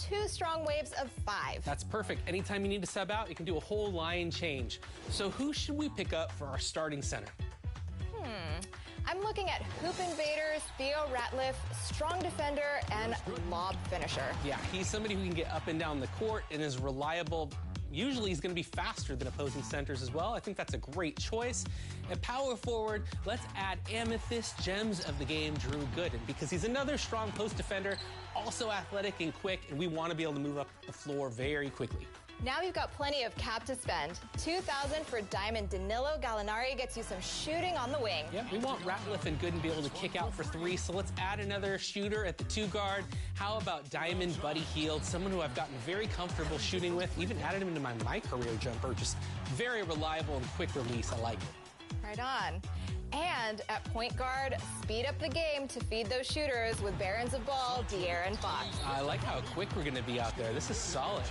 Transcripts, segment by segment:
2 strong waves of 5. That's perfect. Anytime you need to sub out, you can do a whole line change. So who should we pick up for our starting center? I'm looking at Hoop Invaders, Theo Ratliff, strong defender, and lob finisher. Yeah, he's somebody who can get up and down the court and is reliable. Usually he's going to be faster than opposing centers as well. I think that's a great choice. At power forward, let's add Amethyst Gems of the game, Drew Gooden, because he's another strong post defender, also athletic and quick, and we want to be able to move up the floor very quickly. Now you've got plenty of cap to spend. $2,000 for Diamond Danilo Gallinari gets you some shooting on the wing. Yeah, we want Ratliff and Gooden to be able to kick out for 3, so let's add another shooter at the 2 guard. How about Diamond Buddy Hield, someone who I've gotten very comfortable shooting with, even added him into my career jumper, just very reliable and quick release. I like it. Right on. And at point guard, speed up the game to feed those shooters with Barons of Ball, De'Aaron Fox. I like how quick we're going to be out there. This is solid.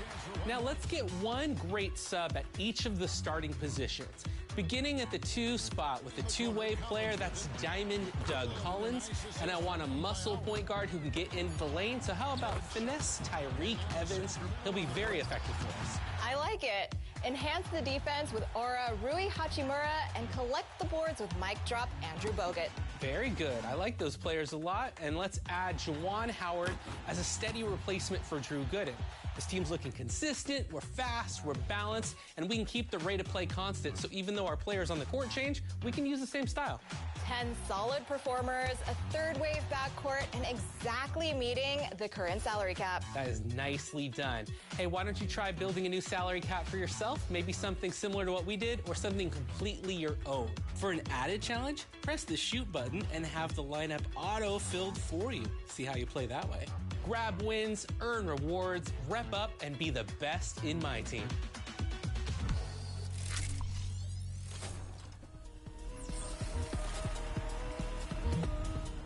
Now let's get one great sub at each of the starting positions. Beginning at the 2 spot with the 2-way player, that's Diamond Doug Collins. And I want a muscle point guard who can get into the lane. So how about finesse Tyreke Evans? He'll be very effective for us. I like it. Enhance the defense with Aura Rui Hachimura and collect the boards with Mic Drop Andrew Bogut. Very good. I like those players a lot. And let's add Juwan Howard as a steady replacement for Drew Gooden. This team's looking consistent, we're fast, we're balanced, and we can keep the rate of play constant. So even though our players on the court change, we can use the same style. 10 solid performers, a 3rd wave backcourt, and exactly meeting the current salary cap. That is nicely done. Hey, why don't you try building a new salary cap for yourself? Maybe something similar to what we did, or something completely your own. For an added challenge, press the shoot button and have the lineup auto-filled for you. See how you play that way. Grab wins, earn rewards, rep up, and be the best in my team.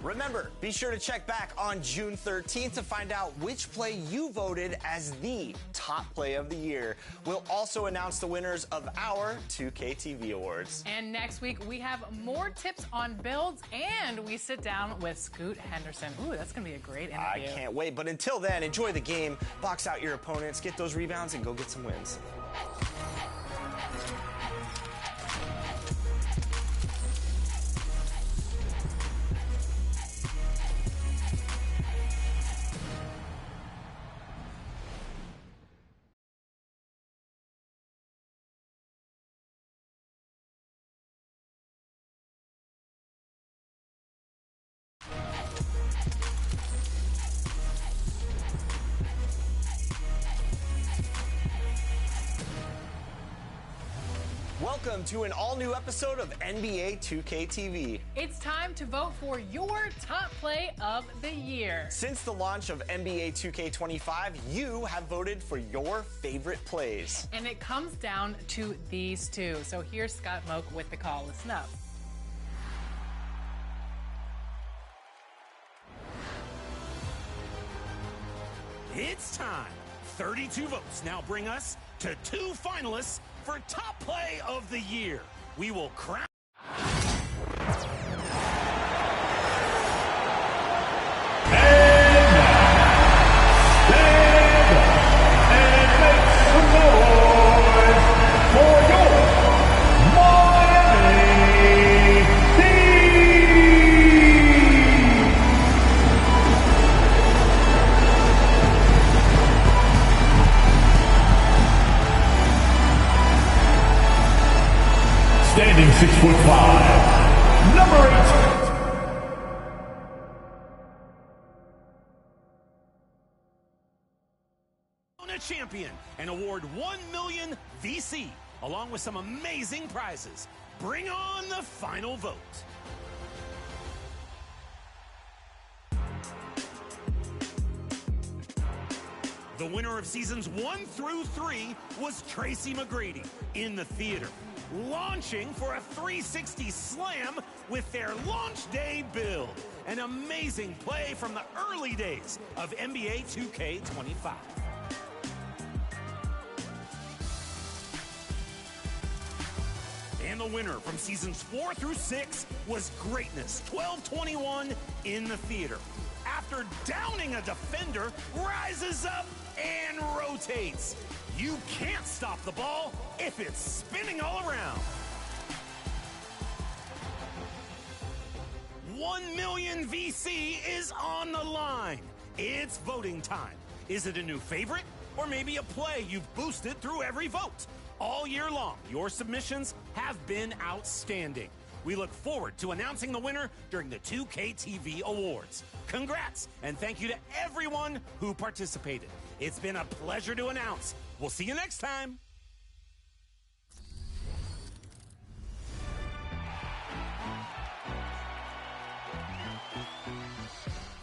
Remember, be sure to check back on June 13th to find out which play you voted as the top play of the year. We'll also announce the winners of our 2K TV Awards. And next week, we have more tips on builds, and we sit down with Scoot Henderson. Ooh, that's going to be a great interview. I can't wait. But until then, enjoy the game, box out your opponents, get those rebounds, and go get some wins. Welcome to an all-new episode of NBA 2K TV. It's time to vote for your top play of the year. Since the launch of NBA 2K25, you have voted for your favorite plays. And it comes down to these 2. So here's Scott Moak with the call. Listen up. It's time. 32 votes now bring us to 2 finalists for top play of the year. We will crown. Standing 6'5", number 8. A champion and award 1 million VC, along with some amazing prizes. Bring on the final vote. The winner of seasons 1 through 3 was Tracy McGrady in the theater, launching for a 360 slam with their launch day build. An amazing play from the early days of NBA 2K25. And the winner from seasons 4 through 6 was Greatness 1221 in the theater. After downing a defender, rises up and rotates. You can't stop the ball if it's spinning all around. 1 million VC is on the line. It's voting time. Is it a new favorite or maybe a play you've boosted through every vote? All year long, your submissions have been outstanding. We look forward to announcing the winner during the 2K TV Awards. Congrats, and thank you to everyone who participated. It's been a pleasure to announce. We'll see you next time.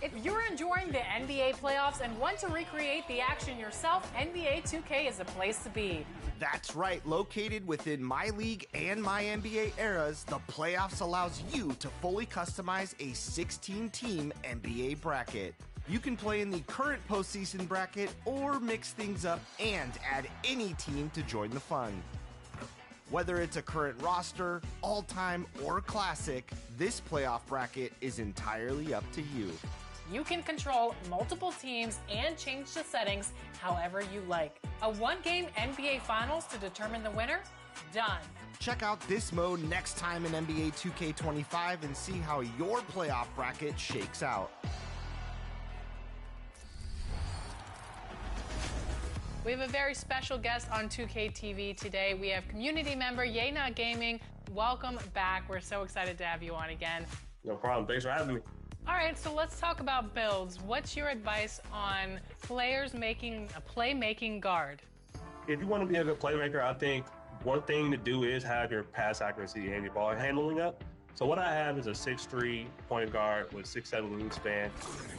If you're enjoying the NBA playoffs and want to recreate the action yourself, NBA 2K is the place to be. That's right. Located within My League and My NBA eras, the playoffs allows you to fully customize a 16-team NBA bracket. You can play in the current postseason bracket or mix things up and add any team to join the fun. Whether it's a current roster, all-time, or classic, this playoff bracket is entirely up to you. You can control multiple teams and change the settings however you like. A one-game NBA Finals to determine the winner? Done. Check out this mode next time in NBA 2K25 and see how your playoff bracket shakes out. We have a very special guest on 2K TV today. We have community member Yena Gaming. Welcome back. We're so excited to have you on again. No problem. Thanks for having me. All right, so let's talk about builds. What's your advice on players making a playmaking guard? If you want to be a good playmaker, I think one thing to do is have your pass accuracy and your ball handling up. So what I have is a 6'3" point guard with 6'7" wingspan,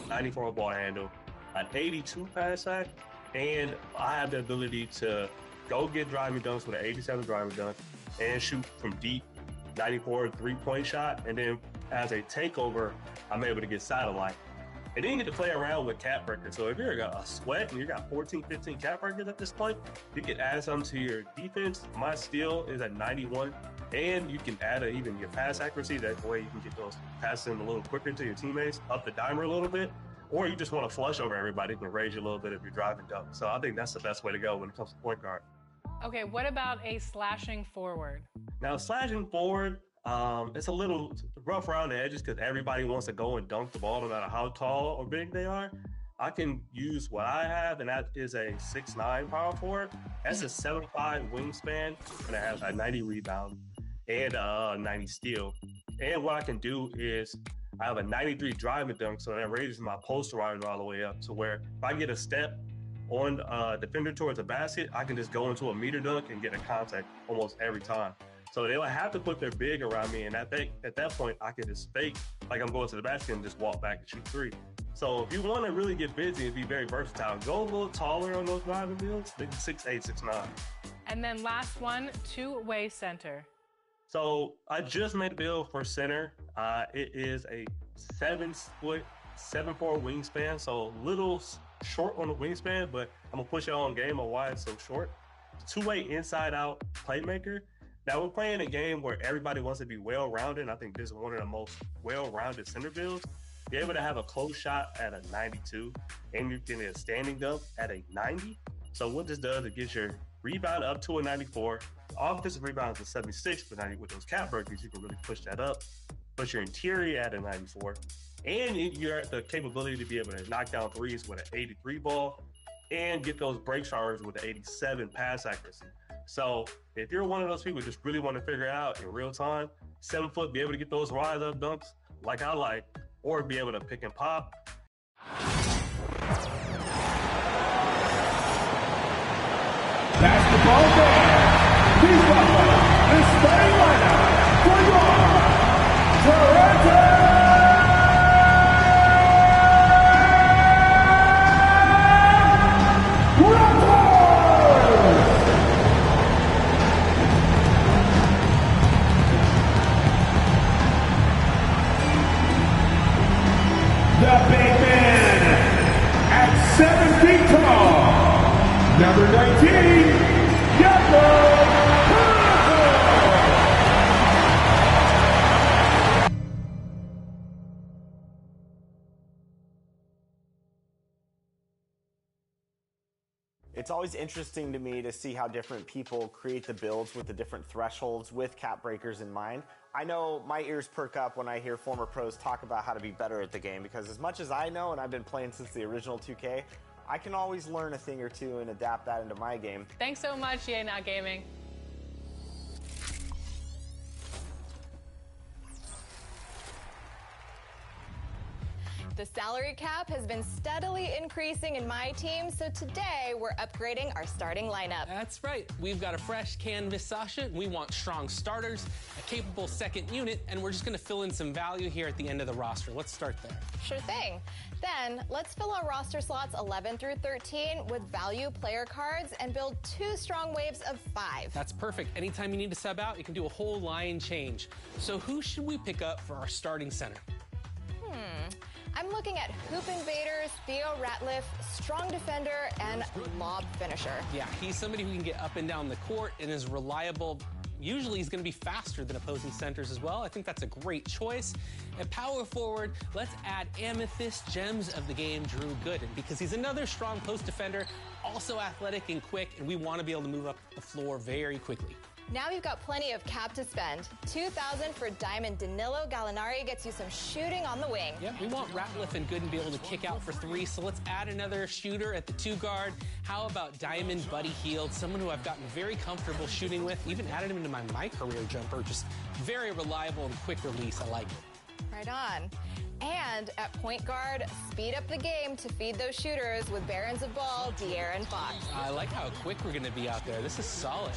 94 ball handle, an 82 pass sack, and I have the ability to go get driving dunks with an 87 driving dunk and shoot from deep, 94 3-point shot, and then as a takeover, I'm able to get satellite. And then you get to play around with cap breakers. So if you're a sweat and you got 14, 15 cap breakers at this point, you can add some to your defense. My steal is at 91, and you can add even your pass accuracy. That way you can get those passes in a little quicker to your teammates, up the dimer a little bit. Or you just want to flush over everybody, you can raise you a little bit if you're driving dunk. So I think that's the best way to go when it comes to point guard. Okay, what about a slashing forward? Now, slashing forward, it's a little rough around the edges because everybody wants to go and dunk the ball no matter how tall or big they are. I can use what I have, and that is a 6'9" power forward. That's a 7'5" wingspan, and it has a 90 rebound and a 90 steal. And what I can do is I have a 93 driving dunk, so that raises my posterizer all the way up to where if I get a step on a defender towards the basket, I can just go into a meter dunk and get a contact almost every time. So they'll have to put their big around me, and at that point, I can just fake like I'm going to the basket and just walk back and shoot three. So if you want to really get busy and be very versatile, go a little taller on those driving builds, maybe 6'8", 6'9". And then last one, two-way center. So I just made a build for center. It is a 7'4" wingspan, so a little short on the wingspan, but I'm gonna push it on game of why it's so short. Two-way inside-out playmaker. Now we're playing a game where everybody wants to be well-rounded, and I think this is one of the most well-rounded center builds. Be able to have a close shot at a 92, and you can get a standing dunk at a 90. So what this does, it gets your rebound up to a 94. Offensive rebounds is 76, but with those cap breakers, you can really push that up. Put your interior at a 94. And you're at the capability to be able to knock down threes with an 83 ball and get those break showers with an 87 pass accuracy. So if you're one of those people who just really want to figure it out in real time, 7 foot, be able to get those rise up dunks like I like, or be able to pick and pop. Basketball game. Please welcome the starting lineup for your Toronto the big man at 7 feet tall, number 19, Jakob Poeltl. It's always interesting to me to see how different people create the builds with the different thresholds with cap breakers in mind. I know my ears perk up when I hear former pros talk about how to be better at the game, because as much as I know, and I've been playing since the original 2K, I can always learn a thing or two and adapt that into my game. Thanks so much, EA Not Gaming. The salary cap has been steadily increasing in my team, so today we're upgrading our starting lineup. That's right. We've got a fresh canvas, Sasha. We want strong starters, a capable second unit, and we're just going to fill in some value here at the end of the roster. Let's start there. Sure thing. Then let's fill our roster slots 11 through 13 with value player cards and build 2 strong waves of 5. That's perfect. Anytime you need to sub out, you can do a whole line change. So who should we pick up for our starting center? I'm looking at Hoop Invaders, Theo Ratliff, strong defender, and lob finisher. Yeah, he's somebody who can get up and down the court and is reliable. Usually he's going to be faster than opposing centers as well. I think that's a great choice. At power forward, let's add Amethyst Gems of the game, Drew Gooden, because he's another strong post defender, also athletic and quick, and we want to be able to move up the floor very quickly. Now you've got plenty of cap to spend. $2,000 for Diamond Danilo Gallinari gets you some shooting on the wing. Yeah, we want Ratliff and Gooden to be able to kick out for 3, so let's add another shooter at the 2 guard. How about Diamond Buddy Hield, someone who I've gotten very comfortable shooting with, even added him into my career jumper, just very reliable and quick release. I like it. Right on. And at point guard, speed up the game to feed those shooters with Barons of Ball, De'Aaron Fox. I like how quick we're going to be out there. This is solid.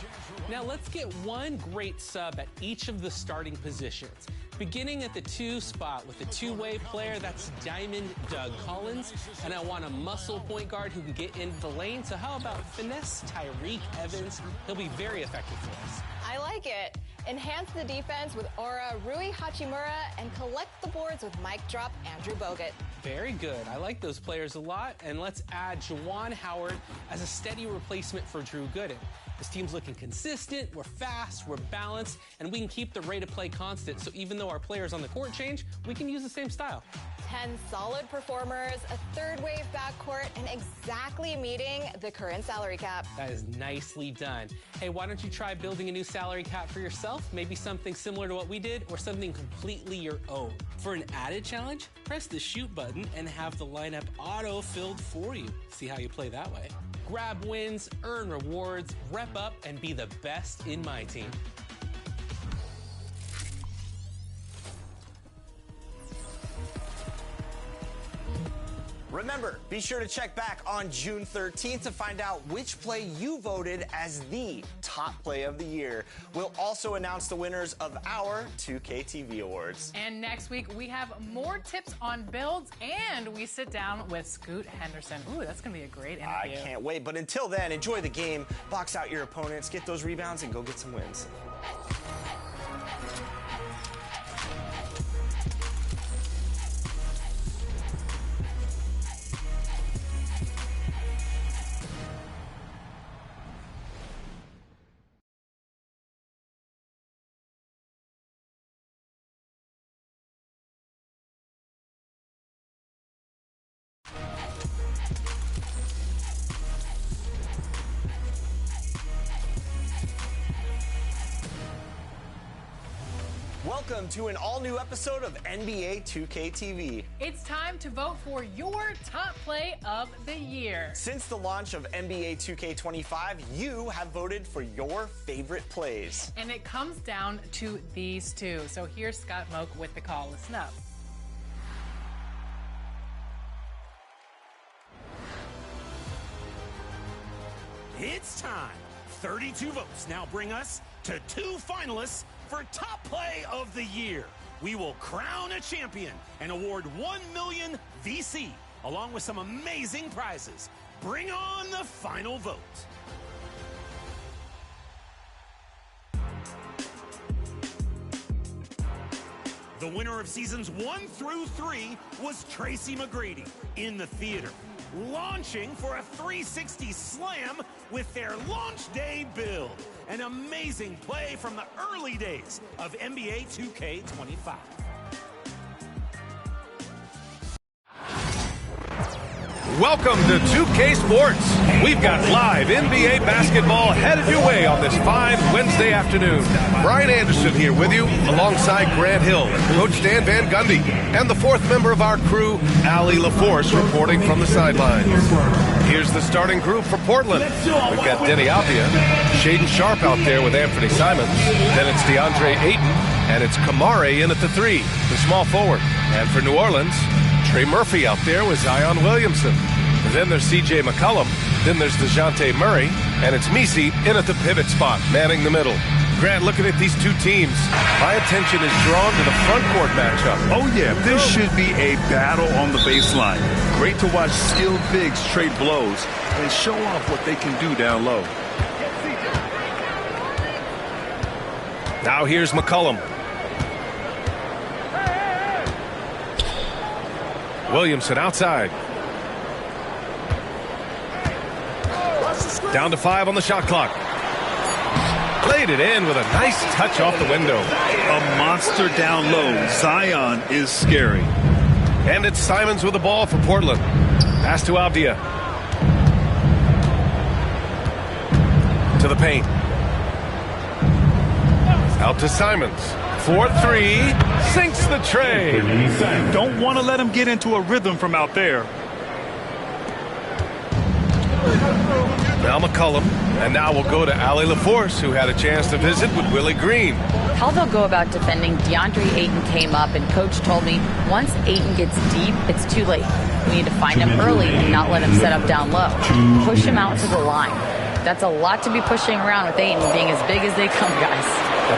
Now let's get one great sub at each of the starting positions. Beginning at the 2 spot with a 2-way player, that's Diamond Doug Collins. And I want a muscle point guard who can get into the lane. So how about finesse Tyreke Evans? He'll be very effective for us. I like it. Enhance the defense with Aura Rui Hachimura and collect the boards with Mic Drop Andrew Bogut. Very good. I like those players a lot. And let's add Juwan Howard as a steady replacement for Drew Gooden. This team's looking consistent, we're fast, we're balanced, and we can keep the rate of play constant. So even though our players on the court change, we can use the same style. 10 solid performers, a 3rd wave backcourt, and exactly meeting the current salary cap. That is nicely done. Hey, why don't you try building a new salary cap for yourself? Maybe something similar to what we did, or something completely your own. For an added challenge, press the shoot button and have the lineup auto-filled for you. See how you play that way. Grab wins, earn rewards, rep up, and be the best in my team. Remember, be sure to check back on June 13th to find out which play you voted as the top play of the year. We'll also announce the winners of our 2K TV Awards. And next week, we have more tips on builds, and we sit down with Scoot Henderson. Ooh, that's going to be a great interview. I can't wait. But until then, enjoy the game, box out your opponents, get those rebounds, and go get some wins. Welcome to an all-new episode of NBA 2K TV. It's time to vote for your top play of the year. Since the launch of NBA 2K25, you have voted for your favorite plays. And it comes down to these 2. So here's Scott Moak with the call. Listen up. It's time. 32 votes now bring us to 2 finalists for top play of the year. We will crown a champion and award 1 million VC, along with some amazing prizes. Bring on the final vote. The winner of seasons 1 through 3 was Tracy McGrady in the theater, launching for a 360 slam with their launch day build. An amazing play from the early days of NBA 2K25. Welcome to 2K Sports. We've got live NBA basketball headed your way on this fine Wednesday afternoon. Brian Anderson here with you, alongside Grant Hill, Coach Dan Van Gundy, and the fourth member of our crew, Allie LaForce, reporting from the sidelines. Here's the starting group for Portland. We've got Denny Avdia, Shaden Sharp out there with Anthony Simons. Then it's DeAndre Ayton, and it's Kamare in at the 3, the small forward. And for New Orleans, Trey Murphy out there with Zion Williamson. And then there's C.J. McCollum. Then there's DeJounte Murray. And it's Messi in at the pivot spot, manning the middle. Grant, looking at these two teams, my attention is drawn to the front court matchup. Oh, yeah, this should be a battle on the baseline. Great to watch skilled bigs trade blows and show off what they can do down low. Now here's McCollum. Williamson outside. Down to 5 on the shot clock. Played it in with a nice touch off the window. A monster down low. Zion is scary. And it's Simons with the ball for Portland. Pass to Avdia. To the paint. Out to Simons. 4-3. Sinks the tray. Don't want to let him get into a rhythm from out there. Now McCollum, and now we'll go to Allie LaForce, who had a chance to visit with Willie Green. How they'll go about defending, DeAndre Ayton came up, and Coach told me once Ayton gets deep, it's too late. We need to find him early and not let him set up down low. Push him out to the line. That's a lot to be pushing around with Ayton being as big as they come, guys.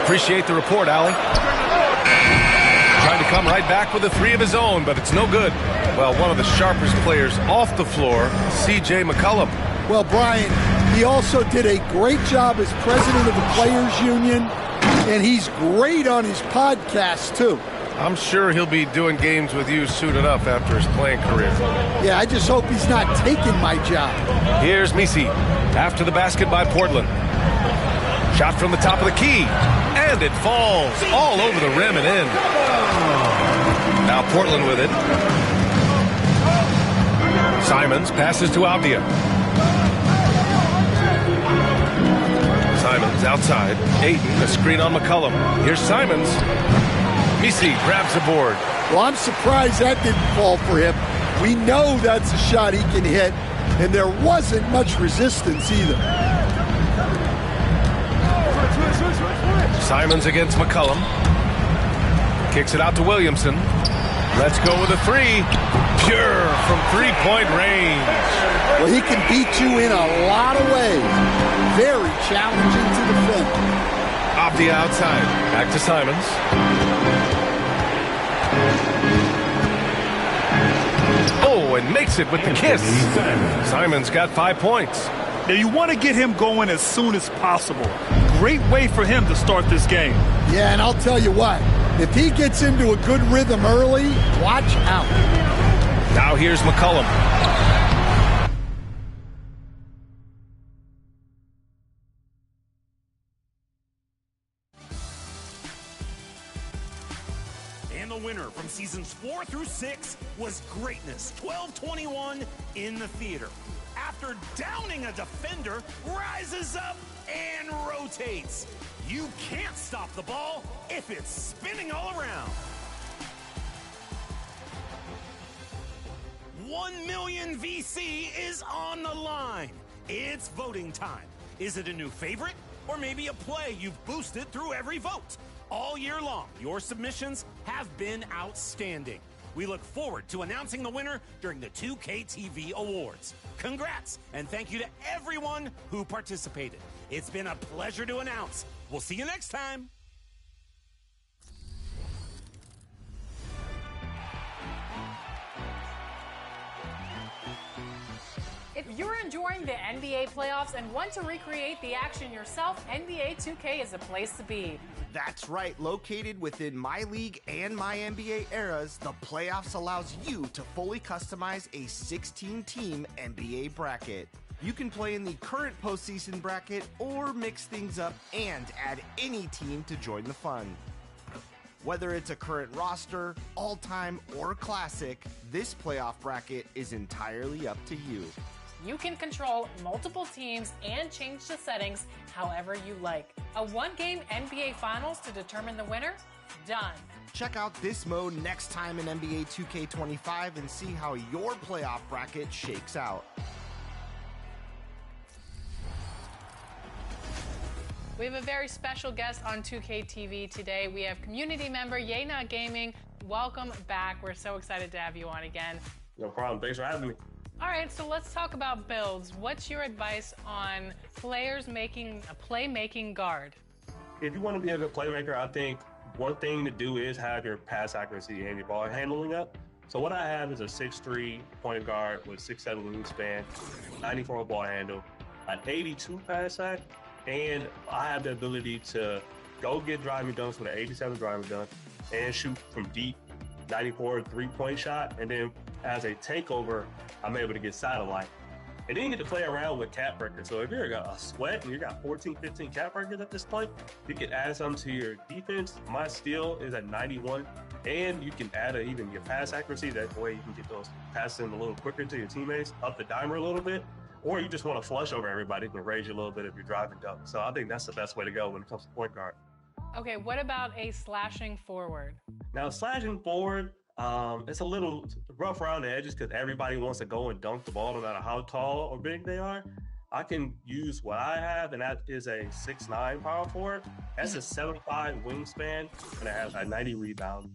Appreciate the report, Allie. Trying to come right back with a 3 of his own, but it's no good. Well, one of the sharpest players off the floor, C.J. McCollum. Well, Brian, he also did a great job as president of the Players Union, and he's great on his podcast, too. I'm sure he'll be doing games with you soon enough after his playing career. Yeah, I just hope he's not taking my job. Here's Messi after the basket by Portland. Shot from the top of the key, and it falls all over the rim and in. Now Portland with it. Simons passes to Avdia. Simons outside. Ayton, a screen on McCollum. Here's Simons. Messi grabs the board. Well, I'm surprised that didn't fall for him. We know that's a shot he can hit, and there wasn't much resistance either. Simons against McCollum. Kicks it out to Williamson. Let's go with a 3. Pure from three-point range. Well, he can beat you in a lot of ways. Very challenging to defend. Avdia outside. Back to Simons. Oh, and makes it with the kiss. Simons got 5 points. Now, you want to get him going as soon as possible. Great way for him to start this game. Yeah, and I'll tell you what. If he gets into a good rhythm early, watch out. Now here's McCollum. And the winner from seasons 4 through 6 was Greatness 1221 in the theater. After downing a defender, rises up and rotates. You can't stop the ball if it's spinning all around. 1 million VC is on the line. It's voting time. Is it a new favorite or maybe a play you've boosted through every vote? All year long, your submissions have been outstanding. We look forward to announcing the winner during the 2K TV Awards. Congrats, and thank you to everyone who participated. It's been a pleasure to announce. We'll see you next time. If you're enjoying the NBA playoffs and want to recreate the action yourself, NBA 2K is a place to be. That's right. Located within My League and My NBA eras, the playoffs allows you to fully customize a 16-team NBA bracket. You can play in the current postseason bracket or mix things up and add any team to join the fun. Whether it's a current roster, all-time, or classic, this playoff bracket is entirely up to you. You can control multiple teams and change the settings however you like. A one-game NBA Finals to determine the winner? Done. Check out this mode next time in NBA 2K25 and see how your playoff bracket shakes out. We have a very special guest on 2K TV today. We have community member Yay Not Gaming. Welcome back. We're so excited to have you on again. No problem. Thanks for having me. All right, so let's talk about builds. What's your advice on players making a playmaking guard? If you want to be a good playmaker, I think one thing to do is have your pass accuracy and your ball handling up. So what I have is a 6'3" point guard with 6'7" wingspan, 94 ball handle, an 82 pass act, and I have the ability to go get driving dunks with an 87 driving dunk and shoot from deep, 94 3-point shot. And then as a takeover, I'm able to get satellite. And then you get to play around with cap breakers. So if you're a sweat and you got 14, 15 cap breakers at this point, you can add some to your defense. My steal is at 91. And you can add even your pass accuracy. That way you can get those passes in a little quicker to your teammates, up the dimer a little bit. Or you just want to flush over everybody, you can raise you a little bit if you're driving dunk. So I think that's the best way to go when it comes to point guard. Okay, what about a slashing forward? Now, slashing forward, it's a little rough around the edges because everybody wants to go and dunk the ball no matter how tall or big they are. I can use what I have, and that is a 6'9" power forward. That's a 7'5" wingspan, and it has a 90 rebound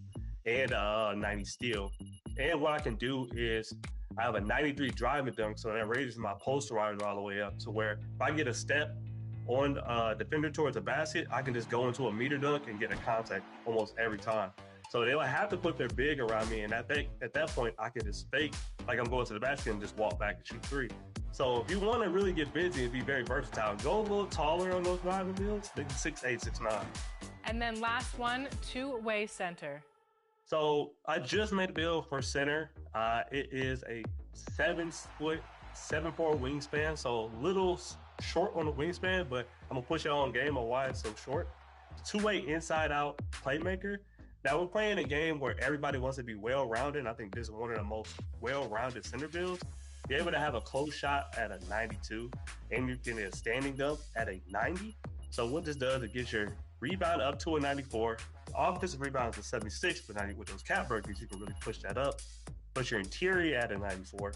and a 90 steal. And what I can do is I have a 93 driving dunk, so that raises my posterizer all the way up to where if I get a step on a defender towards a basket, I can just go into a meter dunk and get a contact almost every time. So they would have to put their big around me, and at that point, I can just fake like I'm going to the basket and just walk back and shoot three. So if you want to really get busy and be very versatile, go a little taller on those driving builds, maybe 6'8", 6'9". And then last one, two-way center. So I just made a build for center. It is a 7'4" wingspan, so a little short on the wingspan, but I'm gonna push it on game on why it's so short. Two-way inside-out playmaker. Now we're playing a game where everybody wants to be well-rounded. I think this is one of the most well-rounded center builds. Be able to have a close shot at a 92, and you can get a standing dunk at a 90. So what this does, it gets your rebound up to a 94. Offensive rebound is a 76, but now with those cap breakers, you can really push that up. Push your interior at a 94.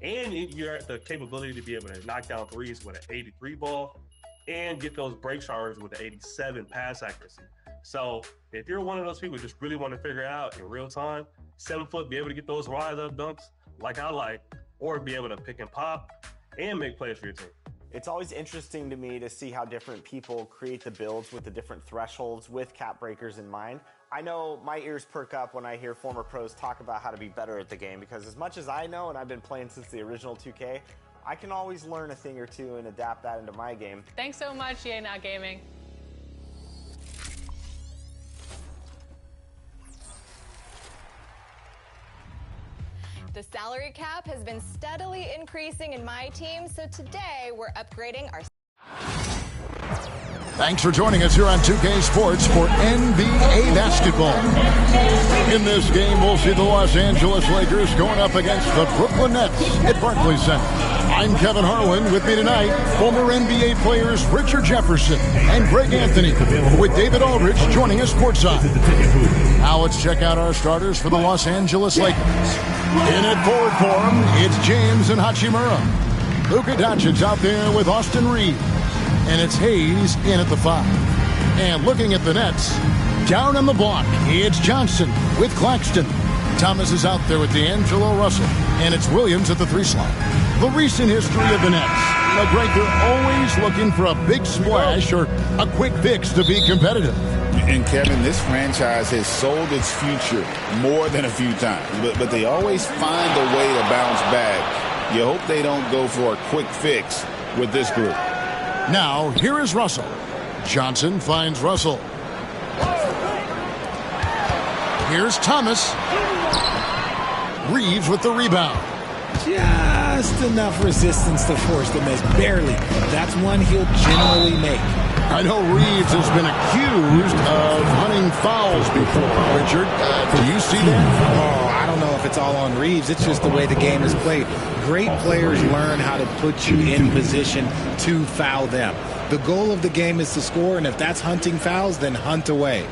And you're at the capability to be able to knock down threes with an 83 ball and get those break showers with an 87 pass accuracy. So if you're one of those people who just really want to figure it out in real time, 7 foot, be able to get those rise up dunks like I like, or be able to pick and pop and make plays for your team. It's always interesting to me to see how different people create the builds with the different thresholds with cap breakers in mind. I know my ears perk up when I hear former pros talk about how to be better at the game, because as much as I know, and I've been playing since the original 2K, I can always learn a thing or two and adapt that into my game. Thanks so much, Yay Not Gaming. The salary cap has been steadily increasing in my team, so today we're upgrading our... Thanks for joining us here on 2K Sports for NBA basketball. In this game, we'll see the Los Angeles Lakers going up against the Brooklyn Nets at Barclays Center. I'm Kevin Harlan. With me tonight, former NBA players Richard Jefferson and Greg Anthony, with David Aldridge joining us courtside. Now let's check out our starters for the Los Angeles Lakers. In at forward form, it's James and Hachimura. Luka Doncic out there with Austin Reeves. And it's Hayes in at the 5. And looking at the Nets, down on the block, it's Johnson with Claxton. Thomas is out there with D'Angelo Russell. And it's Williams at the 3 slot. The recent history of the Nets. Greg, they're always looking for a big splash or a quick fix to be competitive. And Kevin, this franchise has sold its future more than a few times. But they always find a way to bounce back. You hope they don't go for a quick fix with this group. Now, here is Russell. Johnson finds Russell. Here's Thomas. Reeves with the rebound. Just enough resistance to force the miss. Barely. That's one he'll generally make. I know Reeves has been accused of hunting fouls before. Richard, do you see that? Oh, I don't know if it's all on Reeves. It's just the way the game is played. Great players learn how to put you in position to foul them. The goal of the game is to score, and if that's hunting fouls, then hunt away.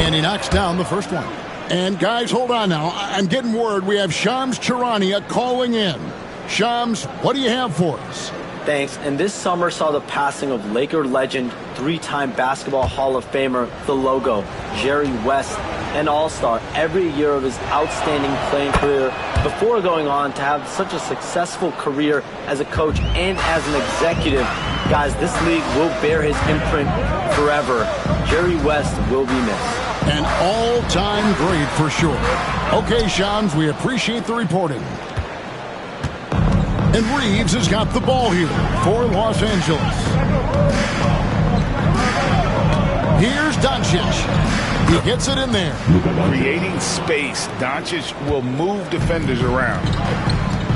And he knocks down the first one. And guys, hold on now. I'm getting word we have Shams Charania calling in. Shams, what do you have for us? Thanks. And this summer saw the passing of Laker legend, three-time Basketball Hall of Famer, the Logo, Jerry West, an all-star every year of his outstanding playing career before going on to have such a successful career as a coach and as an executive. Guys, this league will bear his imprint forever. Jerry West will be missed. An all-time great for sure. Okay, Shams, we appreciate the reporting. And Reeves has got the ball here for Los Angeles. Here's Doncic. He gets it in there. Creating space. Doncic will move defenders around.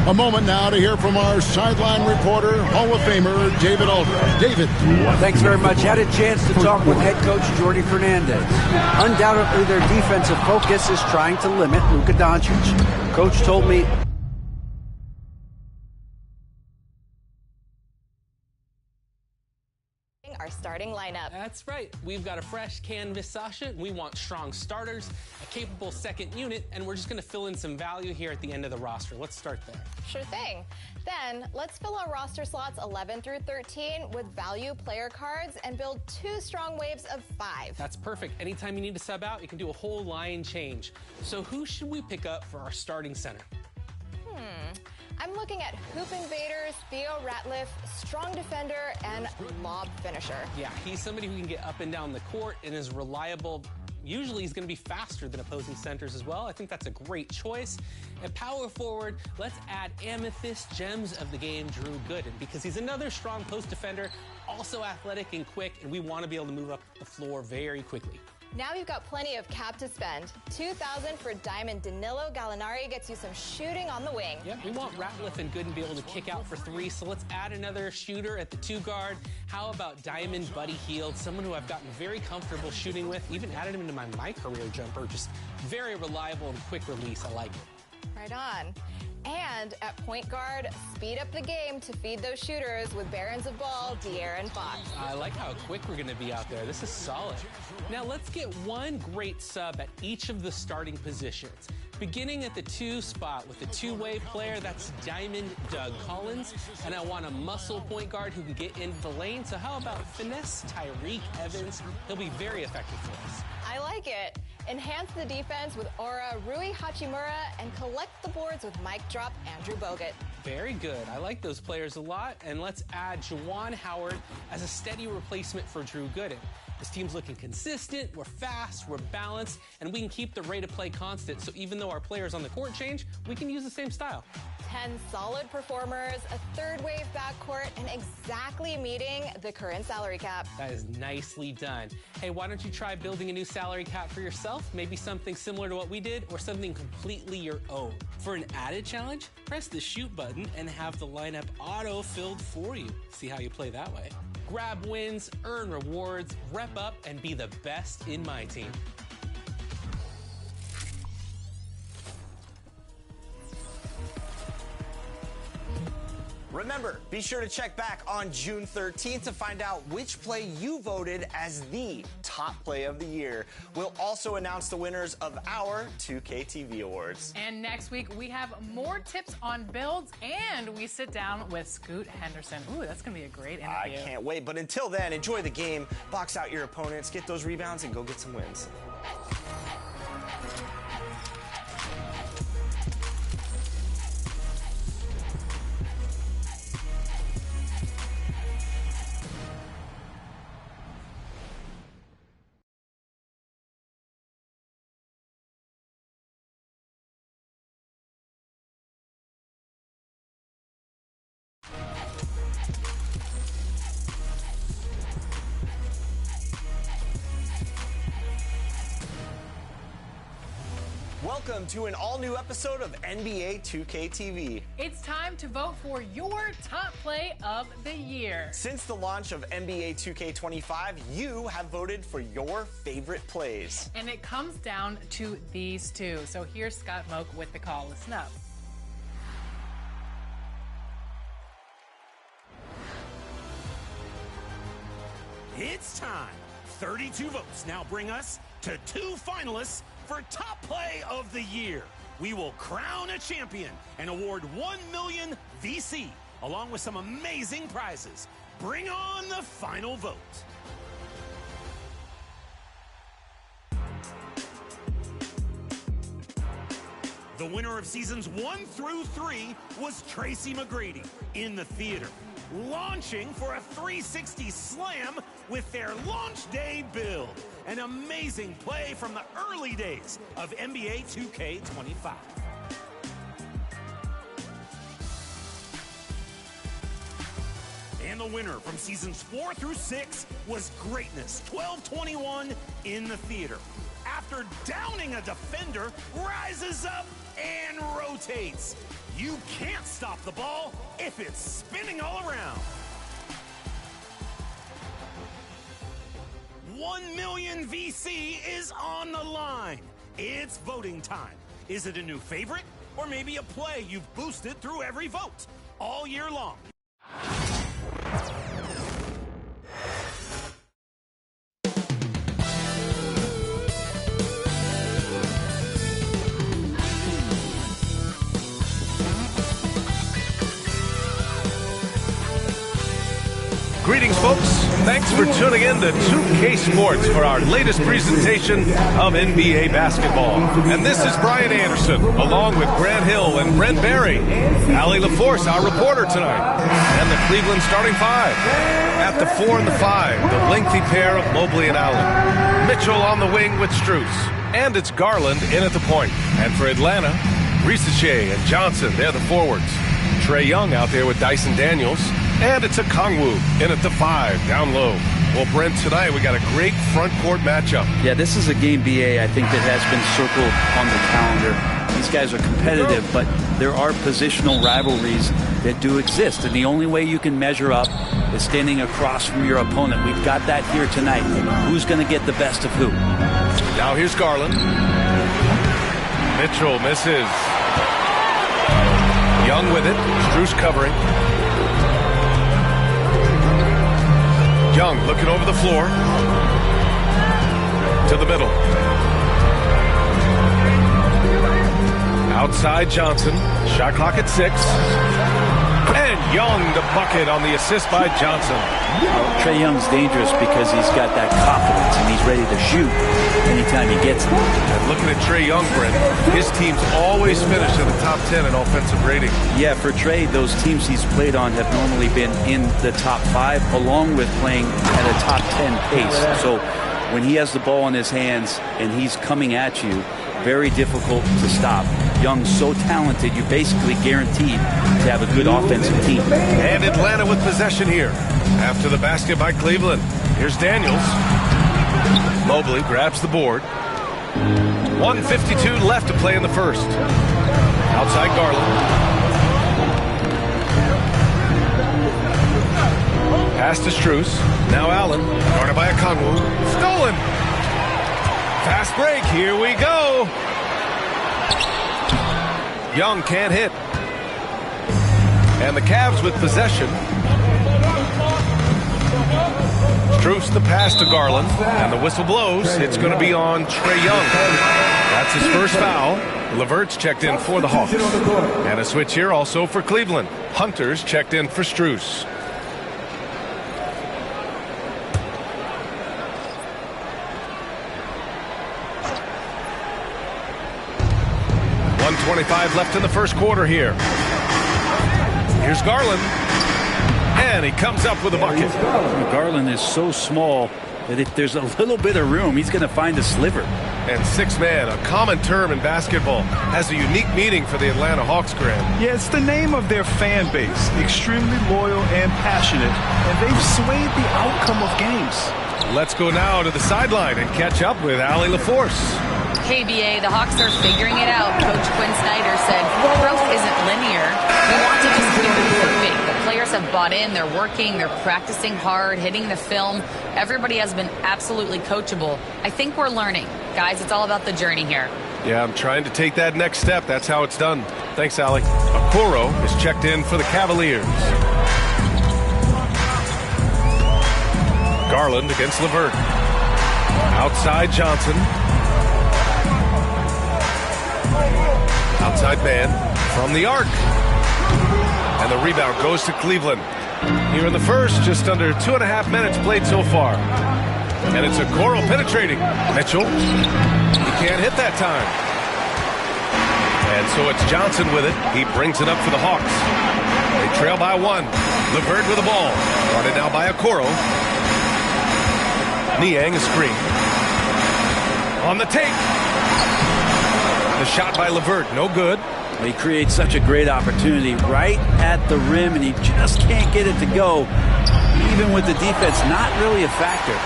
A moment now to hear from our sideline reporter, Hall of Famer David Aldridge. David. Thanks very much. Had a chance to talk with head coach Jordi Fernandez. Undoubtedly, their defensive focus is trying to limit Luka Doncic. Coach told me our starting lineup. That's right. We've got a fresh canvas, Sasha. We want strong starters, a capable second unit, and we're just going to fill in some value here at the end of the roster. Let's start there. Sure thing. Then let's fill our roster slots 11 through 13 with value player cards and build 2 strong waves of 5. That's perfect. Anytime you need to sub out, you can do a whole line change. So who should we pick up for our starting center? I'm looking at hoop invaders, Theo Ratliff, strong defender, and lob finisher. Yeah, he's somebody who can get up and down the court and is reliable. Usually he's going to be faster than opposing centers as well. I think that's a great choice. At power forward, let's add Amethyst Gems of the game, Drew Gooden, because he's another strong post defender, also athletic and quick, and we want to be able to move up the floor very quickly. Now you've got plenty of cap to spend. $2,000 for Diamond Danilo Gallinari gets you some shooting on the wing. Yep, we want Ratliff and Gooden to be able to kick out for 3, so let's add another shooter at the 2 guard. How about Diamond Buddy Hield, someone who I've gotten very comfortable shooting with, even added him into my career jumper, just very reliable and quick release. I like it. Right on. And at point guard, speed up the game to feed those shooters with Barons of Ball, De'Aaron Fox. I like how quick we're going to be out there. This is solid. Now let's get one great sub at each of the starting positions. Beginning at the 2 spot with a 2-way player, that's Diamond Doug Collins. And I want a muscle point guard who can get into the lane. So how about finesse Tyreke Evans? He'll be very effective for us. I like it. Enhance the defense with Aura Rui Hachimura and collect the boards with Mike Drop Andrew Bogut. Very good. I like those players a lot. And let's add Juwan Howard as a steady replacement for Drew Gooden. This team's looking consistent, we're fast, we're balanced, and we can keep the rate of play constant. So even though our players on the court change, we can use the same style. 10 solid performers, a 3rd wave backcourt, and exactly meeting the current salary cap. That is nicely done. Hey, why don't you try building a new salary cap for yourself? Maybe something similar to what we did or something completely your own. For an added challenge, press the shoot button and have the lineup auto-filled for you. See how you play that way. Grab wins, earn rewards, rep up, and be the best in my team. Remember, be sure to check back on June 13th to find out which play you voted as the top play of the year. We'll also announce the winners of our 2K TV Awards. And next week, we have more tips on builds, and we sit down with Scoot Henderson. Ooh, that's going to be a great interview. I can't wait. But until then, enjoy the game, box out your opponents, get those rebounds, and go get some wins. Welcome to an all-new episode of NBA 2K TV. It's time to vote for your top play of the year. Since the launch of NBA 2K25, you have voted for your favorite plays. And it comes down to these two. So here's Scott Moak with the call. Listen up. It's time. 32 votes now bring us to 2 finalists for top play of the year. We will crown a champion and award 1 million VC, along with some amazing prizes. Bring on the final vote. The winner of seasons 1 through 3 was Tracy McGrady in the theater, launching for a 360 slam with their launch day build. An amazing play from the early days of NBA 2K25. And the winner from seasons 4 through 6 was Greatness 1221 in the theater. After downing a defender, rises up and rotates. You can't stop the ball if it's spinning all around. 1 million VC is on the line. It's voting time. Is it a new favorite or maybe a play you've boosted through every vote all year long? Greetings, folks. Thanks for tuning in to 2K Sports for our latest presentation of NBA basketball. And this is Brian Anderson, along with Grant Hill and Brent Barry. Allie LaForce, our reporter tonight. And the Cleveland starting 5. At the 4 and the 5, the lengthy pair of Mobley and Allen. Mitchell on the wing with Strus. And it's Garland in at the point. And for Atlanta, Risache and Johnson, they're the forwards. Trae Young out there with Dyson Daniels. And it's a Kongwu in at the 5, down low. Well, Brent, tonight we got a great front court matchup. Yeah, this is a game BA, I think, that has been circled on the calendar. These guys are competitive, but there are positional rivalries that do exist. And the only way you can measure up is standing across from your opponent. We've got that here tonight. Who's going to get the best of who? Now here's Garland. Mitchell misses. Young with it. Strus covering. Young looking over the floor to the middle. Outside Johnson. Shot clock at 6. And Young the bucket on the assist by Johnson. Trae Young's dangerous because he's got that confidence and he's ready to shoot anytime he gets it. And looking at Trae Young, Brent, his teams always finish in the top 10 in offensive rating. Yeah, for Trae, those teams he's played on have normally been in the top 5, along with playing at a top 10 pace. So when he has the ball in his hands and he's coming at you, very difficult to stop. Young's so talented, you're basically guaranteed to have a good offensive team. And Atlanta with possession here. After the basket by Cleveland. Here's Daniels. Mobley grabs the board. 1:52 left to play in the first. Outside Garland. Pass to Strus. Now Allen. Guarded by Kongwu. Stolen. Fast break. Here we go. Young can't hit. And the Cavs with possession. Strus the pass to Garland. And the whistle blows. It's going to be on Trae Young. That's his first foul. Levert's checked in for the Hawks. And a switch here also for Cleveland. Hunter's checked in for Strus. .25 left in the first quarter here. Here's Garland. And he comes up with a bucket. Garland is so small that if there's a little bit of room, he's going to find a sliver. And 6-man, a common term in basketball, has a unique meaning for the Atlanta Hawks, Grant. Yeah, it's the name of their fan base. Extremely loyal and passionate. And they've swayed the outcome of games. Let's go now to the sideline and catch up with Allie LaForce. KBA, the Hawks are figuring it out. Coach Quinn Snyder said growth isn't linear. We want to just keep improving. The players have bought in. They're working. They're practicing hard, hitting the film. Everybody has been absolutely coachable. I think we're learning. Guys, it's all about the journey here. Yeah, I'm trying to take that next step. That's how it's done. Thanks, Allie. Okoro is checked in for the Cavaliers. Garland against LeVert. Outside Johnson. Outside man from the arc. And the rebound goes to Cleveland. Here in the first, just under 2.5 minutes played so far. And it's Okoro penetrating. Mitchell, he can't hit that time. And so it's Johnson with it. He brings it up for the Hawks. They trail by 1. LeVert with the ball. Guarded now by Okoro. Niang a screen. On the take. The shot by LeVert, no good. He creates such a great opportunity right at the rim, and he just can't get it to go. Even with the defense not really a factor.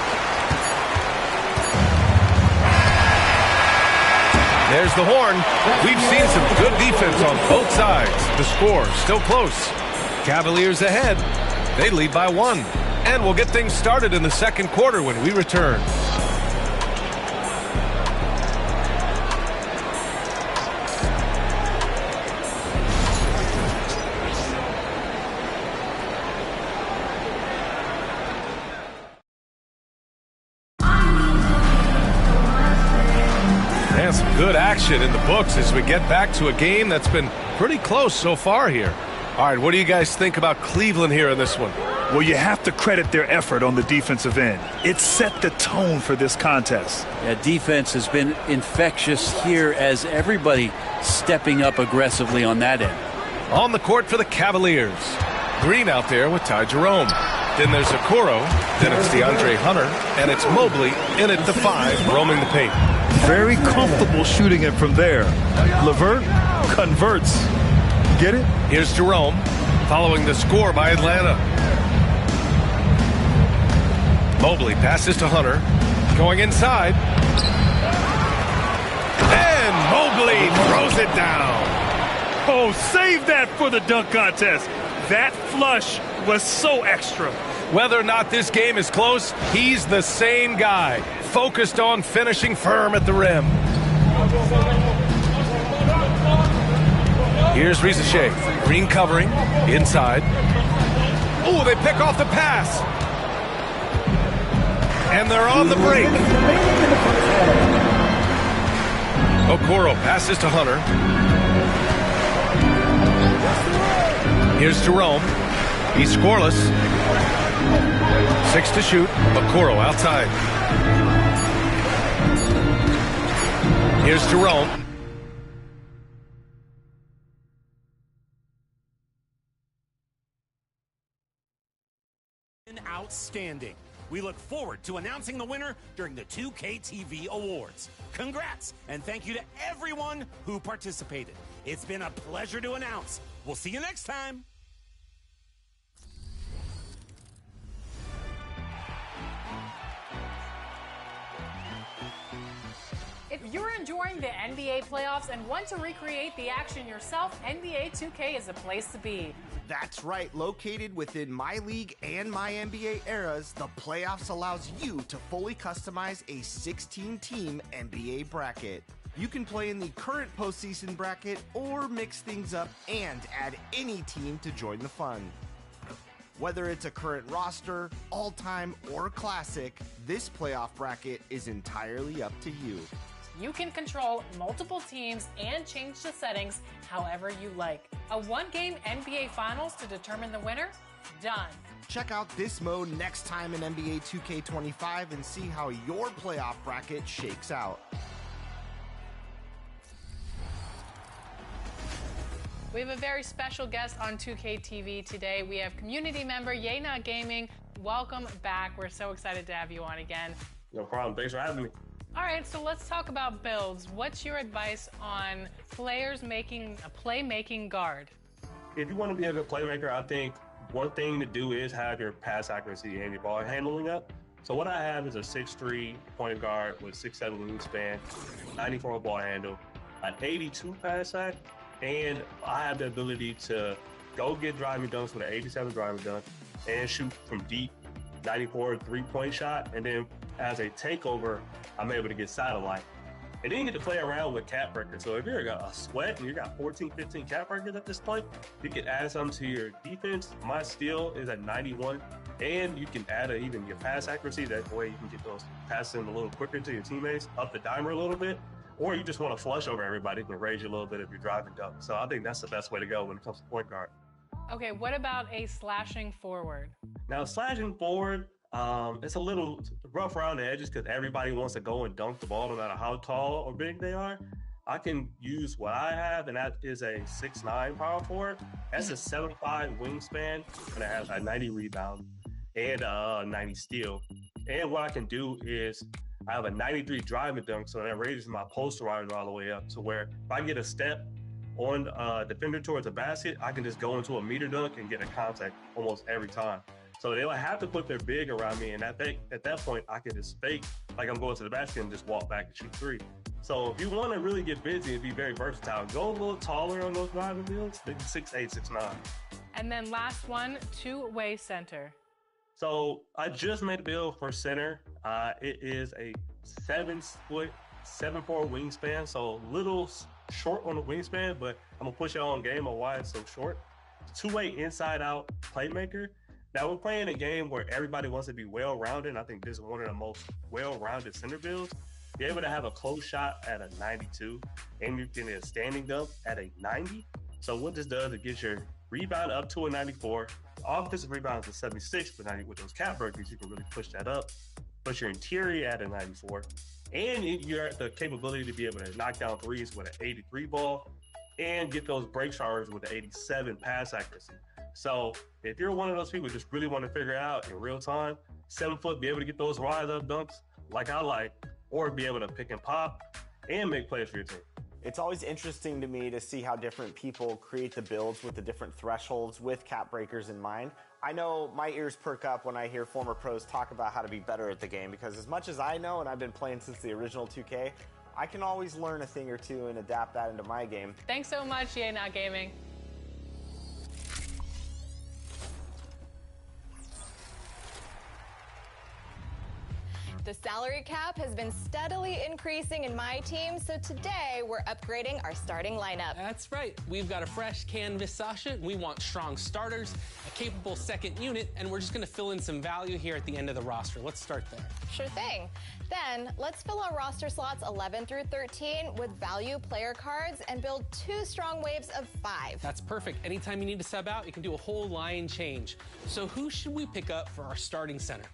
There's the horn. We've seen some good defense on both sides. The score still close. Cavaliers ahead. They lead by 1. And we'll get things started in the second quarter when we return. And some good action in the books as we get back to a game that's been pretty close so far here. All right, what do you guys think about Cleveland here in this one? Well, you have to credit their effort on the defensive end. It set the tone for this contest. Yeah, defense has been infectious here as everybody stepping up aggressively on that end. On the court for the Cavaliers. Green out there with Ty Jerome. Then there's Okoro. Then it's DeAndre Hunter. And it's Mobley in at the 5, roaming the paint. Very comfortable shooting it from there. LeVert converts. Get it? Here's Jerome following the score by Atlanta. Mobley passes to Hunter. Going inside. And Mobley throws it down. Oh, save that for the dunk contest. That flush was so extra. Whether or not this game is close, he's the same guy. Focused on finishing firm at the rim. Here's Rizachet. Green covering. Inside. Oh, they pick off the pass. And they're on the break. Okoro passes to Hunter. Here's Jerome. He's scoreless. 6 to shoot. Okoro outside. Here's Jerome. Outstanding. We look forward to announcing the winner during the 2K TV Awards. Congrats, and thank you to everyone who participated. It's been a pleasure to announce. We'll see you next time. If you're enjoying the NBA playoffs and want to recreate the action yourself, NBA 2K is a place to be. That's right. Located within My League and My NBA eras, the playoffs allows you to fully customize a 16-team NBA bracket. You can play in the current postseason bracket or mix things up and add any team to join the fun. Whether it's a current roster, all-time, or classic, this playoff bracket is entirely up to you. You can control multiple teams and change the settings however you like. A one-game NBA Finals to determine the winner? Done. Check out this mode next time in NBA 2K25 and see how your playoff bracket shakes out. We have a very special guest on 2K TV today. We have community member Yena Gaming. Welcome back. We're so excited to have you on again. No problem. Thanks for having me. All right, so let's talk about builds. What's your advice on players making a playmaking guard? If you want to be a good playmaker, I think one thing to do is have your pass accuracy and your ball handling up. So what I have is a 6'3" point guard with 6'7" wingspan, 94 ball handle, an 82 pass sack, and I have the ability to go get driving dunks with an 87 driving dunk and shoot from deep, 94 3-point shot, and then as a takeover, I'm able to get satellite. And then you get to play around with cap breakers. So if you're a sweat and you got 14, 15 cap breakers at this point, you can add something to your defense. My steal is at 91, and you can add even your pass accuracy. That way you can get those passes in a little quicker to your teammates, up the dimer a little bit, or you just want to flush over everybody, you can raise you a little bit if you're driving dunk. So I think that's the best way to go when it comes to point guard. Okay, what about a slashing forward? Now, slashing forward, it's a little rough around the edges because everybody wants to go and dunk the ball no matter how tall or big they are. I can use what I have, and that is a 6'9" power forward. That's a 7'5" wingspan, and it has a 90 rebound and a 90 steal. And what I can do is I have a 93 driving dunk, so that raises my posterizer all the way up to where if I get a step on defender towards the basket, I can just go into a meter dunk and get a contact almost every time. So they don't have to put their big around me, and at that point, I can just fake like I'm going to the basket and just walk back and shoot three. So if you want to really get busy and be very versatile, go a little taller on those driving builds, maybe 6'8", 6'9". And then last one, two-way center. So I just made a build for center. It is a 7'4" wingspan, so a little short on the wingspan, but I'm gonna push it on game on why it's so short. Two-way inside-out playmaker. Now we're playing a game where everybody wants to be well-rounded, and I think this is one of the most well-rounded center builds. Be able to have a close shot at a 92, and you can get a standing dunk at a 90. So what this does, it gets your rebound up to a 94. Offensive rebound is a 76, but with those cap breakers, you can really push that up. Push your interior at a 94. And you're at the capability to be able to knock down threes with an 83 ball and get those break showers with an 87 pass accuracy. So if you're one of those people who just really want to figure it out in real time, 7 foot, be able to get those rise up dunks like I like, or be able to pick and pop and make plays for your team. It's always interesting to me to see how different people create the builds with the different thresholds with cap breakers in mind. I know my ears perk up when I hear former pros talk about how to be better at the game, because as much as I know, and I've been playing since the original 2K, I can always learn a thing or two and adapt that into my game. Thanks so much, Yay Not Gaming. The salary cap has been steadily increasing in my team, so today we're upgrading our starting lineup. That's right. We've got a fresh canvas, Sasha. We want strong starters, a capable second unit, and we're just going to fill in some value here at the end of the roster. Let's start there. Sure thing. Then let's fill our roster slots 11 through 13 with value player cards and build 2 strong waves of 5. That's perfect. Anytime you need to sub out, you can do a whole line change. So who should we pick up for our starting center?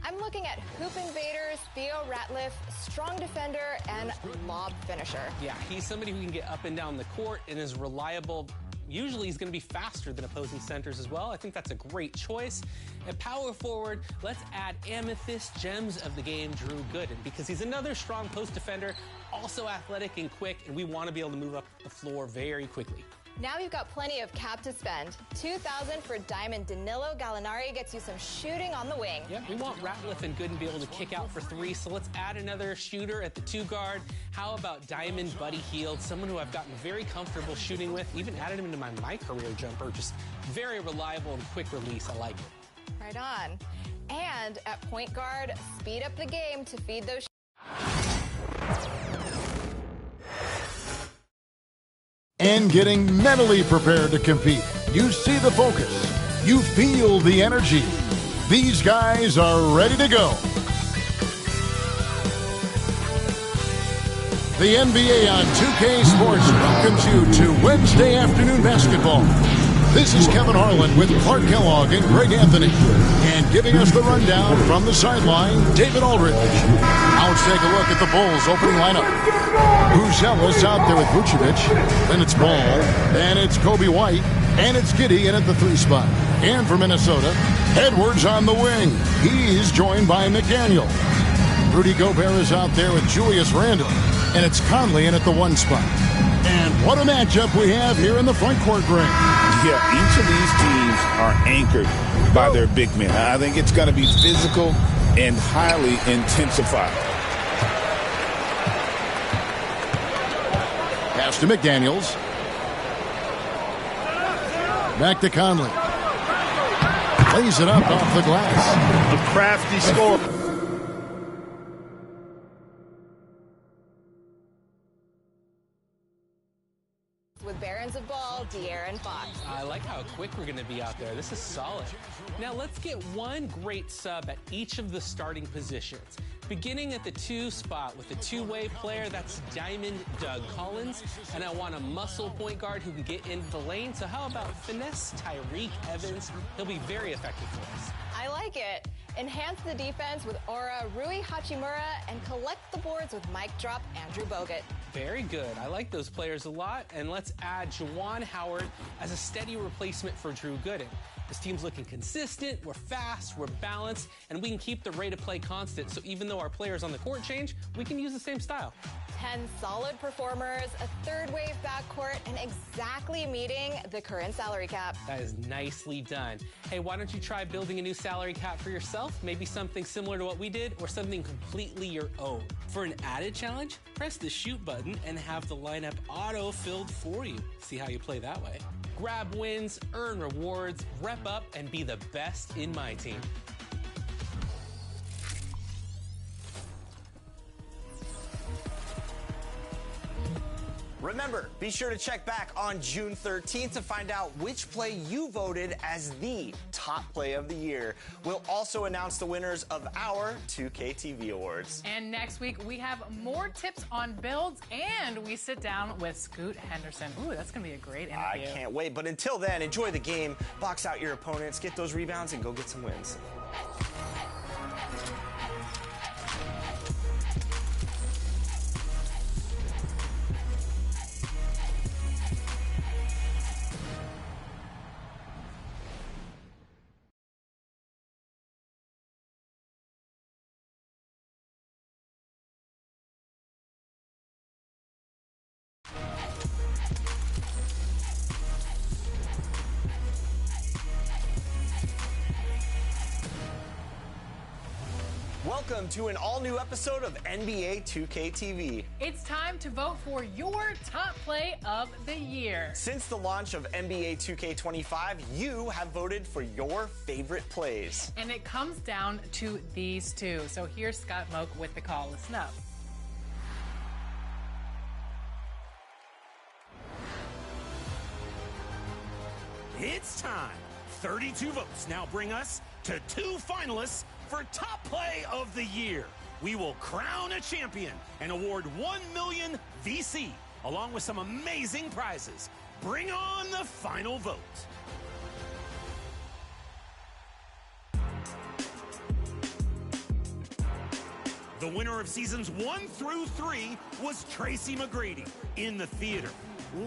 I'm looking at hoop invaders, Theo Ratliff, strong defender, and lob finisher. Yeah, he's somebody who can get up and down the court and is reliable. Usually he's going to be faster than opposing centers as well. I think that's a great choice. At power forward, let's add Amethyst Gems of the game, Drew Gooden, because he's another strong post defender, also athletic and quick, and we want to be able to move up the floor very quickly. Now you've got plenty of cap to spend. $2,000 for Diamond Danilo Gallinari gets you some shooting on the wing. Yep, we want Ratliff and Gooden to be able to kick out for 3, so let's add another shooter at the 2 guard. How about Diamond Buddy Hield, someone who I've gotten very comfortable shooting with, even added him into my career jumper, just very reliable and quick release. I like it. Right on. And at point guard, speed up the game to feed those and getting mentally prepared to compete. You see the focus. You feel the energy. These guys are ready to go. The NBA on 2K Sports welcomes you to Wednesday afternoon basketball. This is Kevin Harlan with Clark Kellogg and Greg Anthony. And giving us the rundown from the sideline, David Aldridge. Now let's take a look at the Bulls' opening lineup. Buzelis out there with Vucevic. Then it's Ball. And it's Kobe White. And it's Giddey in at the 3 spot. And for Minnesota, Edwards on the wing. He's joined by McDaniel. Rudy Gobert is out there with Julius Randle. And it's Conley in at the 1 spot. And what a matchup we have here in the front court ring. Yeah, each of these teams are anchored by their big men. I think it's going to be physical and highly intensified. Pass to McDaniels. Back to Conley. Lays it up off the glass. A crafty score. With Barons of Ball, De'Aaron Fox. I like how quick we're going to be out there. This is solid. Now let's get one great sub at each of the starting positions. Beginning at the 2 spot with a 2-way player, that's Diamond Doug Collins. And I want a muscle point guard who can get into the lane. So how about finesse Tyreke Evans? He'll be very effective for us. I like it. Enhance the defense with Aura Rui Hachimura and collect the boards with Mic Drop Andrew Bogut. Very good. I like those players a lot. And let's add Juwan Howard as a steady replacement for Drew Gooden. This team's looking consistent, we're fast, we're balanced, and we can keep the rate of play constant. So even though our players on the court change, we can use the same style. 10 solid performers, a 3rd wave backcourt, and exactly meeting the current salary cap. That is nicely done. Hey, why don't you try building a new salary cap for yourself? Maybe something similar to what we did, or something completely your own. For an added challenge, press the shoot button and have the lineup auto-filled for you. See how you play that way. Grab wins, earn rewards, rep up, and be the best in my team. Remember, be sure to check back on June 13th to find out which play you voted as the top play of the year. We'll also announce the winners of our 2K TV Awards. And next week, we have more tips on builds, and we sit down with Scoot Henderson. Ooh, that's going to be a great interview. I can't wait. But until then, enjoy the game, box out your opponents, get those rebounds, and go get some wins. Welcome to an all-new episode of NBA 2K TV. It's time to vote for your top play of the year. Since the launch of NBA 2K25, you have voted for your favorite plays. And it comes down to these two. So here's Scott Moak with the call. Listen up. It's time. 32 votes now bring us to 2 finalists for top play of the year. We will crown a champion and award 1 million VC, along with some amazing prizes. Bring on the final vote. The winner of seasons 1 through 3 was Tracy McGrady in the theater,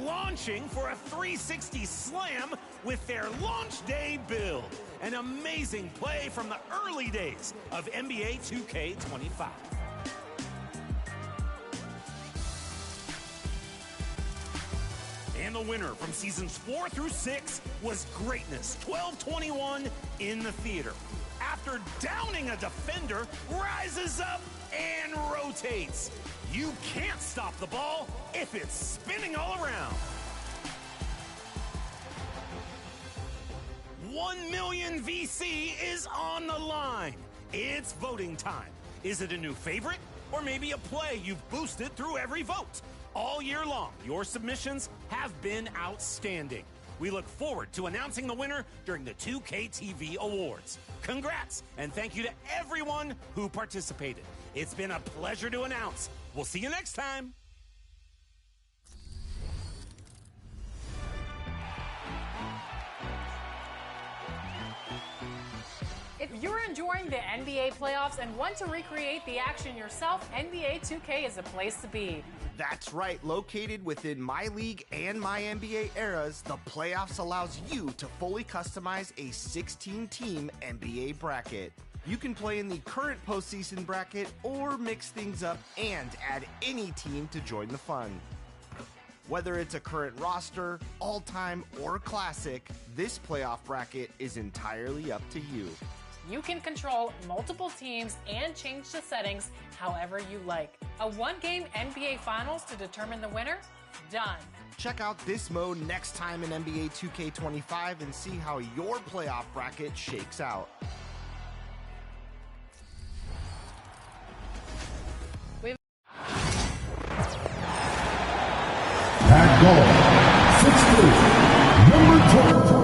launching for a 360 slam with their launch day build. An amazing play from the early days of NBA 2K25. And the winner from seasons 4 through 6 was Greatness 1221 in the theater. After downing a defender, rises up and rotates. You can't stop the ball if it's spinning all around. 1 million VC is on the line. It's voting time. Is it a new favorite or maybe a play you've boosted through every vote? All year long, your submissions have been outstanding. We look forward to announcing the winner during the 2K TV Awards. Congrats, and thank you to everyone who participated. It's been a pleasure to announce. We'll see you next time. If you're enjoying the NBA playoffs and want to recreate the action yourself, NBA 2K is the place to be. That's right. Located within My League and My NBA eras, the playoffs allows you to fully customize a 16-team NBA bracket. You can play in the current postseason bracket or mix things up and add any team to join the fun. Whether it's a current roster, all-time, or classic, this playoff bracket is entirely up to you. You can control multiple teams and change the settings however you like. A one-game NBA Finals to determine the winner? Done. Check out this mode next time in NBA 2K25 and see how your playoff bracket shakes out. At goal, 6'3", number 12.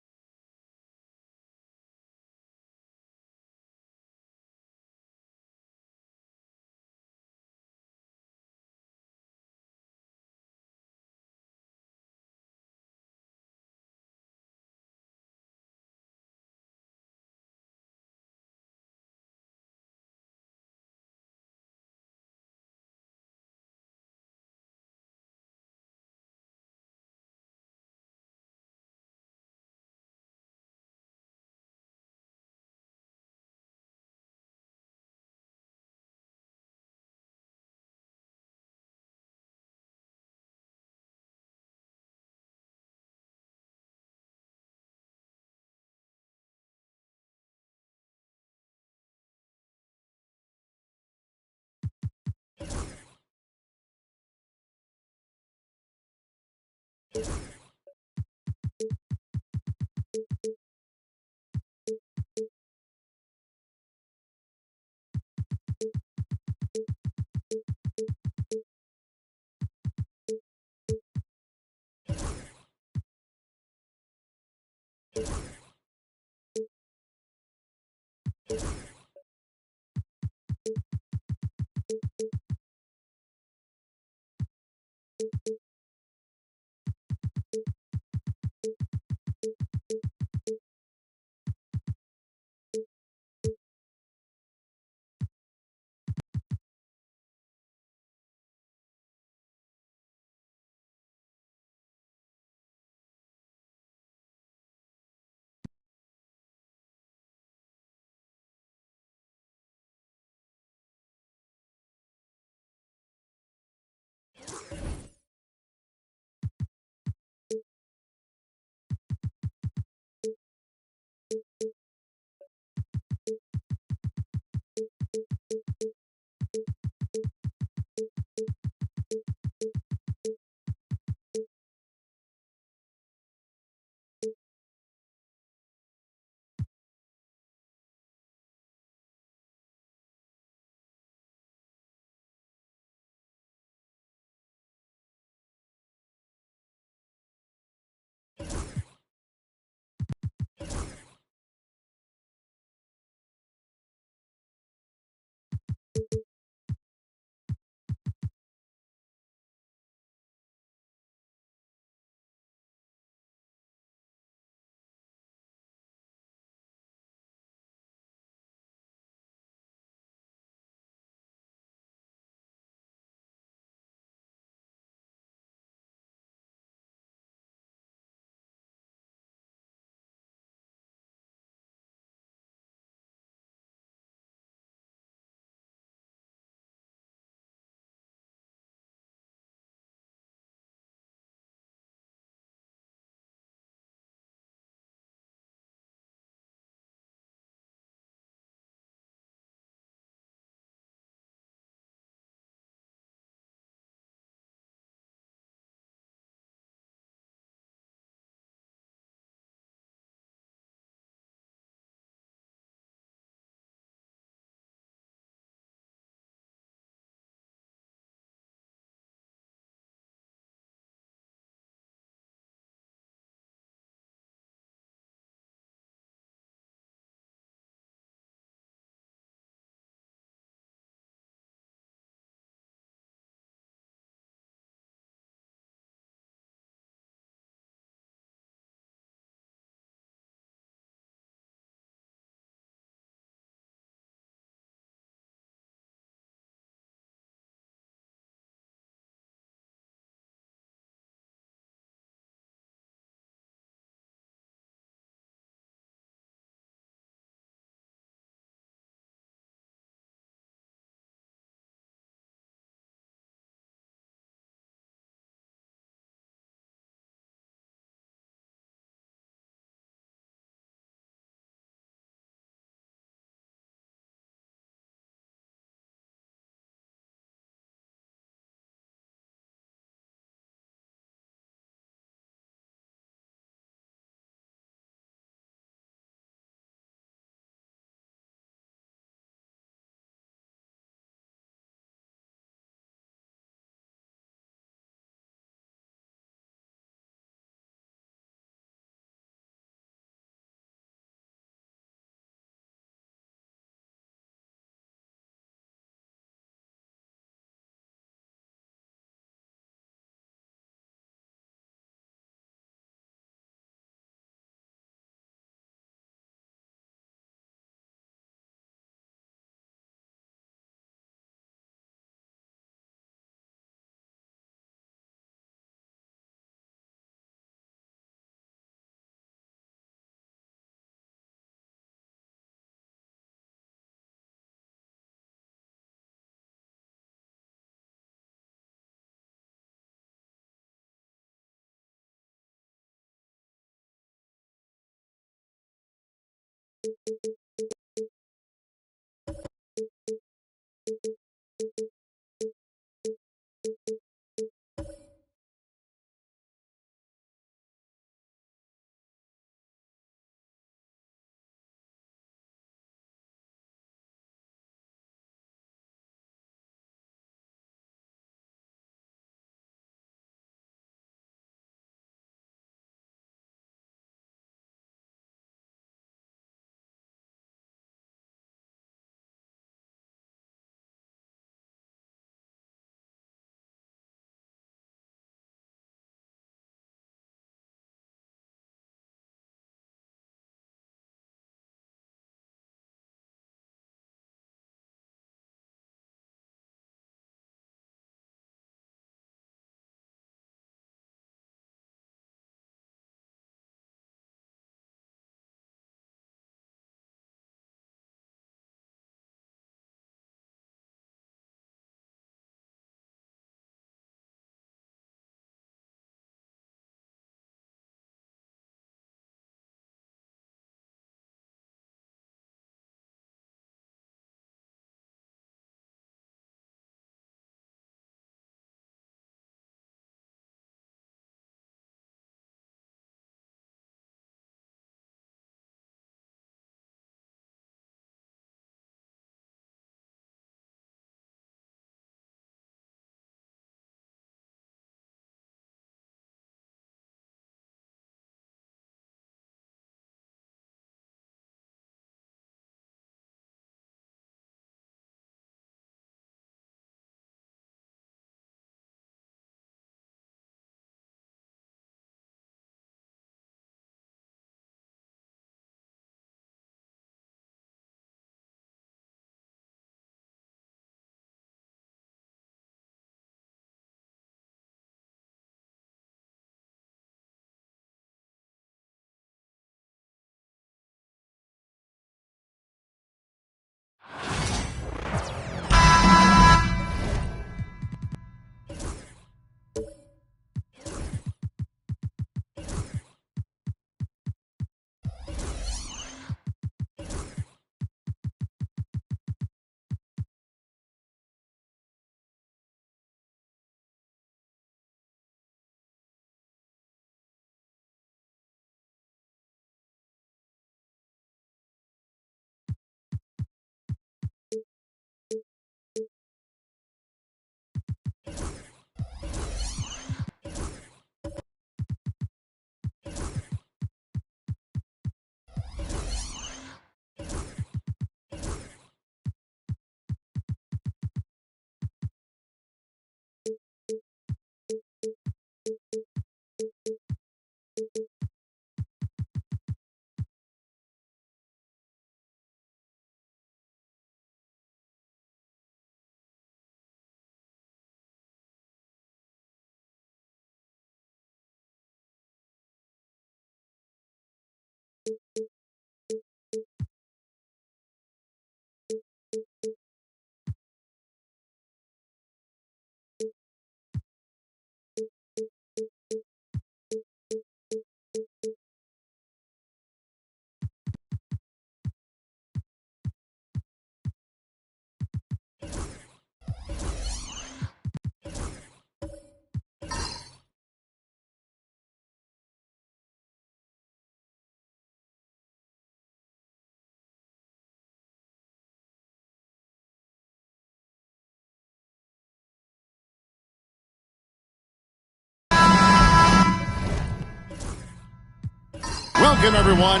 Welcome, everyone.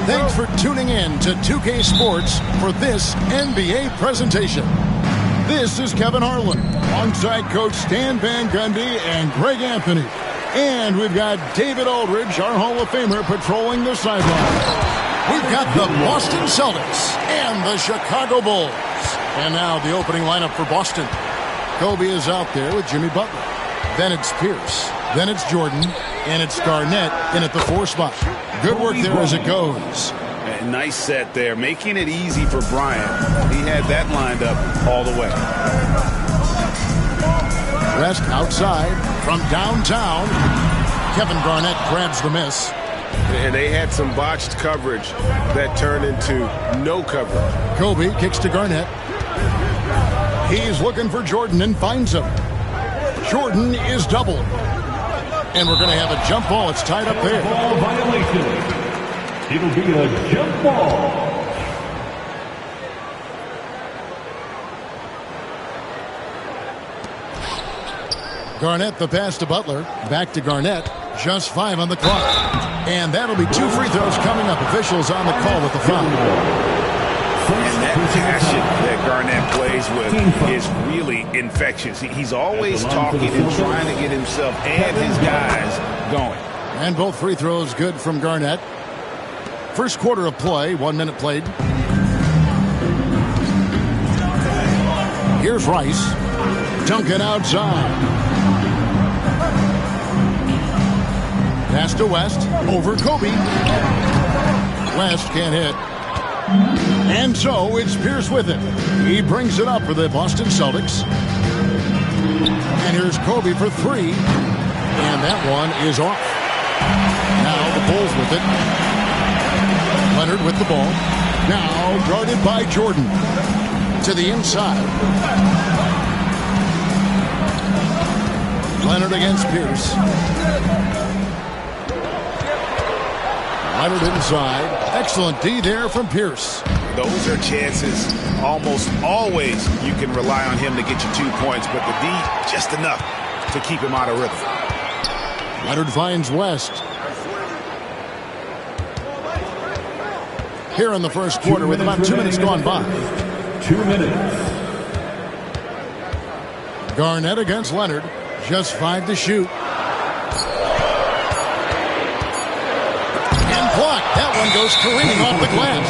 Thanks for tuning in to 2K Sports for this NBA presentation. This is Kevin Harlan, alongside Coach Stan Van Gundy and Greg Anthony. And we've got David Aldridge, our Hall of Famer, patrolling the sideline. We've got the Boston Celtics and the Chicago Bulls. And now the opening lineup for Boston. Kobe is out there with Jimmy Butler. Then it's Pierce. Then it's Jordan. And it's Garnett in at the 4 spot. Good work there as it goes. A nice set there, making it easy for Bryant. He had that lined up all the way. West outside from downtown. Kevin Garnett grabs the miss. And they had some botched coverage that turned into no coverage. Kobe kicks to Garnett. He's looking for Jordan and finds him. Jordan is doubled. And we're going to have a jump ball. It's tied up there. Ball violation. It'll be a jump ball. Garnett, the pass to Butler. Back to Garnett. Just 5 on the clock. And that'll be 2 free throws coming up. Officials on the call with the foul. And that passion that Garnett plays with is really infectious. He's always talking and trying to get himself and his guys going. And both free throws good from Garnett. First quarter of play, 1 minute played. Here's Rice. Duncan outside. Pass to West. Over Kobe. West can't hit. And so it's Pierce with it. He brings it up for the Boston Celtics. And here's Kobe for 3. And that one is off. Now the Bulls with it. Leonard with the ball. Now guarded by Jordan. To the inside. Leonard against Pierce. Leonard inside. Excellent D there from Pierce. Those are chances almost always you can rely on him to get you 2 points, but the D just enough to keep him out of rhythm. Leonard finds West. Here in the first quarter with about 2 minutes gone by. 2 minutes. Garnett against Leonard. Just 5 to shoot. Blocked. That one goes careening off the glass.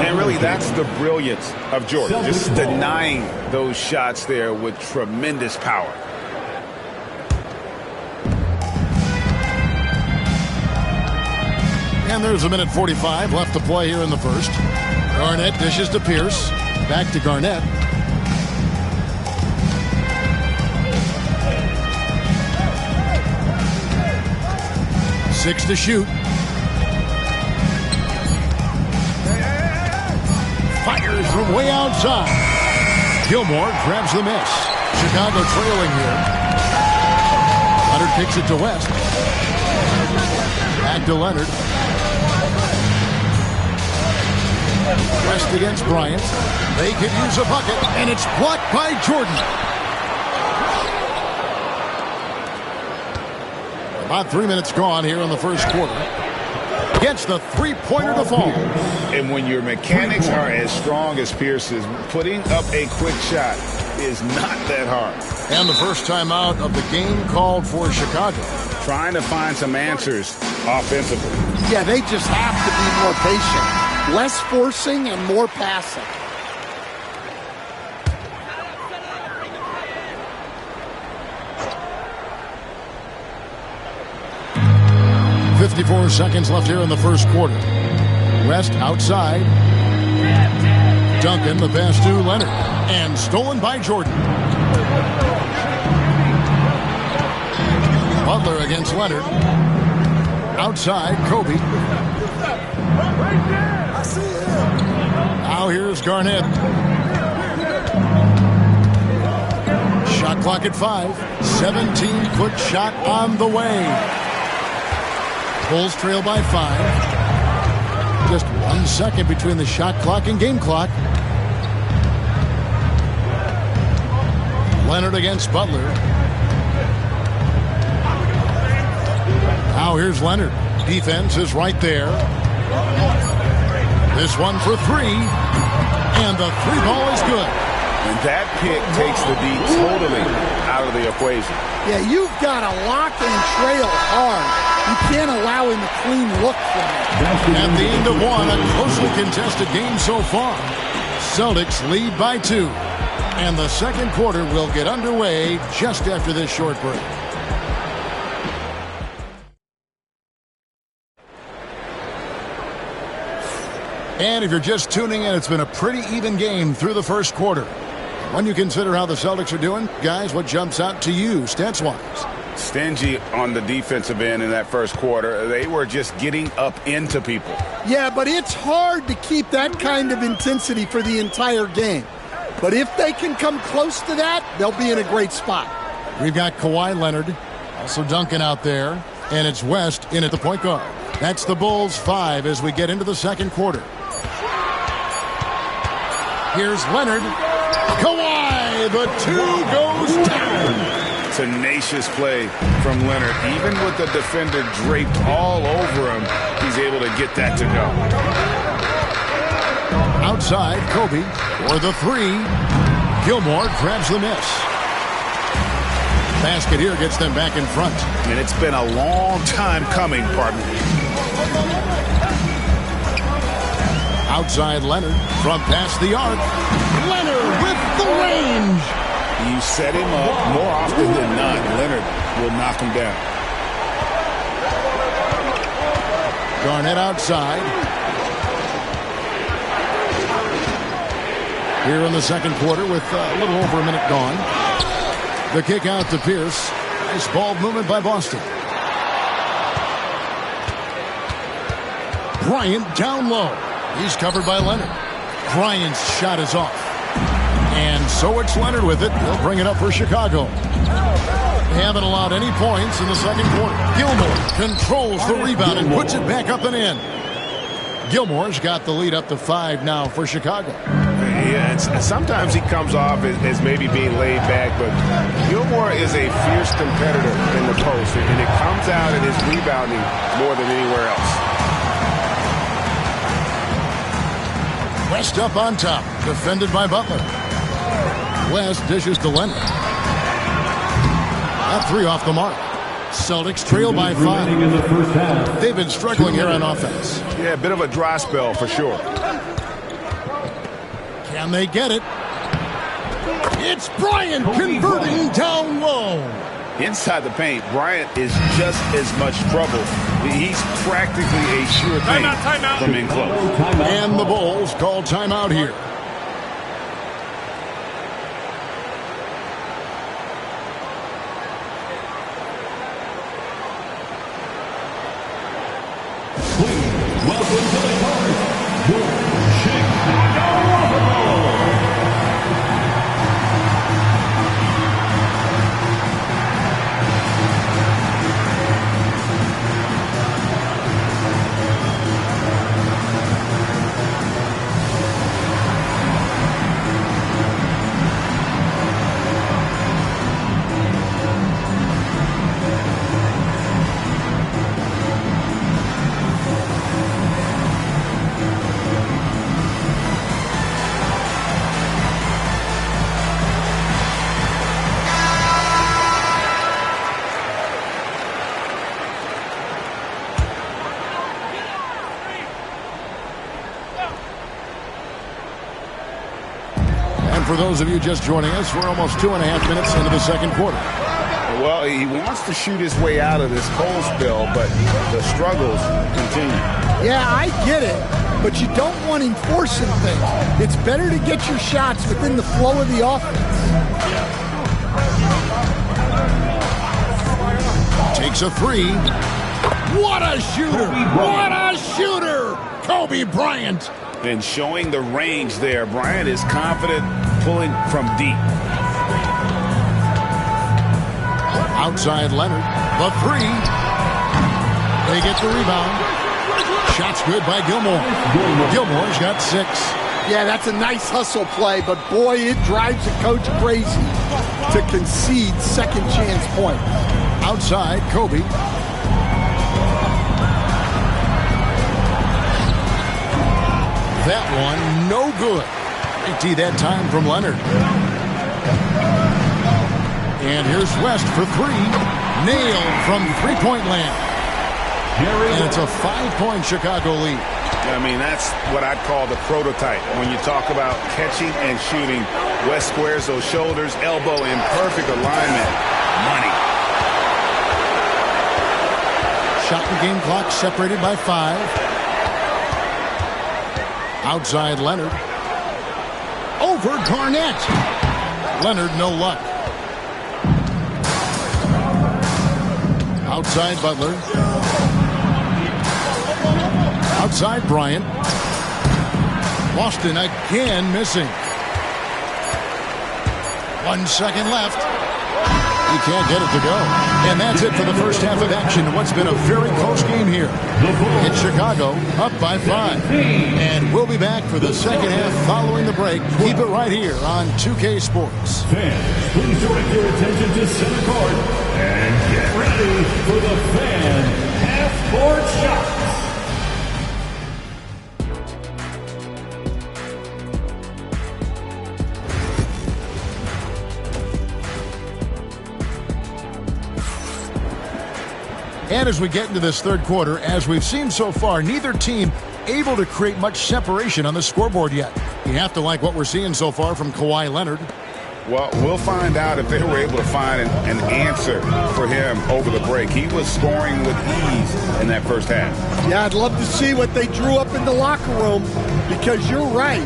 And really, that's the brilliance of Jordan. Just denying those shots there with tremendous power. And there's a minute 45 left to play here in the first. Garnett dishes to Pierce. Back to Garnett. Six to shoot. Fires from way outside. Gilmore grabs the miss. Chicago trailing here. Leonard kicks it to West. Back to Leonard. West against Bryant. They could use a bucket, and it's blocked by Jordan. About 3 minutes gone here in the first quarter. Gets the three-pointer to fall. And when your mechanics are as strong as Pierce's, putting up a quick shot is not that hard. And the first time out of the game called for Chicago. Trying to find some answers offensively. Yeah, they just have to be more patient. Less forcing and more passing. .54 seconds left here in the first quarter. West outside. Duncan, the pass to Leonard. And stolen by Jordan. Butler against Leonard. Outside, Kobe. Now here's Garnett. Shot clock at 5. 17-foot shot on the way. Bulls trail by 5. Just 1 second between the shot clock and game clock. Leonard against Butler. Now here's Leonard. defense is right there. This one for three. And the three ball is good. And that pick takes the D totally out of the equation. Yeah, you've got to lock and trail hard. You can't allow him a clean look from it. At the end of one, a closely contested game so far. Celtics lead by 2. And the second quarter will get underway just after this short break. And if you're just tuning in, it's been a pretty even game through the first quarter. When you consider how the Celtics are doing, guys, what jumps out to you stats-wise? Stingy on the defensive end in that first quarter. They were just getting up into people. Yeah, but it's hard to keep that kind of intensity for the entire game. But if they can come close to that, they'll be in a great spot. We've got Kawhi Leonard, also Duncan out there, and it's West in at the point guard. That's the Bulls 5 as we get into the second quarter. Here's Leonard. Kawhi, the 2 goes down. Tenacious play from Leonard. Even with the defender draped all over him, he's able to get that to go. Outside, Kobe for the 3. Gilmore grabs the miss. Basket here gets them back in front. And it's been a long time coming, pardon me. Outside Leonard from past the arc. Leonard with the range. You set him up more often than not. Leonard will knock him down. Garnett outside. Here in the second quarter with a little over a minute gone. The kick out to Pierce. Nice ball movement by Boston. Bryant down low. He's covered by Leonard. Bryant's shot is off. And so it's Leonard with it. He'll bring it up for Chicago. They haven't allowed any points in the second quarter. Gilmore controls the rebound and puts it back up and in. Gilmore's got the lead up to 5 now for Chicago. Yeah, sometimes he comes off as maybe being laid back, but Gilmore is a fierce competitor in the post, and it comes out in his rebounding more than anywhere else. West up on top, defended by Butler. West dishes to Leonard. That 3 off the mark. Celtics trail by 5. They've been struggling here on offense. Yeah, a bit of a dry spell for sure. Can they get it? It's Bryant converting down low. Inside the paint, Bryant is just as much trouble. He's practically a sure thing from in close. And the Bulls call timeout here. Welcome to the court, your Chicago Bulls. For those of you just joining us, we're almost 2.5 minutes into the second quarter. Well, he wants to shoot his way out of this cold spell, but the struggles continue. Yeah, I get it, but you don't want him forcing things. It's better to get your shots within the flow of the offense. Takes a 3. What a shooter! What a shooter! Kobe Bryant. And showing the range there. Bryant is confident pulling from deep. Outside Leonard. The 3. They get the rebound. Shot's good by Gilmore. Gilmore's got 6. Yeah, that's a nice hustle play, but boy, it drives the coach crazy to concede second chance points. Outside, Kobe. that one, no good. Empty that time from Leonard. And here's West for three. Nailed from three-point land. And it's a 5-point Chicago lead. I mean, that's what I'd call the prototype. When you talk about catching and shooting, West squares those shoulders, elbow in perfect alignment. Money. Shot and game clock separated by 5. Outside Leonard. Over Garnett. Leonard, no luck. Outside Butler. Outside Bryant. Boston again missing. 1 second left. He can't get it to go. And that's it for the first half of action. What's been a very close game here. In Chicago, up by 5. And we'll be back for the second half following the break. Keep it right here on 2K Sports. Fans, please direct your attention to center court and get ready for the Fan Half-Court Shots. And as we get into this third quarter, as we've seen so far, neither team able to create much separation on the scoreboard yet. You have to like what we're seeing so far from Kawhi Leonard. Well, we'll find out if they were able to find an answer for him over the break. He was scoring with ease in that first half. Yeah, I'd love to see what they drew up in the locker room, because you're right.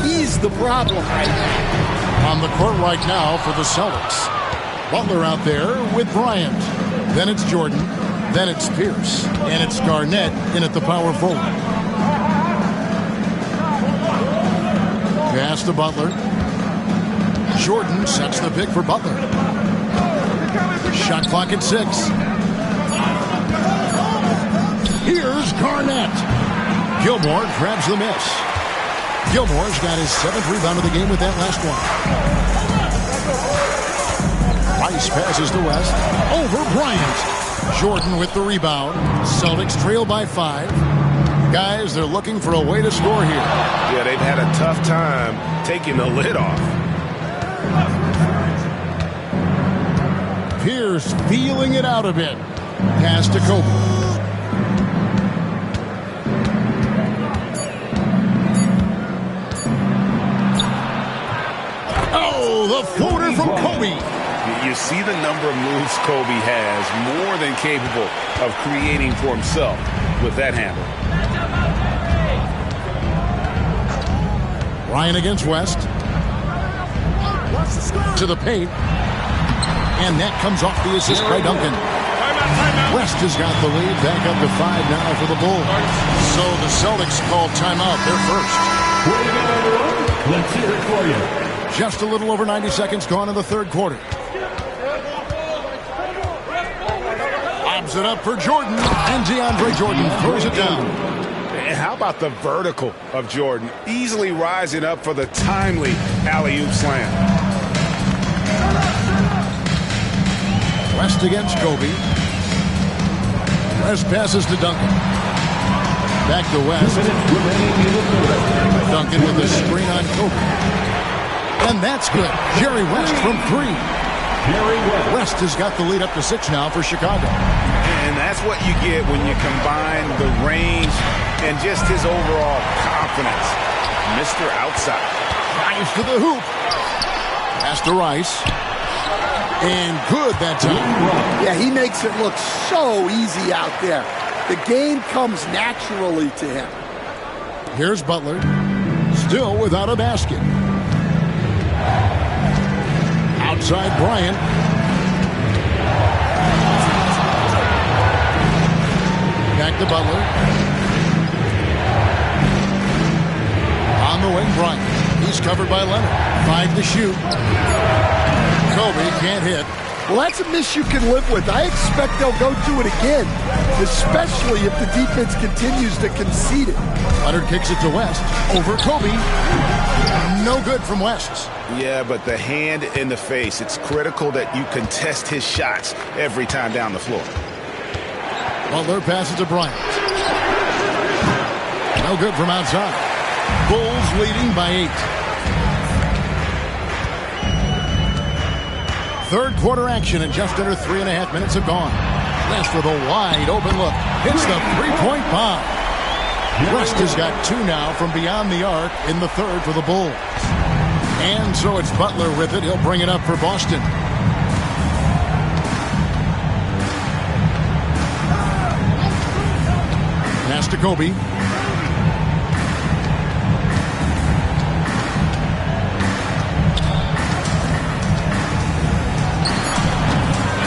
He's the problem right now. On the court right now for the Celtics. Butler out there with Bryant. Then it's Jordan. Then it's Pierce. And it's Garnett in at the power forward. Pass to Butler. Jordan sets the pick for Butler. Shot clock at 6. Here's Garnett. Gilmore grabs the miss. Gilmore's got his 7th rebound of the game with that last one. Rice passes to West. Over Bryant. Jordan with the rebound. Celtics trail by 5. Guys, they're looking for a way to score here. Yeah, they've had a tough time taking the lid off. Pierce feeling it out a bit. Pass to Kobe. Oh, the floater from Kobe. You see the number of moves Kobe has, more than capable of creating for himself with that handle. Ryan against West. To the paint. And that comes off the assist by Duncan. West has got the lead. Back up to 5 now for the Bulls. So the Celtics call timeout. They're first. Let's hear it for you. Just a little over 90 seconds gone in the third quarter. Lobs it up for Jordan. And DeAndre Jordan throws it down. And how about the vertical of Jordan? Easily rising up for the timely alley-oop slam. West against Kobe. West passes to Duncan. Back to West. Duncan with the screen on Kobe. And that's good. Jerry West from 3. West has got the lead up to 6 now for Chicago. And that's what you get when you combine the range and just his overall confidence. Mr. Outside. Drives to the hoop. Pass to Rice. And good that time. Yeah, he makes it look so easy out there. The game comes naturally to him. Here's Butler. Still without a basket. Outside Bryant. Back to Butler. On the wing, Bryant. He's covered by Leonard. 5 to shoot. Kobe can't hit. Well, that's a miss you can live with. I expect they'll go to it again, especially if the defense continues to concede it. Leonard kicks it to West. Over Kobe. No good from West. Yeah, but the hand in the face, it's critical that you contest his shots every time down the floor. Butler passes to Bryant. No good from outside. leading by 8. Third quarter action, and just under 3.5 minutes have gone. West with a wide open look. Hits the three-point bomb. West has got 2 now from beyond the arc in the third for the Bulls. And so it's Butler with it. He'll bring it up for Boston. Pass to Kobe.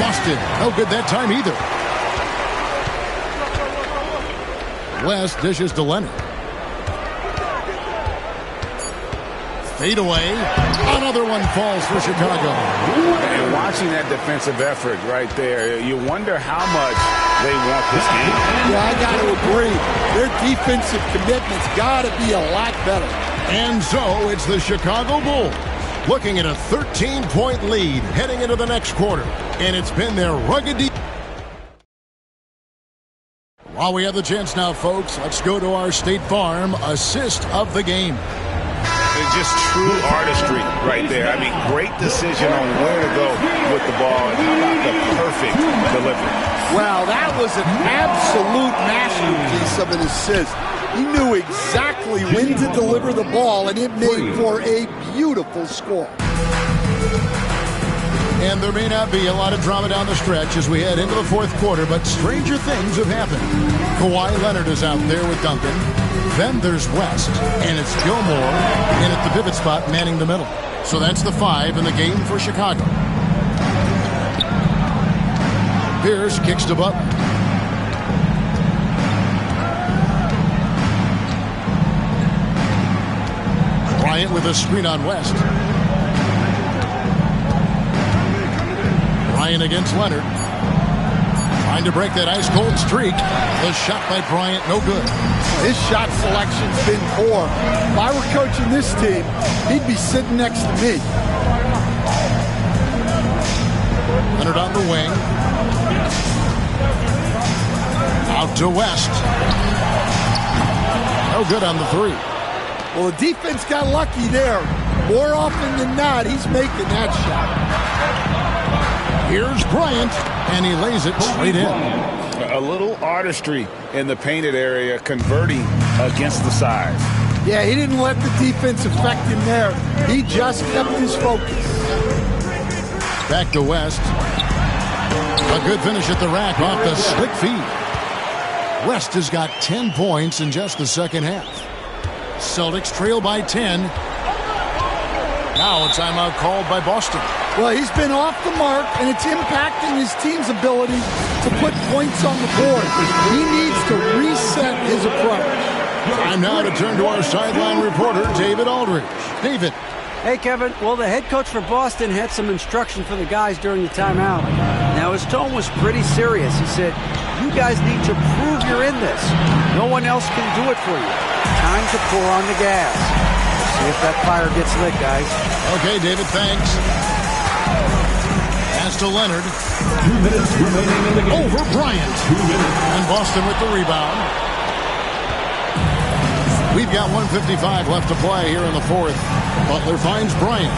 Boston, no good that time either. West dishes to Leonard. Fade away. Another one falls for Chicago. And watching that defensive effort right there, you wonder how much they want this game. Yeah, I got to agree. Their defensive commitment's got to be a lot better. And so it's the Chicago Bulls looking at a 13-point lead heading into the next quarter. And it's been their rugged defense. While we have the chance now, folks, let's go to our State Farm assist of the game. It's just true artistry right there. I mean, great decision on where to go with the ball. And how about the perfect delivery? Wow, that was an absolute masterpiece of an assist. He knew exactly when to deliver the ball, and it made for a beautiful score. And there may not be a lot of drama down the stretch as we head into the fourth quarter, but stranger things have happened. Kawhi Leonard is out there with Duncan. Then there's West, and it's Gilmore in at the pivot spot manning the middle. So that's the 5 in the game for Chicago. Pierce kicks to Butler. Bryant with a screen on West. Bryant against Leonard. Trying to break that ice-cold streak. The shot by Bryant, no good. His shot selection's been poor. If I were coaching this team, he'd be sitting next to me. Leonard on the wing. Out to West. No good on the 3. Well, the defense got lucky there. More often than not, he's making that shot. Here's Bryant, and he lays it straight in. A little artistry in the painted area, converting against the size. Yeah, he didn't let the defense affect him there. He just kept his focus. Back to West. A good finish at the rack off the slick feed. West has got 10 points in just the second half. Celtics trail by 10. Now a timeout called by Boston. Well, he's been off the mark, and it's impacting his team's ability to put points on the board. He needs to reset his approach. Time now to turn to our sideline reporter, David Aldridge. David. Hey, Kevin. Well, the head coach for Boston had some instruction for the guys during the timeout. Now, his tone was pretty serious. He said, you guys need to prove you're in this. No one else can do it for you. Time to pour on the gas. See if that fire gets lit, guys. Okay, David, thanks. Pass to Leonard. 2 minutes remaining in the game. Over Bryant. 2 minutes. And Boston with the rebound. We've got 1:55 left to play here in the fourth. Butler finds Bryant.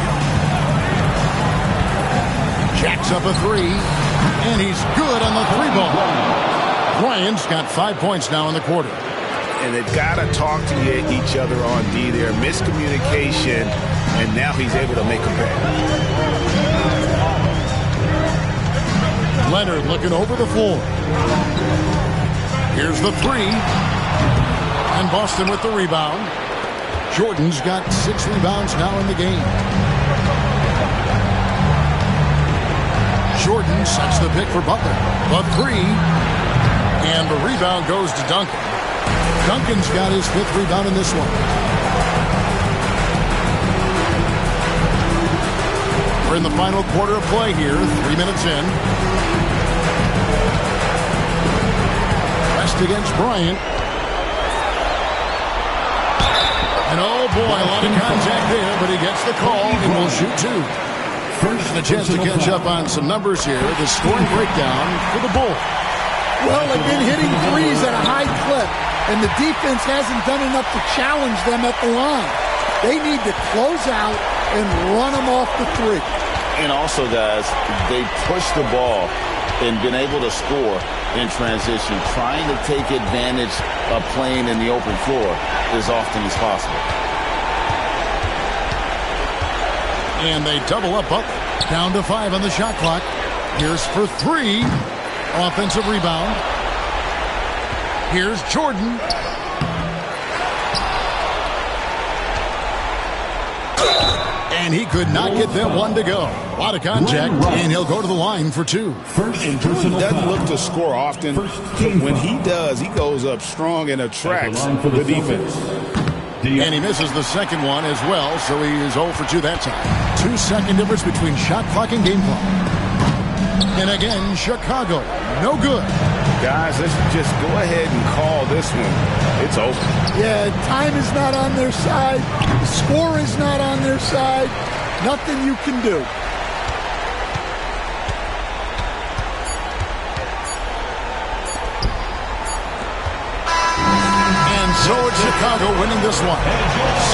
Jacks up a 3. And he's good on the 3-ball. Bryant's got 5 points now in the quarter. And they've got to talk to each other on D there. Miscommunication, and now he's able to make a pay. Leonard looking over the floor. Here's the 3. And Boston with the rebound. Jordan's got 6 rebounds now in the game. Jordan sets the pick for Butler. The 3. And the rebound goes to Duncan. Duncan's got his 5th rebound in this one. We're in the final quarter of play here, 3 minutes in. West against Bryant. And oh boy, a lot of contact there, but he gets the call and will shoot 2. First, a chance to catch up on some numbers here. The scoring breakdown for the Bulls. Well, they've been hitting threes at a high clip, and the defense hasn't done enough to challenge them at the line. They need to close out and run them off the three. And also, guys, they push the ball and been able to score in transition, trying to take advantage of playing in the open floor as often as possible. And they double up Butler. Down to 5 on the shot clock. Here's for 3. Offensive rebound. Here's Jordan. And he could not get that one to go. A lot of contact, and he'll go to the line for 2. And Jordan doesn't look to score often, but when he does, he goes up strong and attracts the defense. And he misses the second one as well, so he is 0 for 2 that time. 2-second difference between shot clock and game clock. And again, Chicago, no good. Guys, let's just go ahead and call this one. It's over. Yeah, time is not on their side. The score is not on their side. Nothing you can do. And so it's Chicago winning this one.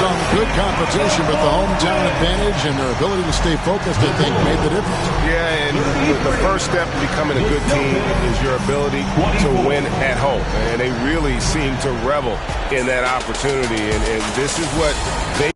Some good competition, but the hometown advantage and their ability to stay focused, I think, made the difference. Yeah, and the first step to becoming a good team is your ability to win at home. And they really seem to revel in that opportunity. And this is what they...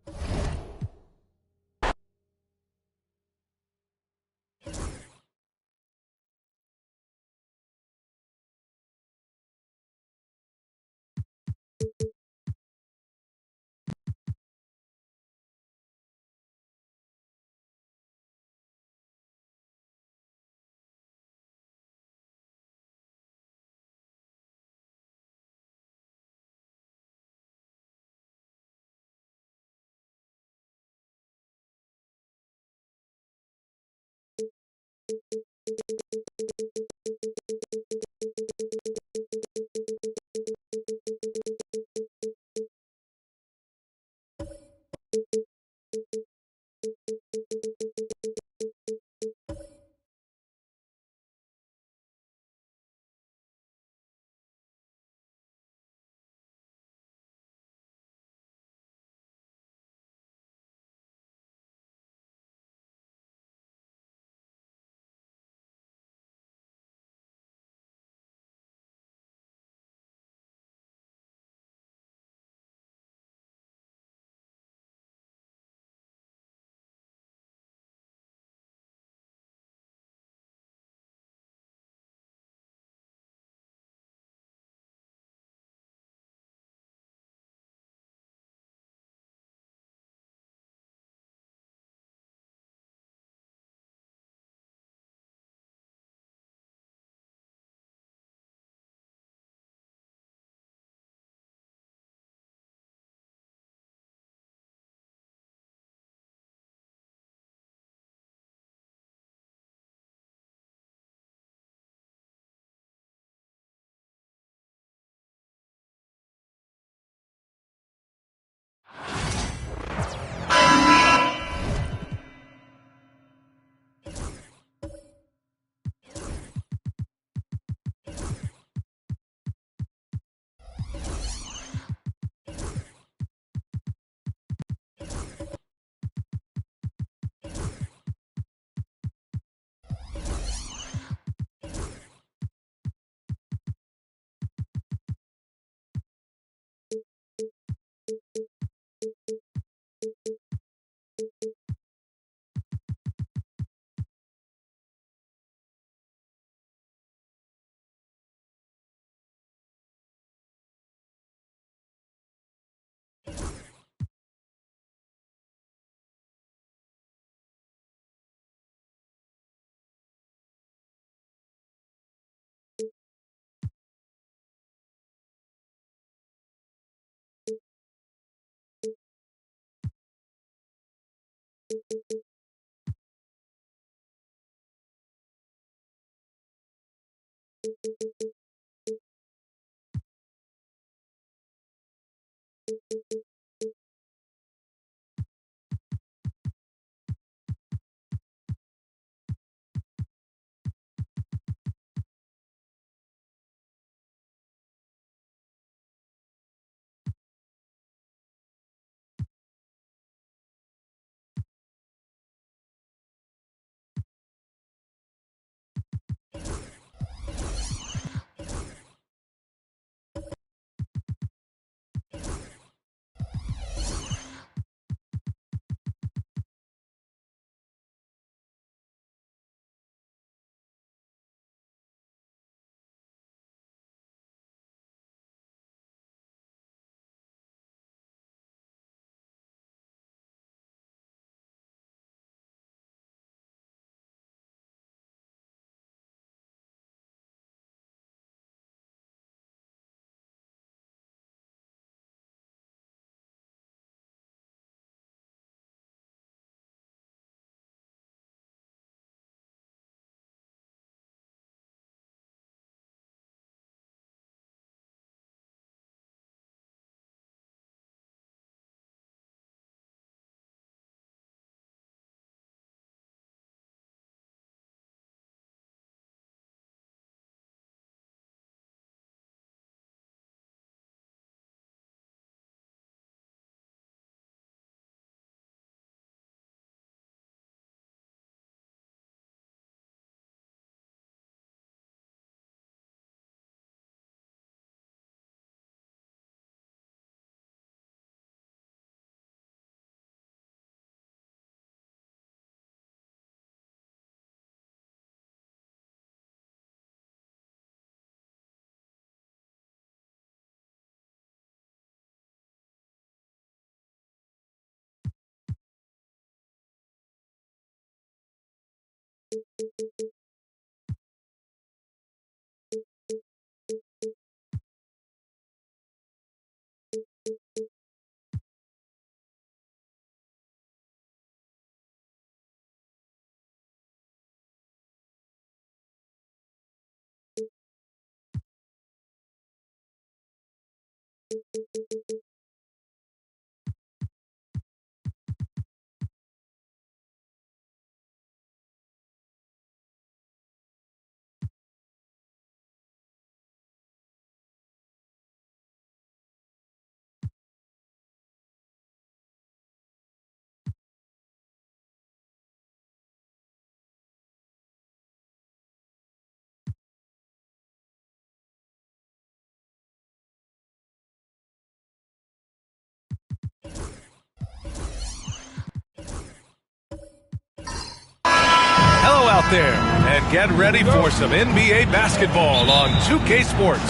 Hello out there, and get ready for some NBA basketball on 2K Sports.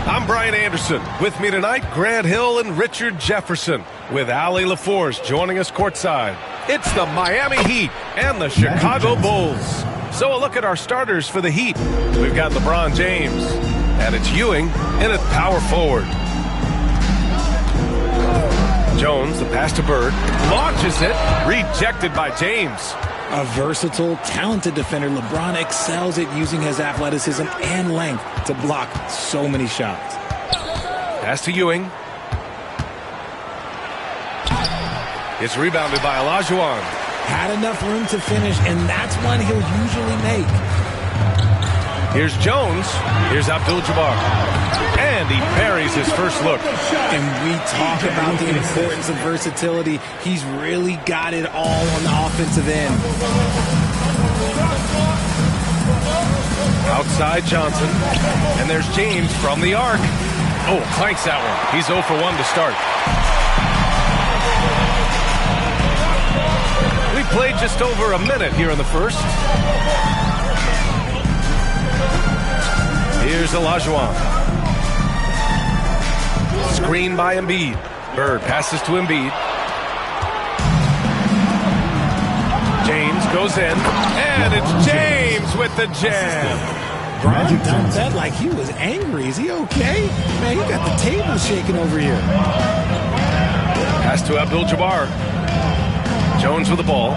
I'm Brian Anderson. With me tonight, Grant Hill and Richard Jefferson, with Allie LaForce joining us courtside. It's the Miami Heat and the Chicago Bulls. So a look at our starters for the Heat. We've got LeBron James, and it's Ewing in at power forward. Jones, the pass to Bird, launches it, rejected by James. A versatile, talented defender, LeBron excels at using his athleticism and length to block so many shots. Pass to Ewing. It's rebounded by Olajuwon. Had enough room to finish, and that's one he'll usually make. Here's Jones. Here's Abdul-Jabbar. And he buries his first look. And we talk about the importance of versatility. He's really got it all on the offensive end. Outside Johnson. And there's James from the arc. Oh, clanks that one. He's 0 for 1 to start. We played just over a minute here in the first. Here's Olajuwon. Screen by Embiid. Bird passes to Embiid. James goes in. And it's James with the jam. Bron dumped that like he was angry. Is he okay? Man, you got the table shaking over here. Pass to Abdul-Jabbar. Jones with the ball.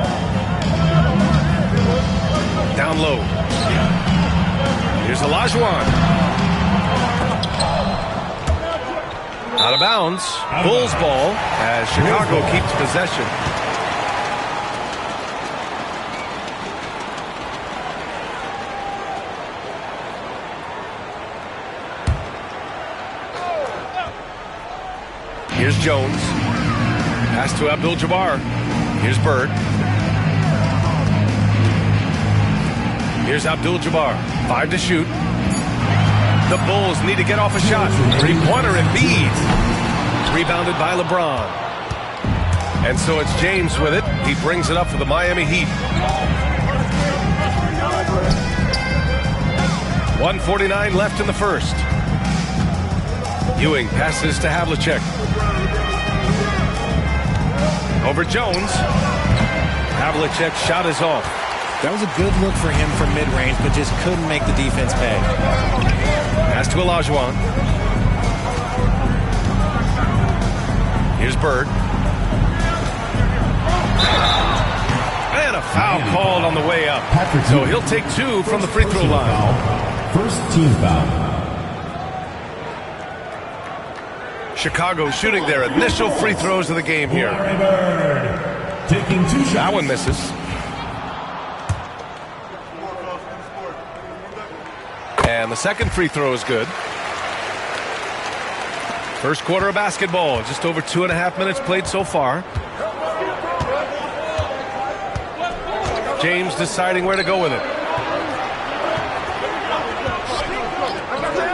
Down low. Here's Olajuwon. Out of bounds. Bulls ball as Chicago keeps possession. Here's Jones. Pass to Abdul-Jabbar. Here's Bird. Here's Abdul-Jabbar. 5 to shoot. The Bulls need to get off a shot. Three-pointer Embiid. Rebounded by LeBron. And so it's James with it. He brings it up for the Miami Heat. 1:49 left in the first. Ewing passes to Havlicek. Over Jones. Havlicek's shot is off. That was a good look for him from mid-range, but just couldn't make the defense pay. Pass to Olajuwon. Here's Bird. And a foul called on the way up. So he'll take 2 from the free throw line. First team foul. Chicago shooting their initial free throws of the game here. Taking 2 shots. That one misses. And the second free throw is good. First quarter of basketball, just over 2.5 minutes played so far. James deciding where to go with it.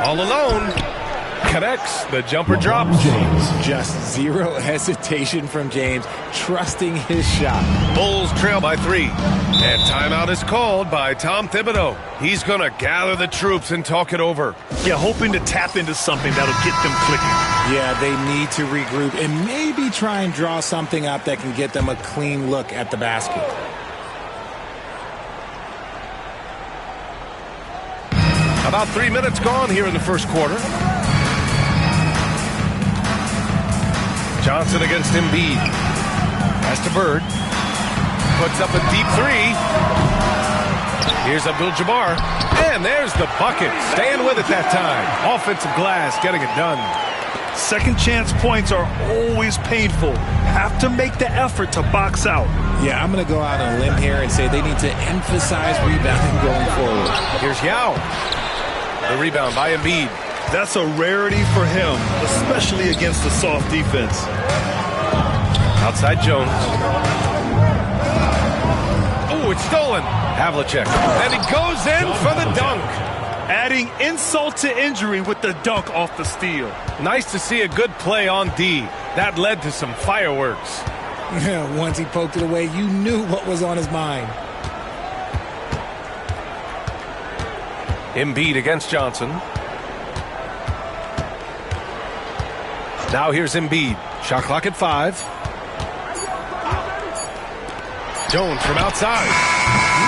All alone. Connects. The jumper drops. Just zero hesitation from James, trusting his shot. Bulls trail by 3. And timeout is called by Tom Thibodeau. He's going to gather the troops and talk it over. Yeah, hoping to tap into something that'll get them clicking. Yeah, they need to regroup and maybe try and draw something up that can get them a clean look at the basket. About 3 minutes gone here in the first quarter. Johnson against Embiid. Pass to Bird. Puts up a deep three. Here's Abdul-Jabbar. And there's the bucket. Staying with it that time. Offensive glass getting it done. Second chance points are always painful. Have to make the effort to box out. Yeah, I'm going to go out on a limb here and say they need to emphasize rebounding going forward. Here's Yao. The rebound by Embiid. That's a rarity for him, especially against a soft defense. Outside Jones. Oh, it's stolen. Havlicek. And he goes in for the dunk. Adding insult to injury with the dunk off the steal. Nice to see a good play on D. That led to some fireworks. Once he poked it away, you knew what was on his mind. Embiid against Johnson. Now here's Embiid. Shot clock at 5. Jones from outside.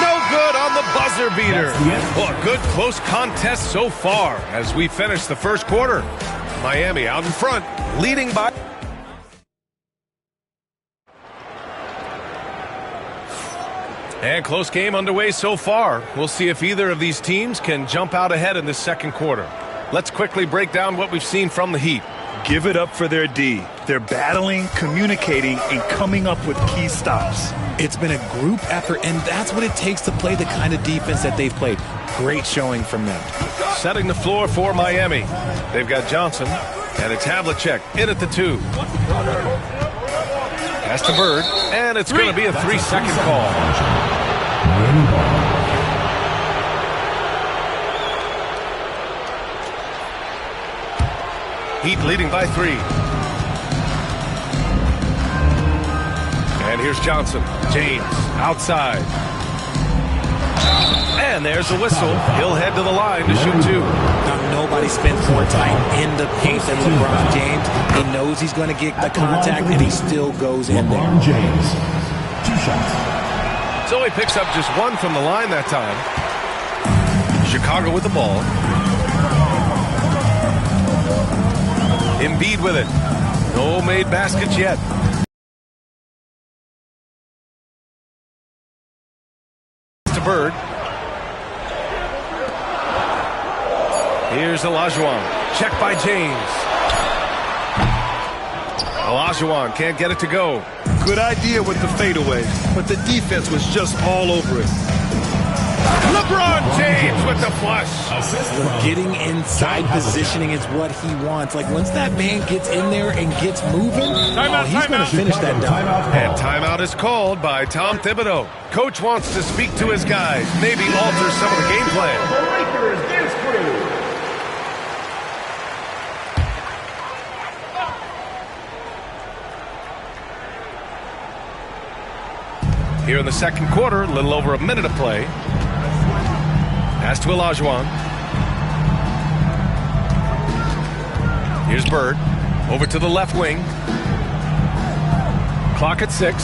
No good on the buzzer beater. Well, a good close contest so far as we finish the first quarter. Miami out in front, leading by... And close game underway so far. We'll see if either of these teams can jump out ahead in the second quarter. Let's quickly break down what we've seen from the Heat. Give it up for their D. They're battling, communicating, and coming up with key stops. It's been a group effort, and that's what it takes to play the kind of defense that they've played. Great showing from them. Setting the floor for Miami. They've got Johnson, and it's Havlicek in at the 2. Pass to Bird, and it's going to be a 3-second call. Heat leading by 3. And here's Johnson. James outside. And there's a whistle. He'll head to the line to shoot 2. Now, nobody spends more time in the paint than LeBron James. He knows he's going to get the contact, and he still goes in there. LeBron James, 2 shots. So he picks up just 1 from the line that time. Chicago with the ball. Embiid with it. No made baskets yet. To Bird. Here's Olajuwon. Check by James. Olajuwon can't get it to go. Good idea with the fadeaway, but the defense was just all over it. LeBron James with the flush. Getting inside positioning is what he wants. Like, once that man gets in there and gets moving, he's going to finish that down. And timeout is called by Tom Thibodeau. Coach wants to speak to his guys, maybe alter some of the game plan. Here in the second quarter, a little over a minute of play. Pass to Olajuwon. Here's Bird. Over to the left wing. Clock at 6.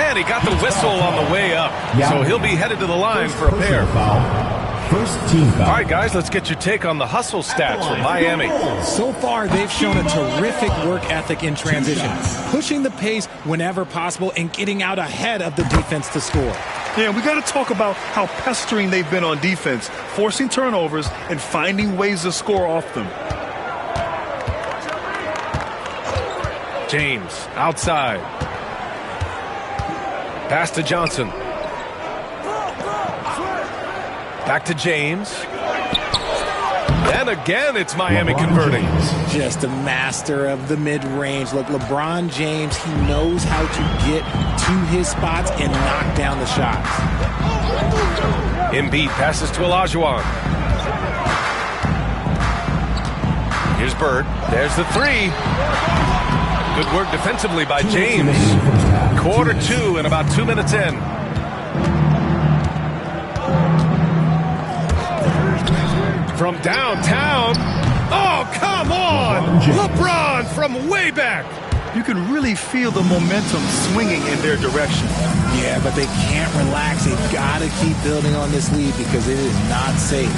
And he got the whistle on the way up. So he'll be headed to the line for a pair. First team foul. All right, guys, let's get your take on the hustle stats for Miami. So far, they've shown a terrific work ethic in transition, pushing the pace whenever possible and getting out ahead of the defense to score. Yeah, we got to talk about how pestering they've been on defense, forcing turnovers and finding ways to score off them. James outside. Pass to Johnson. Back to James. And again, it's Miami converting. Just a master of the mid-range. Look, LeBron James, he knows how to get to his spots and knock down the shots. Embiid passes to Olajuwon. Here's Bird. There's the 3. Good work defensively by James. Quarter 2 and about 2 minutes in. From downtown. Oh, come on! LeBron from way back. You can really feel the momentum swinging in their direction. Yeah, but they can't relax. They've got to keep building on this lead because it is not safe.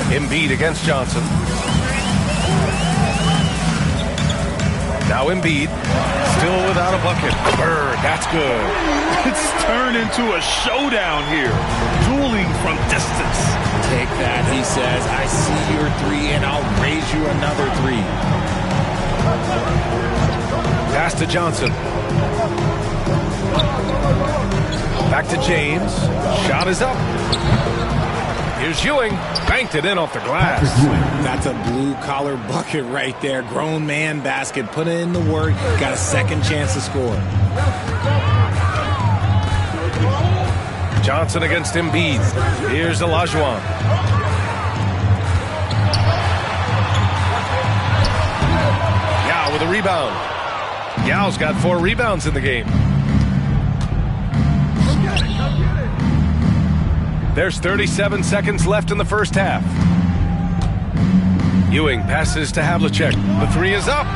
Embiid against Johnson. Now Embiid, still without a bucket. Bird, that's good. It's turned into a showdown here. Dueling from distance. Take that, he says. I see your three, and I'll raise you another three. Pass to Johnson. Back to James. Shot is up. Here's Ewing. Banked it in off the glass. That's a blue-collar bucket right there. Grown man basket. Put in the work. Got a second chance to score. Johnson against Embiid. Here's Olajuwon. Yao with a rebound. Yao's got 4 rebounds in the game. There's 37 seconds left in the first half. Ewing passes to Havlicek. The 3 is up.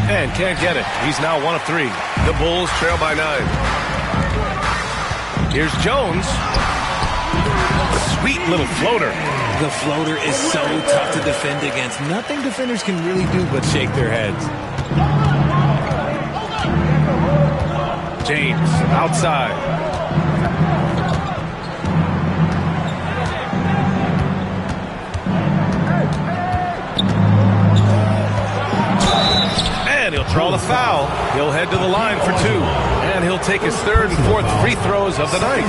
And can't get it. He's now 1 of 3. The Bulls trail by 9. Here's Jones. Sweet little floater. The floater is so tough to defend against. Nothing defenders can really do but shake their heads. James outside. And he'll draw the foul. He'll head to the line for 2. And he'll take his 3rd and 4th free throws of the night.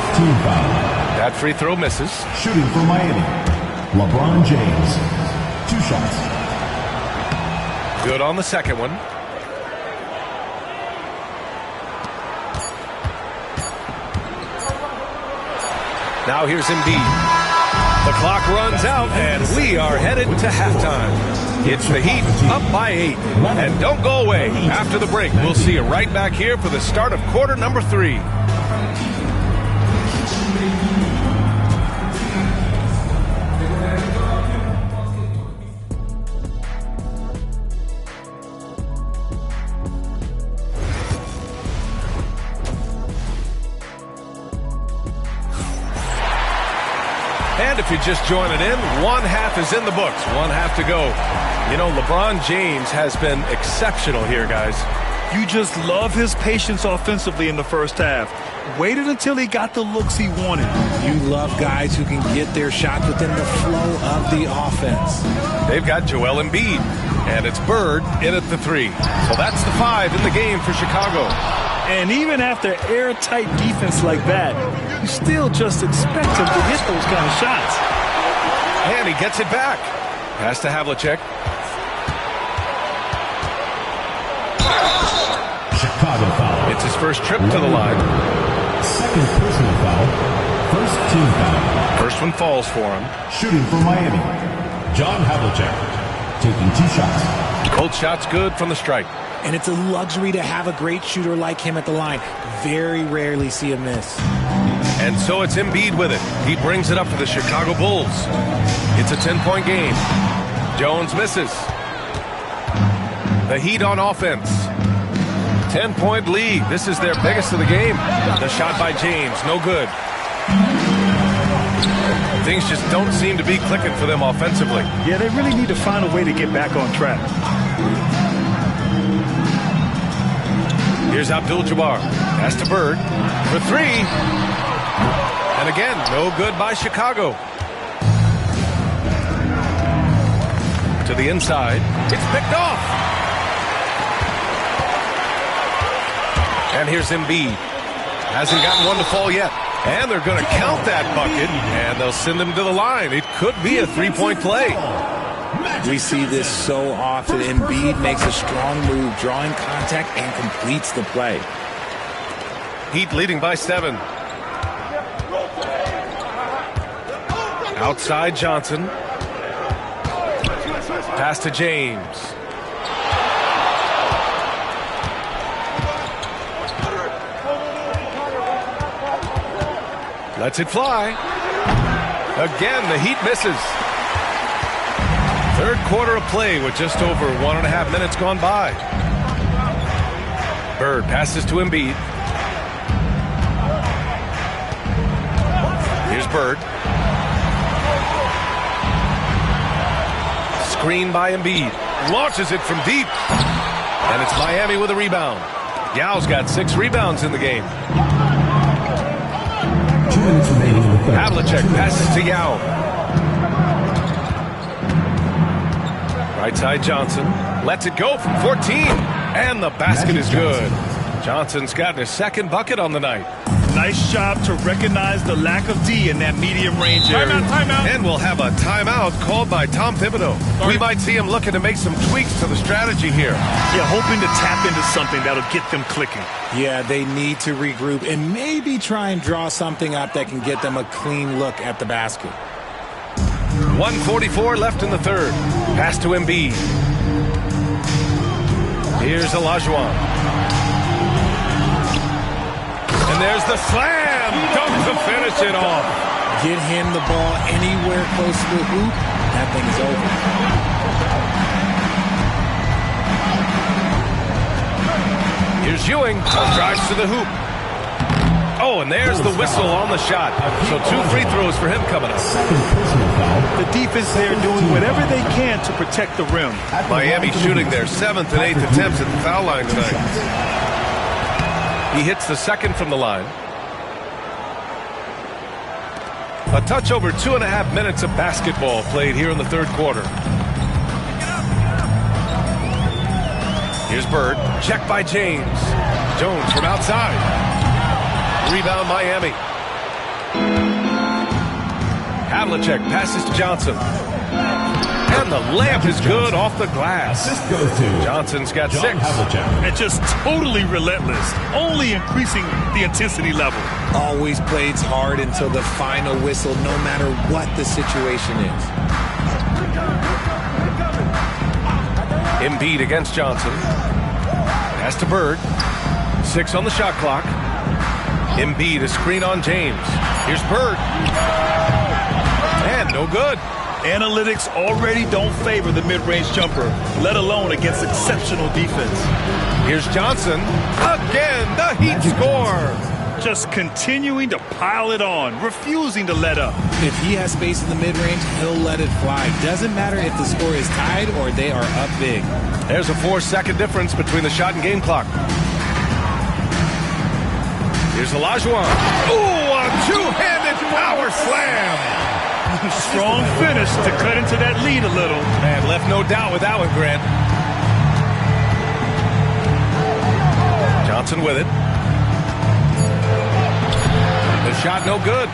That free throw misses. Shooting for Miami, LeBron James. 2 shots. Good on the second one. Now here's Embiid. The clock runs out, and we are headed to halftime. It's the Heat up by 8. And don't go away. After the break, we'll see you right back here for the start of quarter number 3. And if you're just joining in, 1 half is in the books. 1 half to go. You know, LeBron James has been exceptional here, guys. You just love his patience offensively in the first half. Waited until he got the looks he wanted. You love guys who can get their shots within the flow of the offense. They've got Joel Embiid, and it's Bird in at the 3. So that's the 5 in the game for Chicago. And even after airtight defense like that, you still just expect him to hit those kind of shots. And he gets it back. Pass to Havlicek. Chicago foul. It's his first trip to the line. Second personal foul. First team foul. First one falls for him. Shooting for Miami, John Havlicek. Taking 2 shots. Both shots good from the strike. And it's a luxury to have a great shooter like him at the line. Very rarely see a miss. And so it's Embiid with it. He brings it up for the Chicago Bulls. It's a 10-point game. Jones misses. The Heat on offense. 10-point lead. This is their biggest of the game. The shot by James, no good. Things just don't seem to be clicking for them offensively. Yeah, they really need to find a way to get back on track. Here's Abdul-Jabbar. Pass to Bird for 3. And again, no good by Chicago. To the inside. It's picked off. And here's Embiid. Hasn't gotten one to fall yet. And they're going to count that bucket, and they'll send him to the line. It could be a 3-point play. We see this so often. Embiid makes a strong move, drawing contact, and completes the play. Heat leading by 7. Outside Johnson. Pass to James. Lets it fly. Again, the Heat misses. Third quarter of play with just over 1.5 minutes gone by. Bird passes to Embiid. Here's Bird. Screen by Embiid. Launches it from deep. And it's Miami with a rebound. Yao's got 6 rebounds in the game. 2 minutes remaining in the third. Havlicek passes to Yao. Right side Johnson. Lets it go from 14. And the basket is good. Johnson's gotten his 2nd bucket on the night. Nice job to recognize the lack of D in that medium range area. Timeout. And we'll have a timeout called by Tom Thibodeau. We might see him looking to make some tweaks to the strategy here. Yeah, hoping to tap into something that'll get them clicking. Yeah, they need to regroup and maybe try and draw something up that can get them a clean look at the basket. 1:44 left in the third. Pass to Embiid. Here's Olajuwon. And there's the slam dunk to finish it off. Get him the ball anywhere close to the hoop, that thing is over. Here's Ewing. Drives to the hoop. Oh, and there's the whistle on the shot. So 2 free throws for him coming up. The defense there doing whatever they can to protect the rim. Miami shooting their 7th and 8th attempts at the foul line tonight. He hits the 2nd from the line. A touch over 2.5 minutes of basketball played here in the third quarter. Here's Bird. Check by James. Jones from outside. Rebound Miami. Havlicek passes to Johnson. And the layup is good off the glass. Johnson's got 6. And just totally relentless, only increasing the intensity level. Always plays hard until the final whistle, no matter what the situation is. Embiid against Johnson. Pass to Bird. 6 on the shot clock. Embiid, a screen on James. Here's Bird. And no good. Analytics already don't favor the mid-range jumper, let alone against exceptional defense. Here's Johnson. Again, the Heat score. Just continuing to pile it on, refusing to let up. If he has space in the mid-range, he'll let it fly. Doesn't matter if the score is tied or they are up big. There's a 4-second difference between the shot and game clock. Here's Olajuwon. Ooh, a 2-handed power slam. Strong finish to cut into that lead a little. Man, left no doubt with that one, Grant. Johnson with it. The shot no good.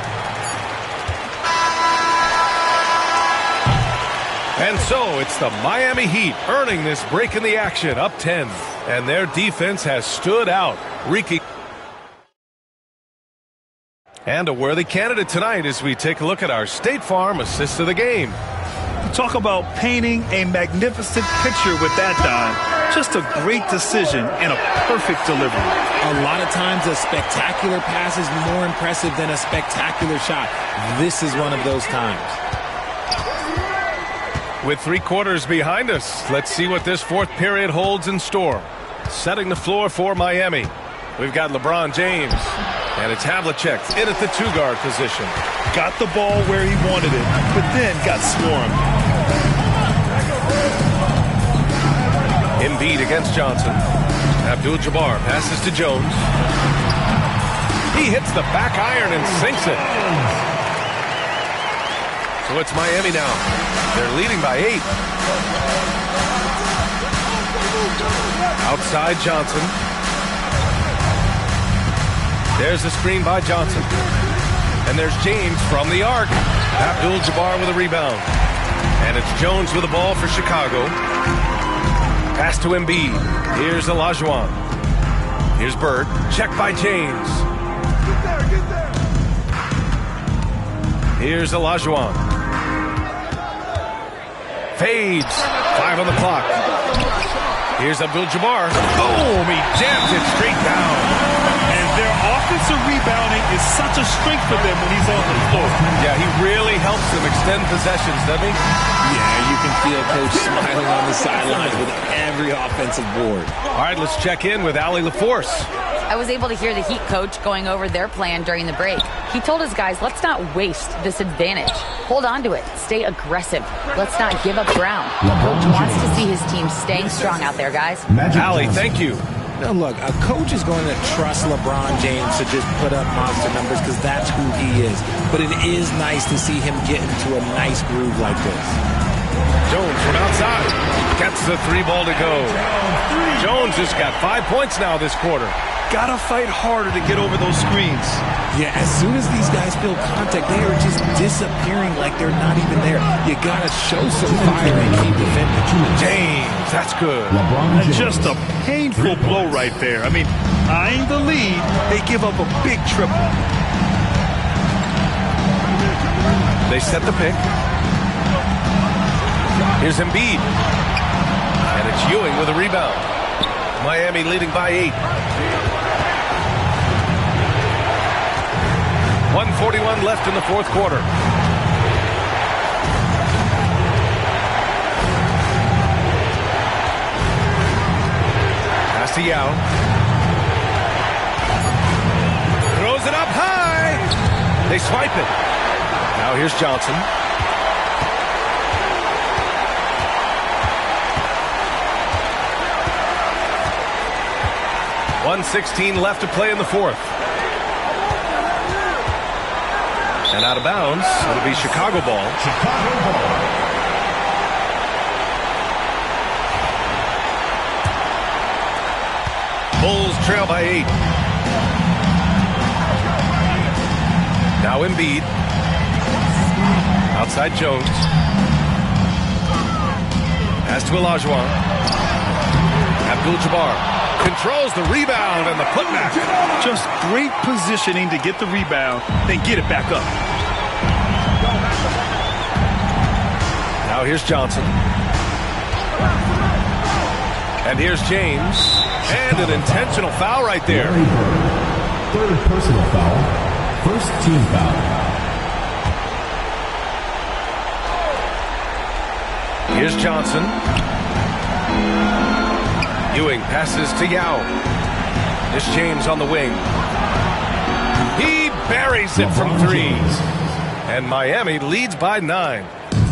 And so it's the Miami Heat earning this break in the action, up 10. And their defense has stood out. Ricky. And a worthy candidate tonight as we take a look at our State Farm assist of the game. Talk about painting a magnificent picture with that dime. Just a great decision and a perfect delivery. A lot of times a spectacular pass is more impressive than a spectacular shot. This is one of those times. With 3 quarters behind us, let's see what this 4th period holds in store. Setting the floor for Miami. We've got LeBron James. And it's Havlicek in at the 2-guard position. Got the ball where he wanted it, but then got swarmed. Embiid against Johnson. Abdul-Jabbar passes to Jones. He hits the back iron and sinks it. So it's Miami now. They're leading by 8. Outside Johnson. There's the screen by Johnson. And there's James from the arc. Abdul-Jabbar with a rebound. And it's Jones with the ball for Chicago. Pass to Embiid. Here's Olajuwon. Here's Bird. Check by James. Here's Olajuwon. Fades. 5 on the clock. Here's Abdul-Jabbar. Boom! He jams it straight down. And their offensive rebounding is such a strength for them when he's on the floor. Yeah, he really helps them extend possessions, doesn't he? Yeah, you can feel Coach smiling on the sidelines with every offensive board. All right, let's check in with Allie LaForce. I was able to hear the Heat coach going over their plan during the break. He told his guys, let's not waste this advantage. Hold on to it. Stay aggressive. Let's not give up ground. Coach wants to see his team staying strong out there, guys. Allie, thank you. Now, look, a coach is going to trust LeBron James to just put up monster numbers because that's who he is. But it is nice to see him get into a nice groove like this. Jones from outside gets the 3 ball to go. Jones has got 5 points now this quarter. Gotta fight harder to get over those screens. Yeah, as soon as these guys feel contact, they are just disappearing like they're not even there. You gotta show some fire and keep defending. James, that's good. And just a painful blow right there. I mean, eyeing the lead, they give up a big triple. They set the pick. Here's Embiid. And it's Ewing with a rebound. Miami leading by 8. 1:41 left in the fourth quarter. Pass to Yao. Throws it up high. They swipe it. Now here's Johnson. .116 left to play in the fourth. And out of bounds, it'll be Chicago ball. Bulls trail by 8. Now Embiid. Outside Jones. Pass to Olajuwon. Abdul-Jabbar controls the rebound and the putback. Just great positioning to get the rebound, then get it back up. Now here's Johnson. And here's James. And an intentional foul right there. Third personal foul. First team foul. Here's Johnson. Ewing passes to Yao. Here's James on the wing. He buries it from 3. And Miami leads by 9.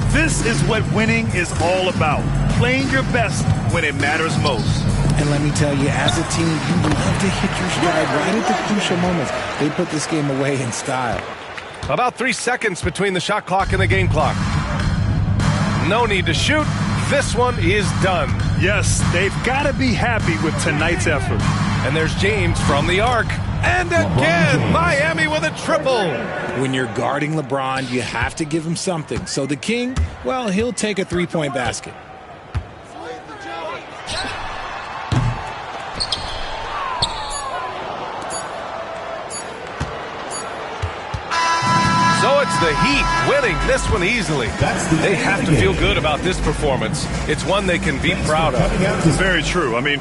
This is what winning is all about. Playing your best when it matters most. And let me tell you, as a team, you love to hit your stride right at the crucial moments. They put this game away in style. About 3 seconds between the shot clock and the game clock. No need to shoot. This one is done. Yes, they've got to be happy with tonight's effort. And there's James from the arc. And again, Miami with a triple. When you're guarding LeBron, you have to give him something. So the King, well, he'll take a 3-point basket. So it's the Heat winning this one easily. They have to feel good about this performance. It's one they can be proud of. Very true. I mean,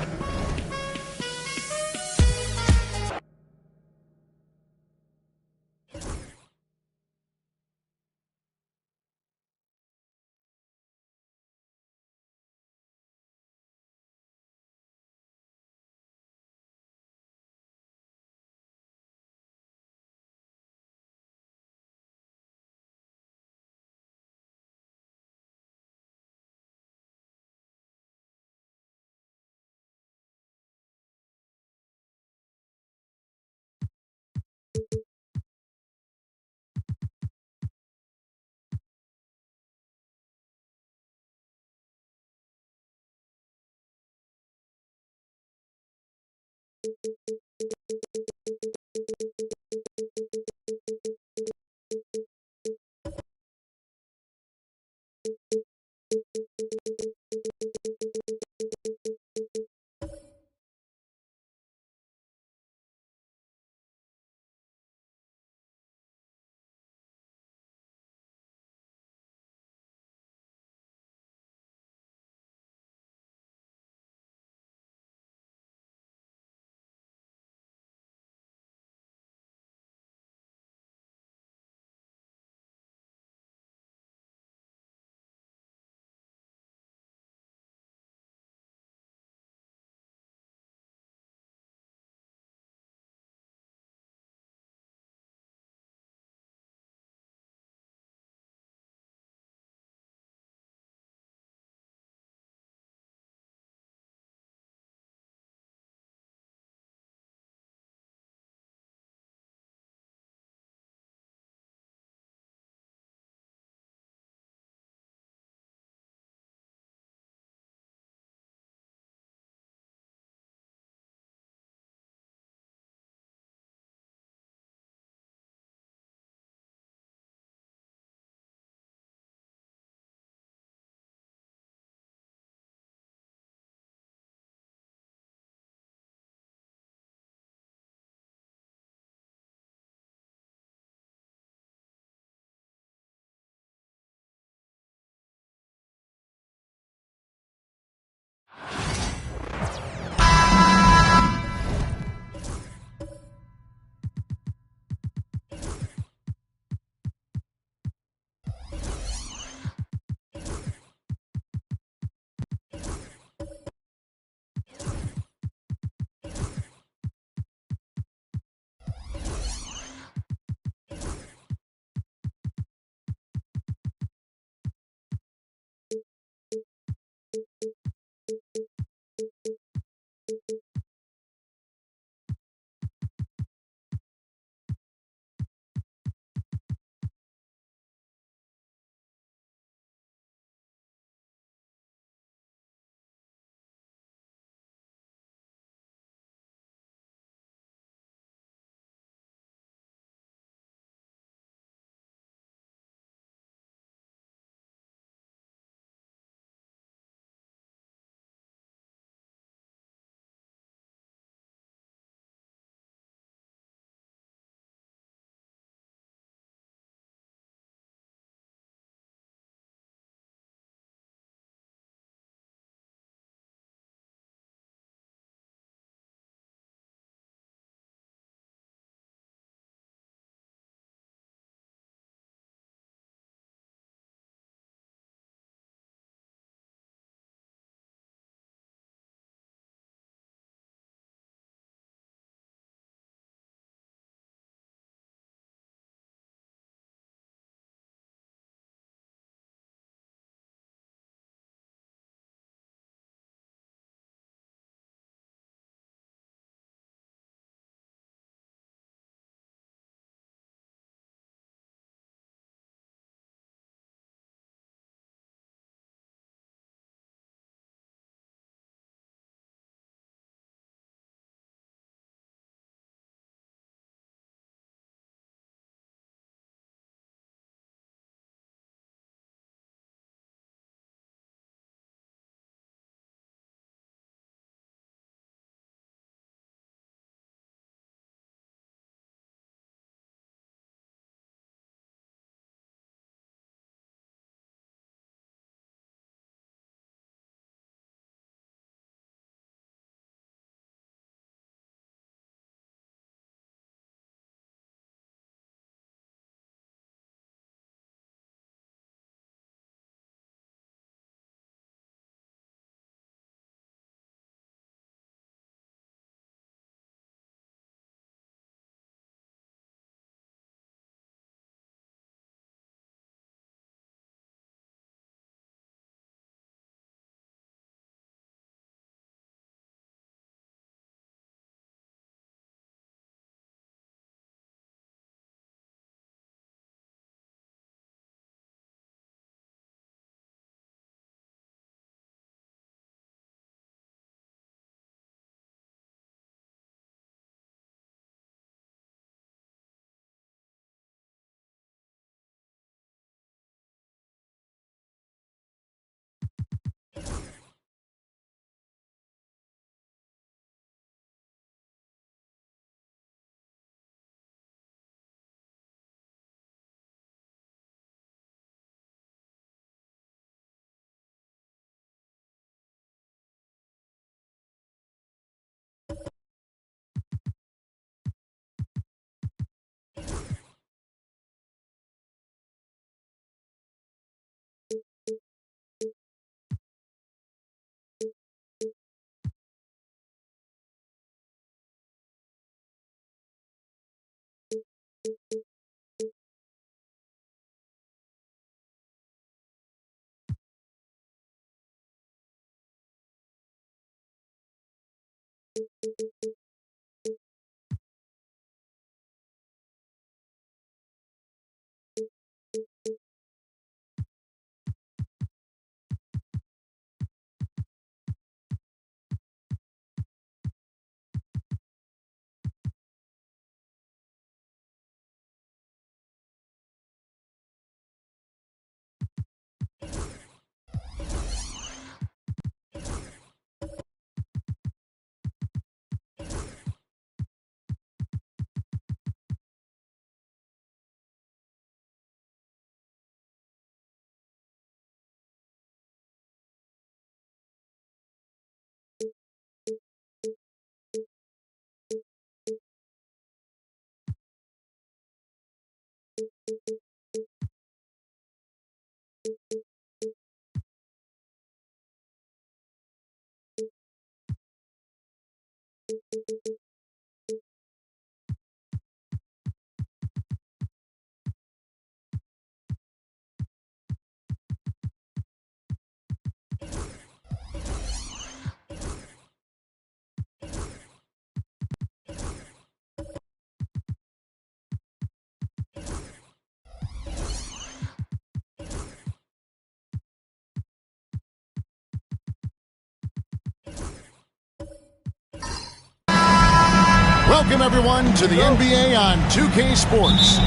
Welcome, everyone, to the NBA on 2K Sports.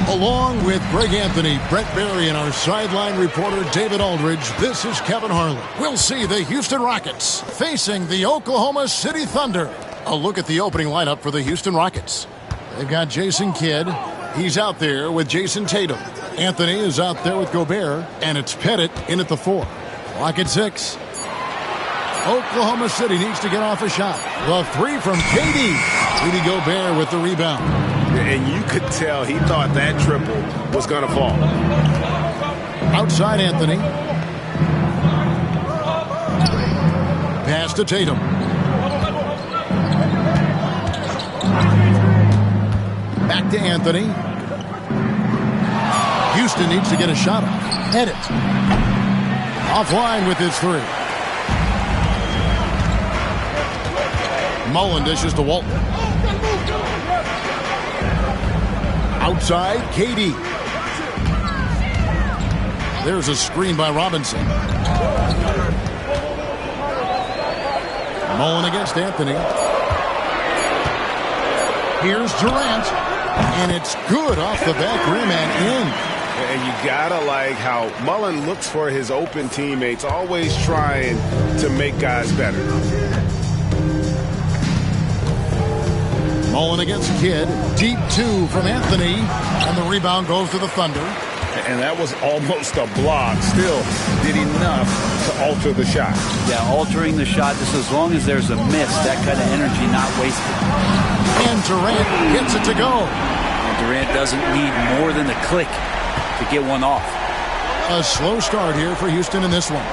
Along with Greg Anthony, Brett Barry, and our sideline reporter, David Aldridge, this is Kevin Harlan. We'll see the Houston Rockets facing the Oklahoma City Thunder. A look at the opening lineup for the Houston Rockets. They've got Jason Kidd. He's out there with Jason Tatum. Anthony is out there with Gobert, and it's Pettit in at the 4. Clock at 6. Oklahoma City needs to get off a shot. The 3 from KD. Rudy Gobert with the rebound. And you could tell he thought that triple was going to fall. Outside Anthony. Pass to Tatum. Back to Anthony. Houston needs to get a shot off. Pettit. Offline with his 3. Mullen dishes to Walton. Outside, KD. There's a screen by Robinson. Mullen against Anthony. Here's Durant. And it's good off the back rim and in. And you gotta like how Mullen looks for his open teammates, always trying to make guys better. Mullen against Kidd. Deep 2 from Anthony. And the rebound goes to the Thunder. And that was almost a block. Still did enough to alter the shot. Yeah, altering the shot, just as long as there's a miss, that kind of energy not wasted. And Durant gets it to go. And Durant doesn't need more than a click to get one off. A slow start here for Houston in this one.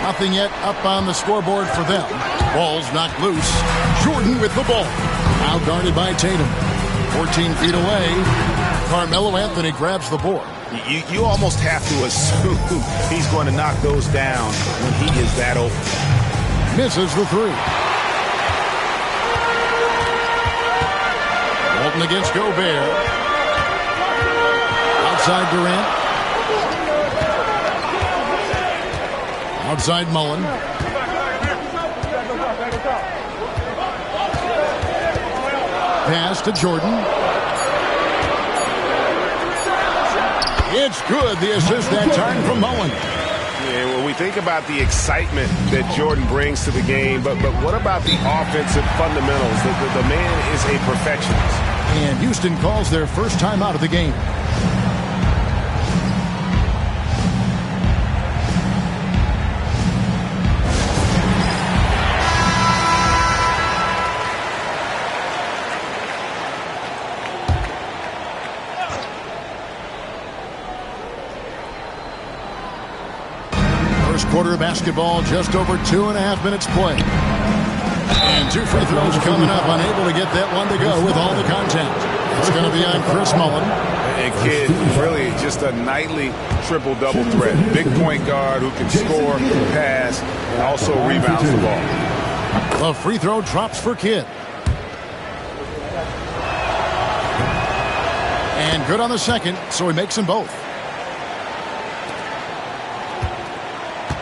Nothing yet up on the scoreboard for them. Ball's knocked loose. Jordan with the ball. Now guarded by Tatum. 14 feet away. Carmelo Anthony grabs the board. You almost have to assume he's going to knock those down when he is that open. Misses the 3. Walton against Gobert. Outside Durant. Outside Mullen. Pass to Jordan. It's good. The assist that time from Mullen. Yeah, when we think about the excitement that Jordan brings to the game, but what about the offensive fundamentals? The man is a perfectionist. And Houston calls their first time out of the game. Quarter of basketball, just over 2.5 minutes played. And 2 free throws coming up, unable to get that one to go with all the contact. It's going to be on Chris Mullin. And Kidd, really just a nightly triple-double threat. Big point guard who can score, pass, and also rebounds the ball. The free throw drops for Kidd. And good on the second, so he makes them both.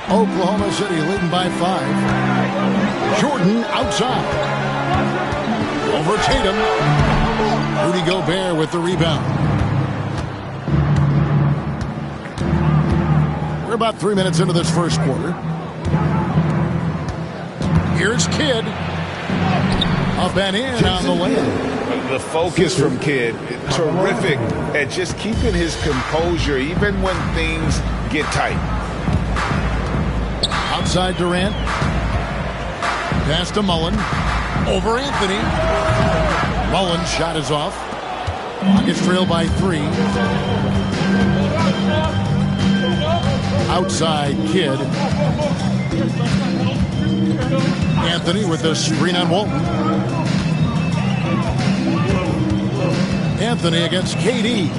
Oklahoma City leading by 5. Jordan outside. Over Tatum. Rudy Gobert with the rebound. We're about 3 minutes into this first quarter. Here's Kidd. Up and in on the layup. The focus from Kidd, terrific at just keeping his composure even when things get tight. Outside Durant. Pass to Mullin. Over Anthony. Mullin's shot is off. Rockets trail by 3. Outside Kidd. Anthony with the screen on Walton. Anthony against KD.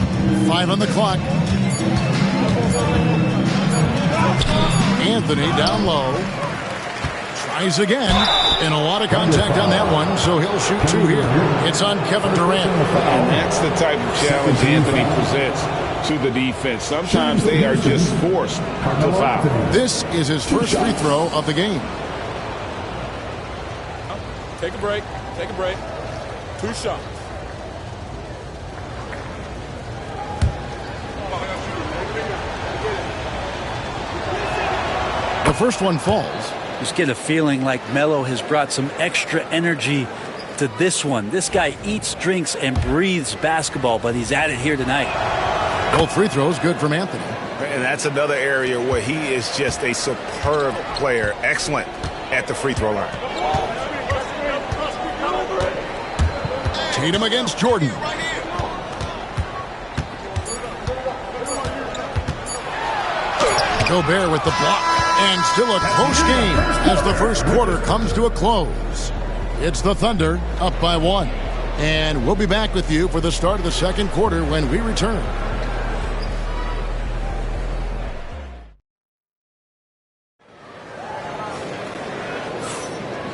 5 on the clock. Anthony down low. Tries again. And a lot of contact on that one, so he'll shoot 2 here. It's on Kevin Durant. And that's the type of challenge Anthony presents to the defense. Sometimes they are just forced to foul. This is his first free throw of the game. Take a break. Take a break. 2 shots. The first one falls. Just get a feeling like Melo has brought some extra energy to this one. This guy eats, drinks, and breathes basketball, but he's at it here tonight. Both free throws good from Anthony. And that's another area where he is just a superb player. Excellent at the free throw line. Tatum against Jordan. Gobert with the block. And still a close game as the first quarter comes to a close. It's the Thunder up by 1. And we'll be back with you for the start of the second quarter when we return.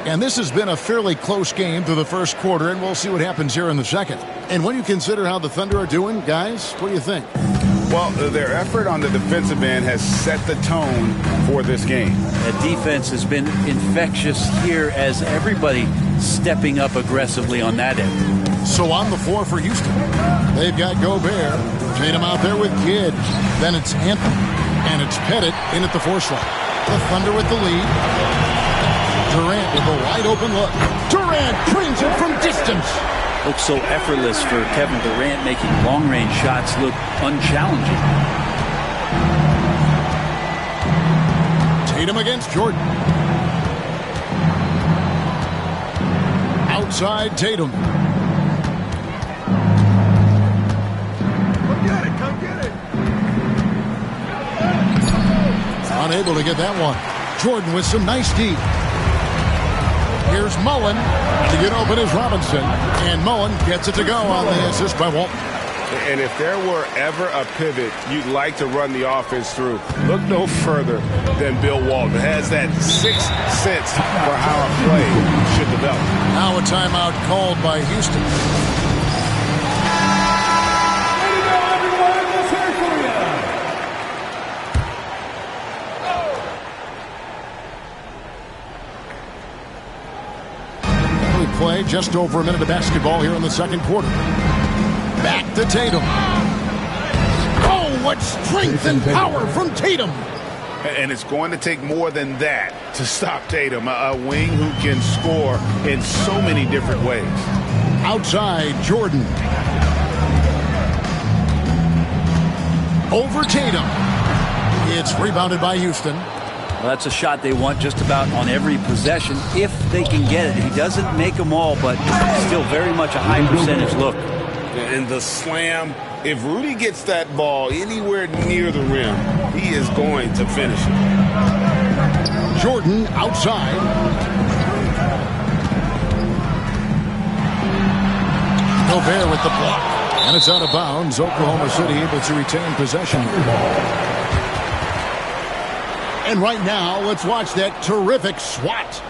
And this has been a fairly close game through the first quarter, and we'll see what happens here in the second. And when you consider how the Thunder are doing, guys, what do you think? Well, their effort on the defensive end has set the tone for this game. The defense has been infectious here as everybody stepping up aggressively on that end. So on the floor for Houston, they've got Gobert. Tatum out there with Kidd. Then it's Anthony. And it's Pettit in at the 4 slot. The Thunder with the lead. Durant with a wide open look. Durant trains it from distance. Looks so effortless for Kevin Durant, making long-range shots look unchallenging. Tatum against Jordan. Outside Tatum. Come get it, come get it. Unable to get that one. Jordan with some nice deep. Here's Mullin. To get open is Robinson. And Mullin gets it to go on the assist by Walton. And if there were ever a pivot you'd like to run the offense through, look no further than Bill Walton. Has that 6th sense for how a play should develop. Now a timeout called by Houston. Play just over a minute of basketball here in the second quarter. Back to Tatum. Oh, what strength and power from Tatum. And it's going to take more than that to stop Tatum, a wing who can score in so many different ways. Outside Jordan. Over Tatum. It's rebounded by Houston. Well, that's a shot they want just about on every possession if they can get it. He doesn't make them all, but still very much a high percentage look. And the slam, if Rudy gets that ball anywhere near the rim, he is going to finish it. Jordan outside. Gobert with the block. And it's out of bounds. Oklahoma City able to retain possession. And right now, let's watch that terrific swat.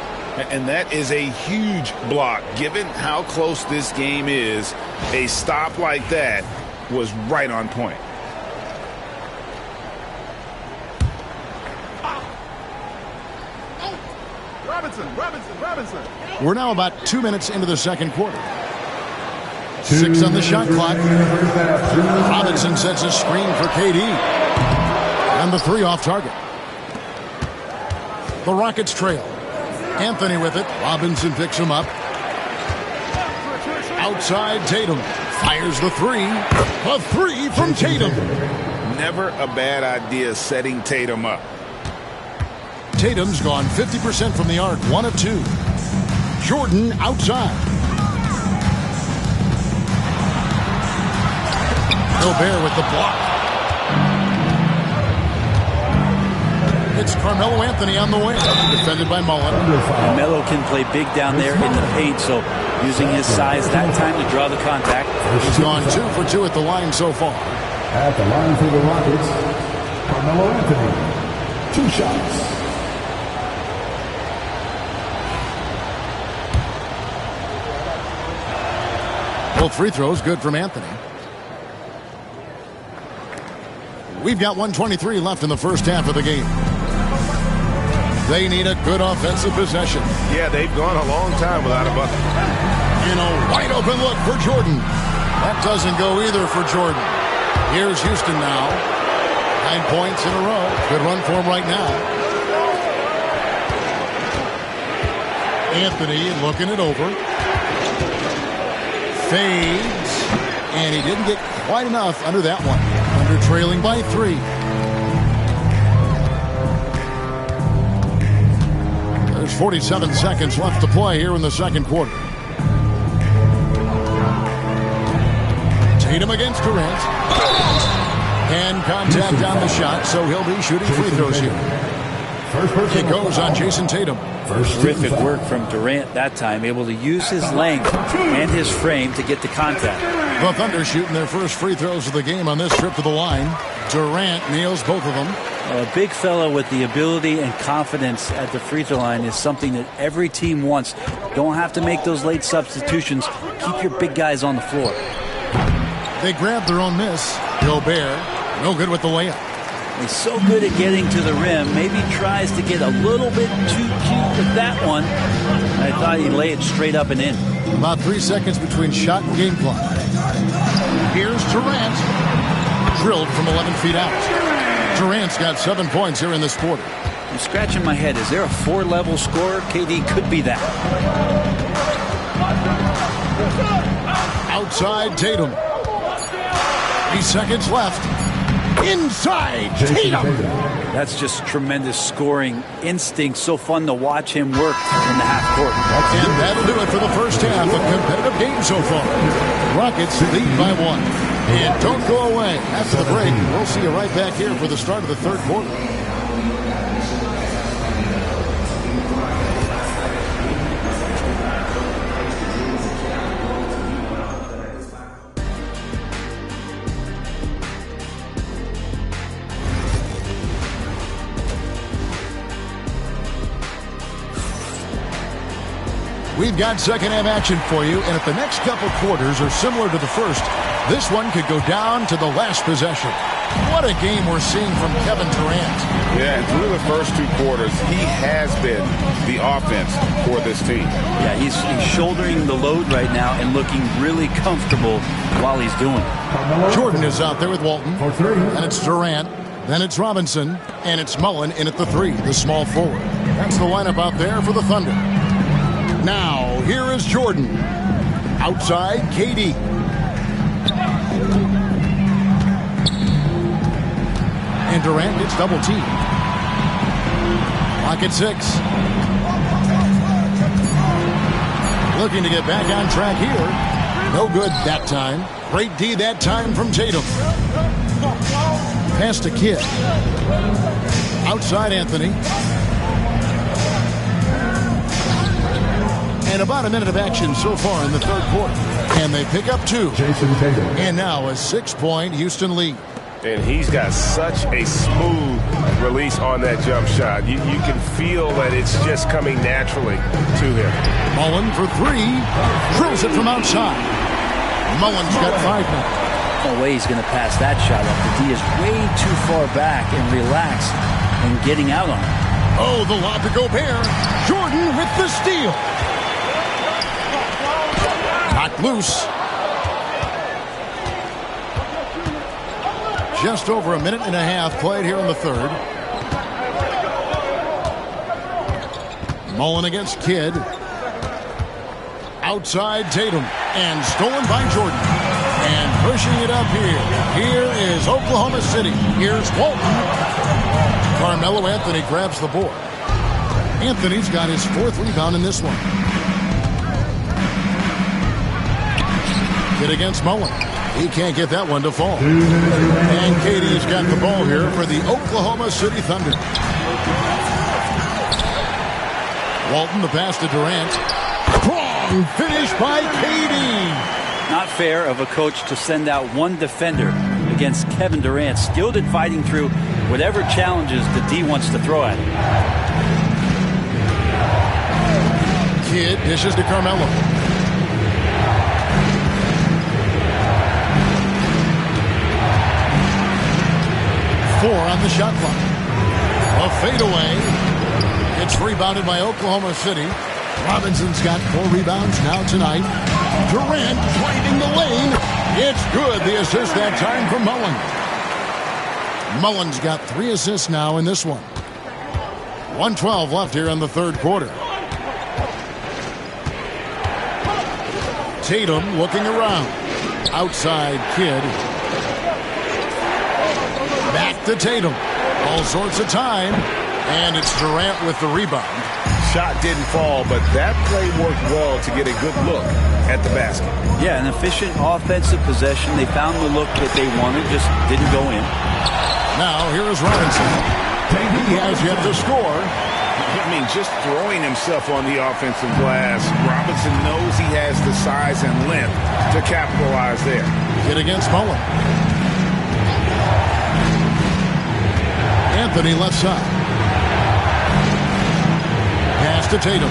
And that is a huge block. Given how close this game is, a stop like that was right on point. Robinson. We're now about 2 minutes into the second quarter. 6 on the shot clock. Robinson sets a screen for KD. And the 3 off target. The Rockets trail. Anthony with it. Robinson picks him up. Outside Tatum. Fires the 3. A 3 from Tatum. Never a bad idea setting Tatum up. Tatum's gone 50% from the arc. 1 of 2. Jordan outside. Gobert with the block. It's Carmelo Anthony on the way. Defended by Mullen. Melo can play big down there in the paint, so using his size that time to draw the contact. He's gone 2 for 2 at the line so far. At the line for the Rockets, Carmelo Anthony. 2 shots. Both free throws good from Anthony. We've got 1:23 left in the first half of the game. They need a good offensive possession. Yeah, they've gone a long time without a bucket. In a wide open look for Jordan. That doesn't go either for Jordan. Here's Houston now. 9 points in a row. Good run for him right now. Anthony looking it over. Fades. And he didn't get quite enough under that one. Under trailing by 3. There's 47 seconds left to play here in the second quarter. Tatum against Durant. And contact on the shot, so he'll be shooting free throws here. It goes on Jason Tatum. Terrific work from Durant that time, able to use his length and his frame to get the contact. The Thunder shooting their first free throws of the game on this trip to the line. Durant nails both of them. A big fella with the ability and confidence at the free throw line is something that every team wants. Don't have to make those late substitutions. Keep your big guys on the floor. They grab their own miss. Gobert, no good with the layup. He's so good at getting to the rim. Maybe tries to get a little bit too cute with that one. I thought he'd lay it straight up and in. About 3 seconds between shot and game clock. Here's Durant. Drilled from 11 feet out. Durant's got 7 points here in this quarter. I'm scratching my head. Is there a 4-level scorer? KD could be that. Outside Tatum. 3 seconds left. Inside Tatum. That's just tremendous scoring instinct. So fun to watch him work in the half court. And that'll do it for the first half. A competitive game so far. Rockets lead by 1. And don't go away. After the break, we'll see you right back here for the start of the third quarter. We've got second half action for you, and if the next couple quarters are similar to the first, this one could go down to the last possession. What a game we're seeing from Kevin Durant. Yeah, and through the first 2 quarters, he has been the offense for this team. Yeah, he's shouldering the load right now and looking really comfortable while he's doing it. Jordan is out there with Walton, and it's Durant, then it's Robinson, and it's Mullen in at the 3, the small forward. That's the lineup out there for the Thunder. Now, here is Jordan. Outside, KD. And Durant gets double teamed. Clock at 6. Looking to get back on track here. No good that time. Great D that time from Tatum. Pass to Kidd. Outside Anthony. And about a minute of action so far in the third quarter. And they pick up 2. Jason Tatum. And now a 6-point Houston lead. And he's got such a smooth release on that jump shot. You can feel that it's just coming naturally to him. Mullen for 3. Drills it from outside. Mullen's got 5 now. No way he's going to pass that shot up. The D is way too far back and relaxed and getting out on it. Oh, the lob to Gobert. Jordan with the steal. Knocked loose. Just over a minute and a half played here in the third. Mullen against Kidd. Outside Tatum. And stolen by Jordan. And pushing it up here. Here is Oklahoma City. Here's Walton. Carmelo Anthony grabs the board. Anthony's got his 4th rebound in this one. Kidd against Mullen. He can't get that one to fall. And Katie's got the ball here for the Oklahoma City Thunder. Walton, the pass to Durant. Strong finish by Katie. Not fair of a coach to send out one defender against Kevin Durant, skilled at fighting through whatever challenges the D wants to throw at him. Kidd dishes to Carmelo. Four on the shot clock. A fadeaway. It's rebounded by Oklahoma City. Robinson's got 4 rebounds now tonight. Durant driving the lane. It's good. The assist that time from Mullen. Mullen's got 3 assists now in this one. 1:12 left here in the third quarter. Tatum looking around. Outside Kidd. Back to Tatum. All sorts of time. And it's Durant with the rebound. Shot didn't fall, but that play worked well to get a good look at the basket. Yeah, an efficient offensive possession. They found the look that they wanted, just didn't go in. Now, here is Robinson. He has yet to score. I mean, just throwing himself on the offensive glass, Robinson knows he has the size and length to capitalize there. Kidd against Mullen. Anthony left side. Pass to Tatum.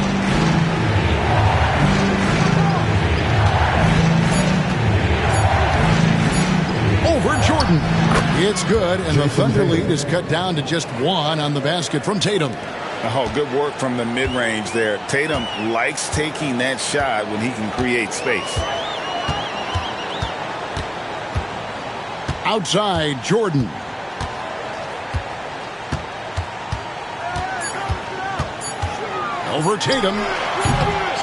Over Jordan. It's good, and the Thunder lead is cut down to just 1 on the basket from Tatum. Oh, good work from the mid-range there. Tatum likes taking that shot when he can create space. Outside, Jordan. Over Tatum.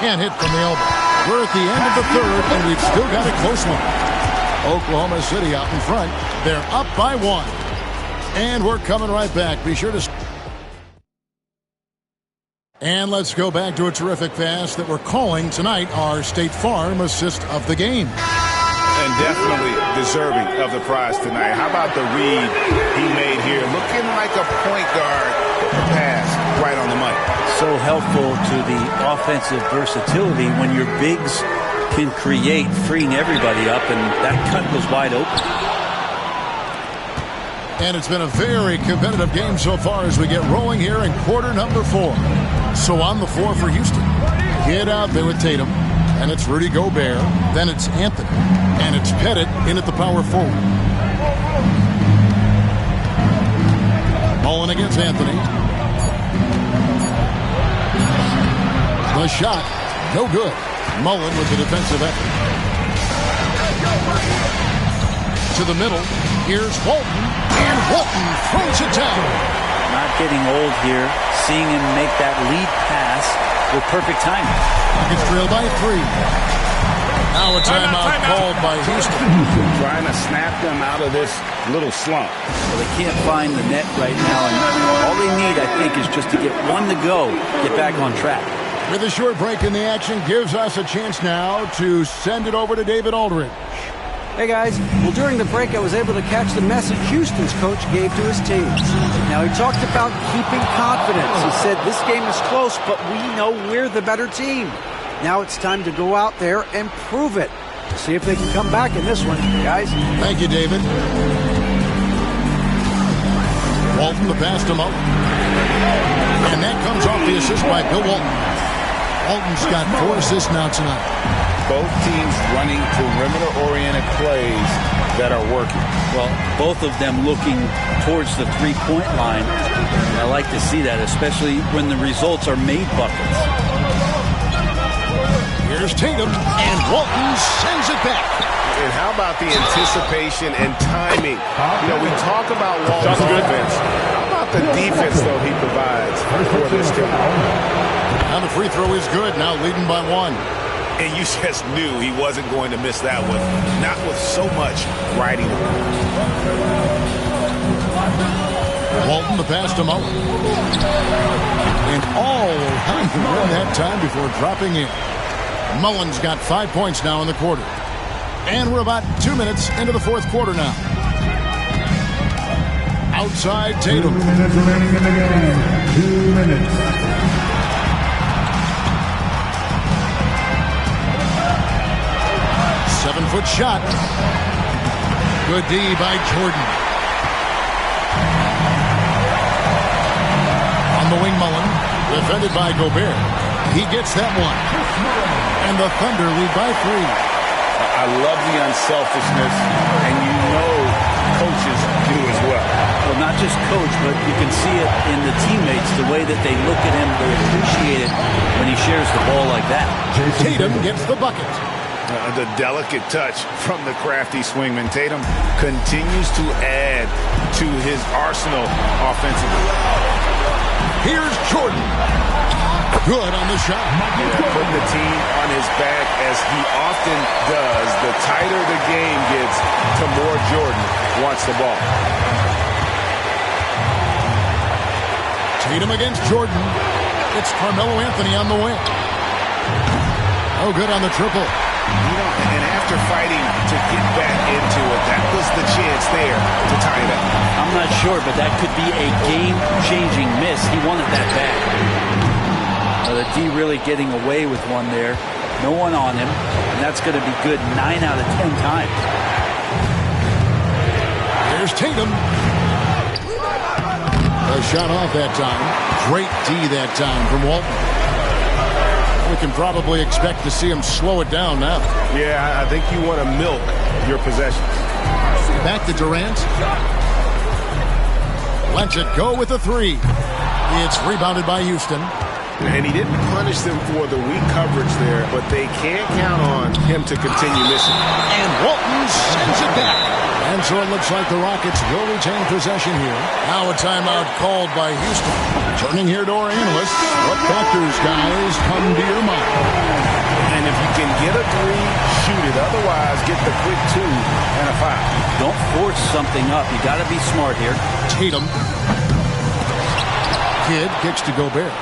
Can't hit from the elbow. We're at the end of the third, and we've still got a close one. Oklahoma City out in front. They're up by 1. And we're coming right back. Be sure to... And let's go back to a terrific pass that we're calling tonight our State Farm assist of the game. And definitely deserving of the prize tonight. How about the read he made here? Looking like a point guard pass right on the money. So helpful to the offensive versatility when your bigs can create, freeing everybody up, and that cut was wide open. And it's been a very competitive game so far as we get rolling here in quarter number 4. So on the floor for Houston. Get out there with Tatum. And it's Rudy Gobert. Then it's Anthony. And it's Pettit in at the power forward. Mullen against Anthony. The shot, no good. Mullen with the defensive effort. To the middle. Here's Walton. And Walton throws it down. Not getting old here. Seeing him make that lead pass with perfect timing. It's trailed by 3. Now a timeout called by Houston. Trying to snap them out of this little slump. Well, they can't find the net right now, and all they need, I think, is just to get one to go, get back on track. With a short break in the action, gives us a chance now to send it over to David Aldridge. Hey guys, well during the break I was able to catch the message Houston's coach gave to his teams. Now he talked about keeping confidence. He said this game is close, but we know we're the better team. Now it's time to go out there and prove it. See if they can come back in this one, guys. Thank you, David. Walton, the pass to Moe. And that comes off the assist by Bill Walton. Walton's got 4 assists now tonight. Both teams running perimeter-oriented plays that are working. Well, both of them looking towards the three-point line. I like to see that, especially when the results are made buckets. Here's Tatum, and Walton sends it back. And how about the anticipation and timing? You know, we talk about Walton's offense. How about the defense, though, he provides for this team? And the free throw is good, now leading by 1. And you just knew he wasn't going to miss that one. Not with so much riding on. Walton, the pass to Moe. And all on the run that time before dropping in. Mullen's got 5 points now in the quarter. And we're about 2 minutes into the fourth quarter now. Outside Tatum. 2 minutes remaining in the game. 2 minutes. 7-foot shot. Good D by Jordan. On the wing, Mullen. Defended by Gobert. He gets that one. And the Thunder lead by 3. I love the unselfishness, and you know coaches do as well. Well, not just coach, but you can see it in the teammates, the way that they look at him, they appreciate it when he shares the ball like that. Tatum gets the bucket. The delicate touch from the crafty swingman. Tatum continues to add to his arsenal offensively. Here's Jordan. Good on the shot. Putting the team on his back as he often does. The tighter the game gets, the more Jordan wants the ball. Tatum against Jordan. It's Carmelo Anthony on the wing. Oh, good on the triple. You know, and after fighting to get back into it, that was the chance there to tie it up. I'm not sure, but that could be a game-changing miss. He wanted that bad. The D really getting away with one there. No one on him, and that's going to be good 9 out of 10 times. There's Tatum. A shot off that time. Great D that time from Walton. We can probably expect to see him slow it down now. Yeah, I think you want to milk your possessions. Back to Durant. Lets it go with a 3. It's rebounded by Houston. And he didn't punish them for the weak coverage there, but they can't count on him to continue missing. And Walton sends it back. And so it looks like the Rockets will retain possession here. Now a timeout called by Houston. Turning here to our analysts. What factors, guys, come to your mind? And if you can get a 3, shoot it. Otherwise, get the quick 2 and a foul. Don't force something up. You got to be smart here. Tatum. Kidd kicks to Gobert.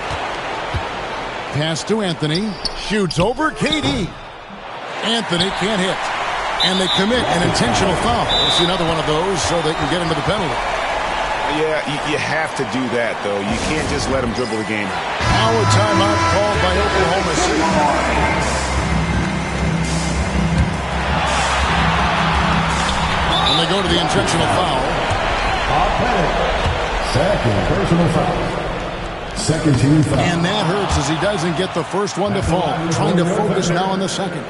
Pass to Anthony. Shoots over KD. Anthony can't hit. And they commit an intentional foul. We'll see another one of those so they can get into the penalty. Yeah, you have to do that, though. You can't just let them dribble the game. Now a timeout called by Oklahoma City. And they go to the intentional foul. Second personal foul. Second team foul. And that hurts as he doesn't get the first one to fall. Trying to focus now on the second.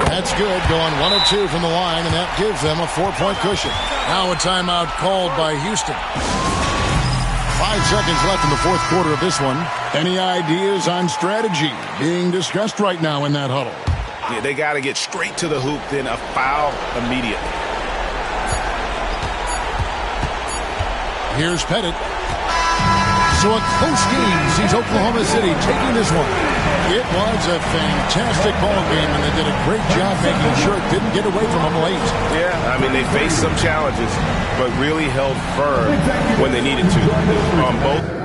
That's good. Going 1 of 2 from the line, and that gives them a 4-point cushion. Now a timeout called by Houston. 5 seconds left in the fourth quarter of this one. Any ideas on strategy being discussed right now in that huddle? Yeah, they got to get straight to the hoop, then a foul immediately. Here's Pettit. So a close game sees Oklahoma City taking this one. It was a fantastic ball game, and they did a great job making sure it didn't get away from them late. Yeah, I mean, they faced some challenges, but really held firm when they needed to on both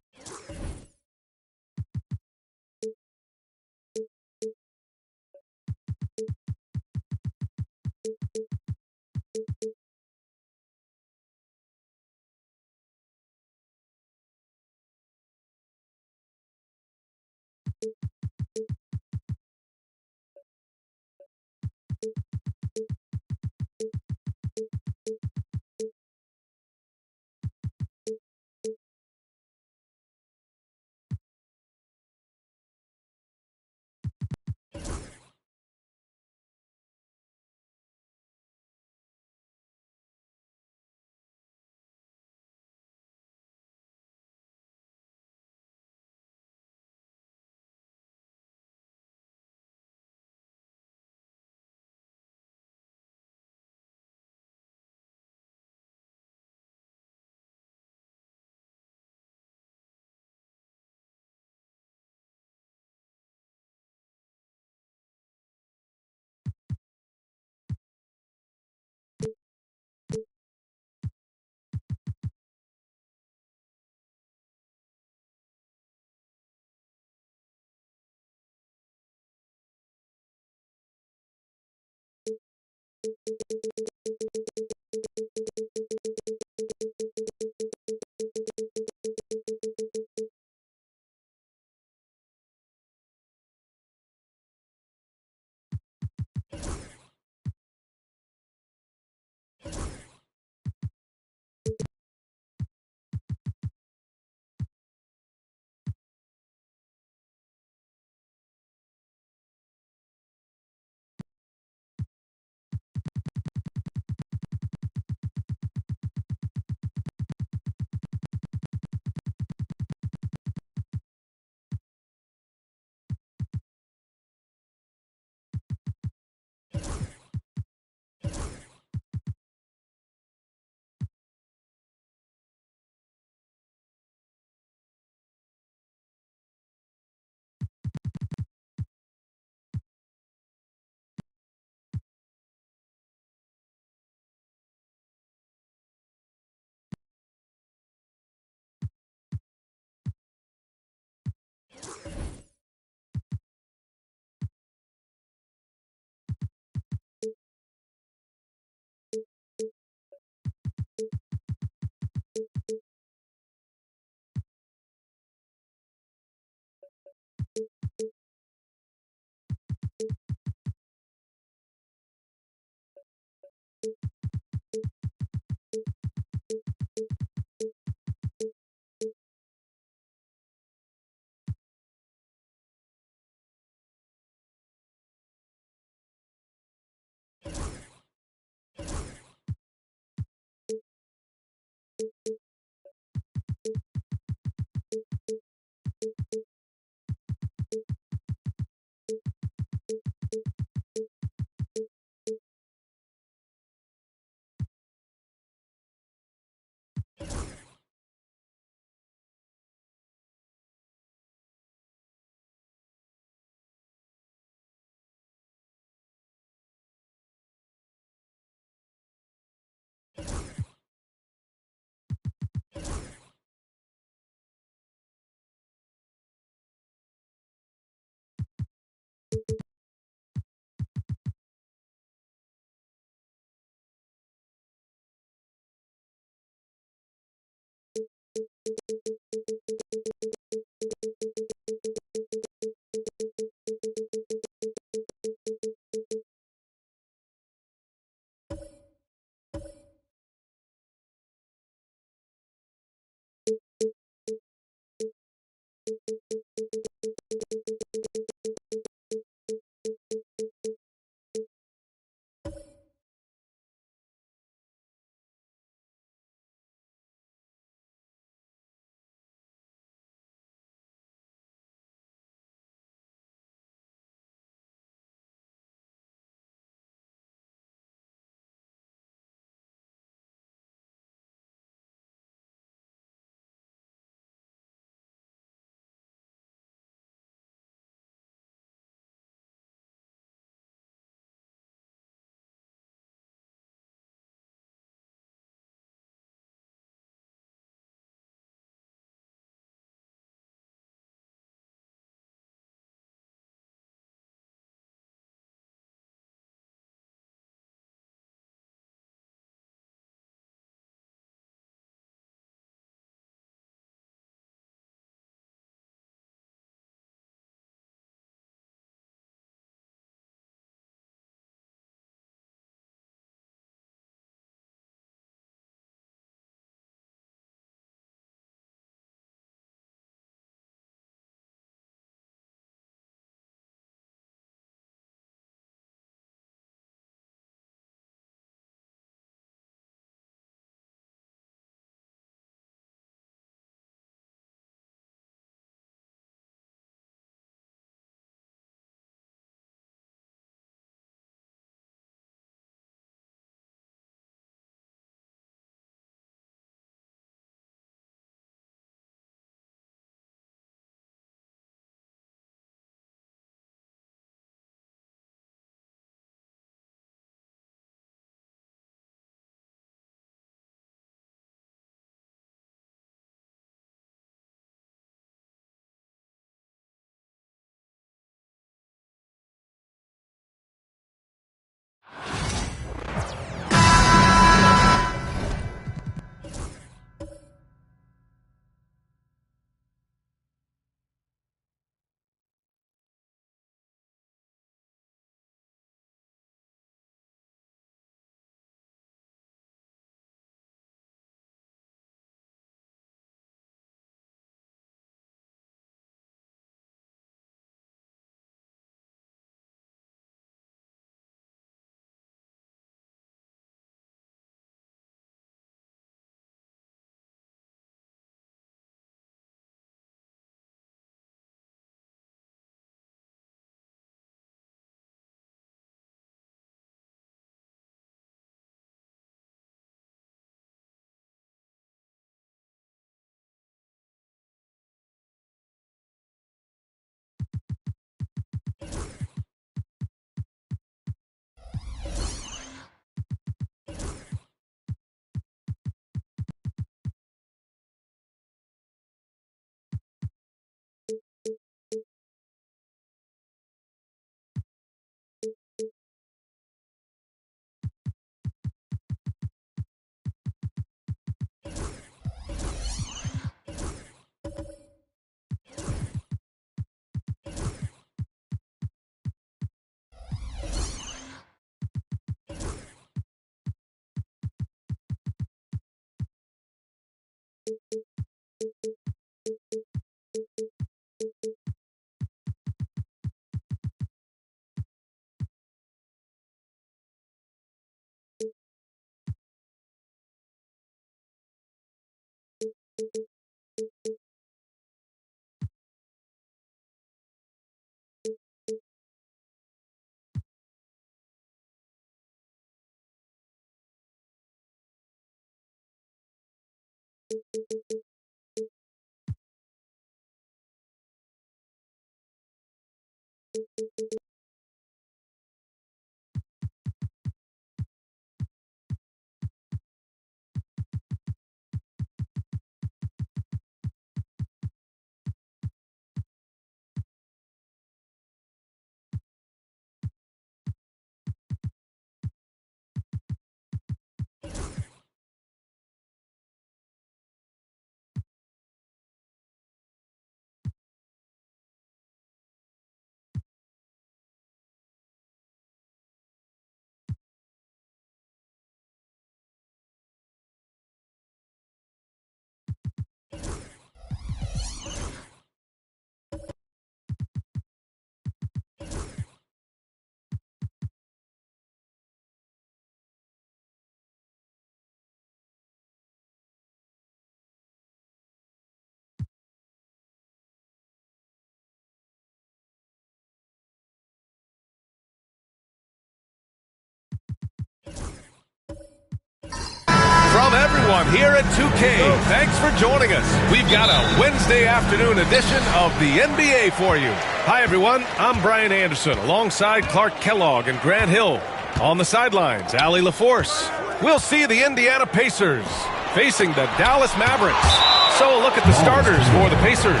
From everyone here at 2K, thanks for joining us. We've got a Wednesday afternoon edition of the NBA for you. Hi, everyone. I'm Brian Anderson, alongside Clark Kellogg and Grant Hill. On the sidelines, Allie LaForce. We'll see the Indiana Pacers facing the Dallas Mavericks. So a look at the starters for the Pacers.